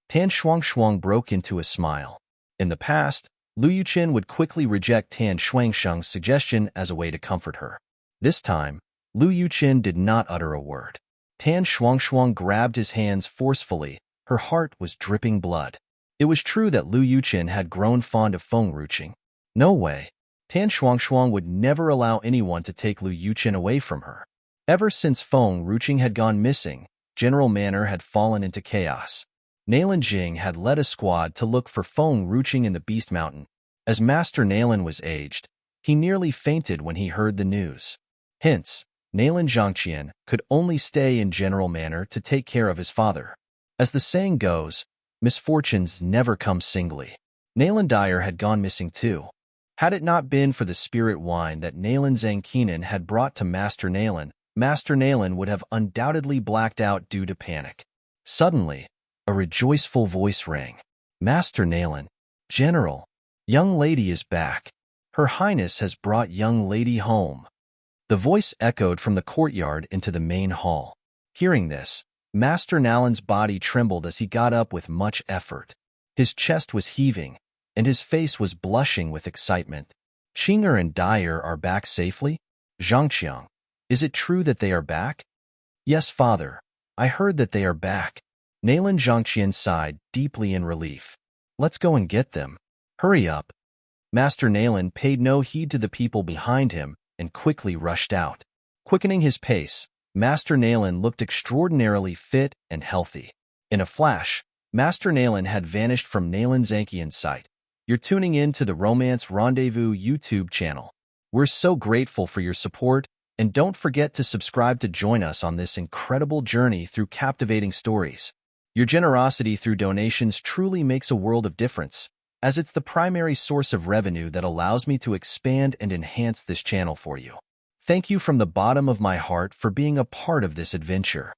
Tan Shuangshuang broke into a smile. In the past, Lu Yuchen would quickly reject Tan Shuangshuang's suggestion as a way to comfort her. This time, Lu Yuchen did not utter a word. Tan Shuangshuang grabbed his hands forcefully. Her heart was dripping blood. It was true that Lu Yuchen had grown fond of Feng Ruqing. No way. Tan Shuangshuang would never allow anyone to take Lu Yuchen away from her. Ever since Feng Ruqing had gone missing, General Manor had fallen into chaos. Nalan Jing had led a squad to look for Feng Ruqing in the Beast Mountain. As Master Nalan was aged, he nearly fainted when he heard the news. Hence, Nalan Zhangqian could only stay in General Manor to take care of his father. As the saying goes, misfortunes never come singly. Nalan Dyer had gone missing too. Had it not been for the spirit wine that Nalan Zhangqian had brought to Master Nalan would have undoubtedly blacked out due to panic. Suddenly, a rejoiceful voice rang. Master Nalan, General, young lady is back. Her Highness has brought young lady home. The voice echoed from the courtyard into the main hall. Hearing this, Master Nalan's body trembled as he got up with much effort. His chest was heaving, and his face was blushing with excitement. Qinger and Dyer are back safely? Zhangqiang, is it true that they are back? Yes, father. I heard that they are back. Nalan Zhangqian sighed deeply in relief. Let's go and get them. Hurry up. Master Nalan paid no heed to the people behind him and quickly rushed out. Quickening his pace, Master Nalan looked extraordinarily fit and healthy. In a flash, Master Nalan had vanished from Nalan Zhangqian's sight. You're tuning in to the Romance Rendezvous YouTube channel. We're so grateful for your support, and don't forget to subscribe to join us on this incredible journey through captivating stories. Your generosity through donations truly makes a world of difference, as it's the primary source of revenue that allows me to expand and enhance this channel for you. Thank you from the bottom of my heart for being a part of this adventure.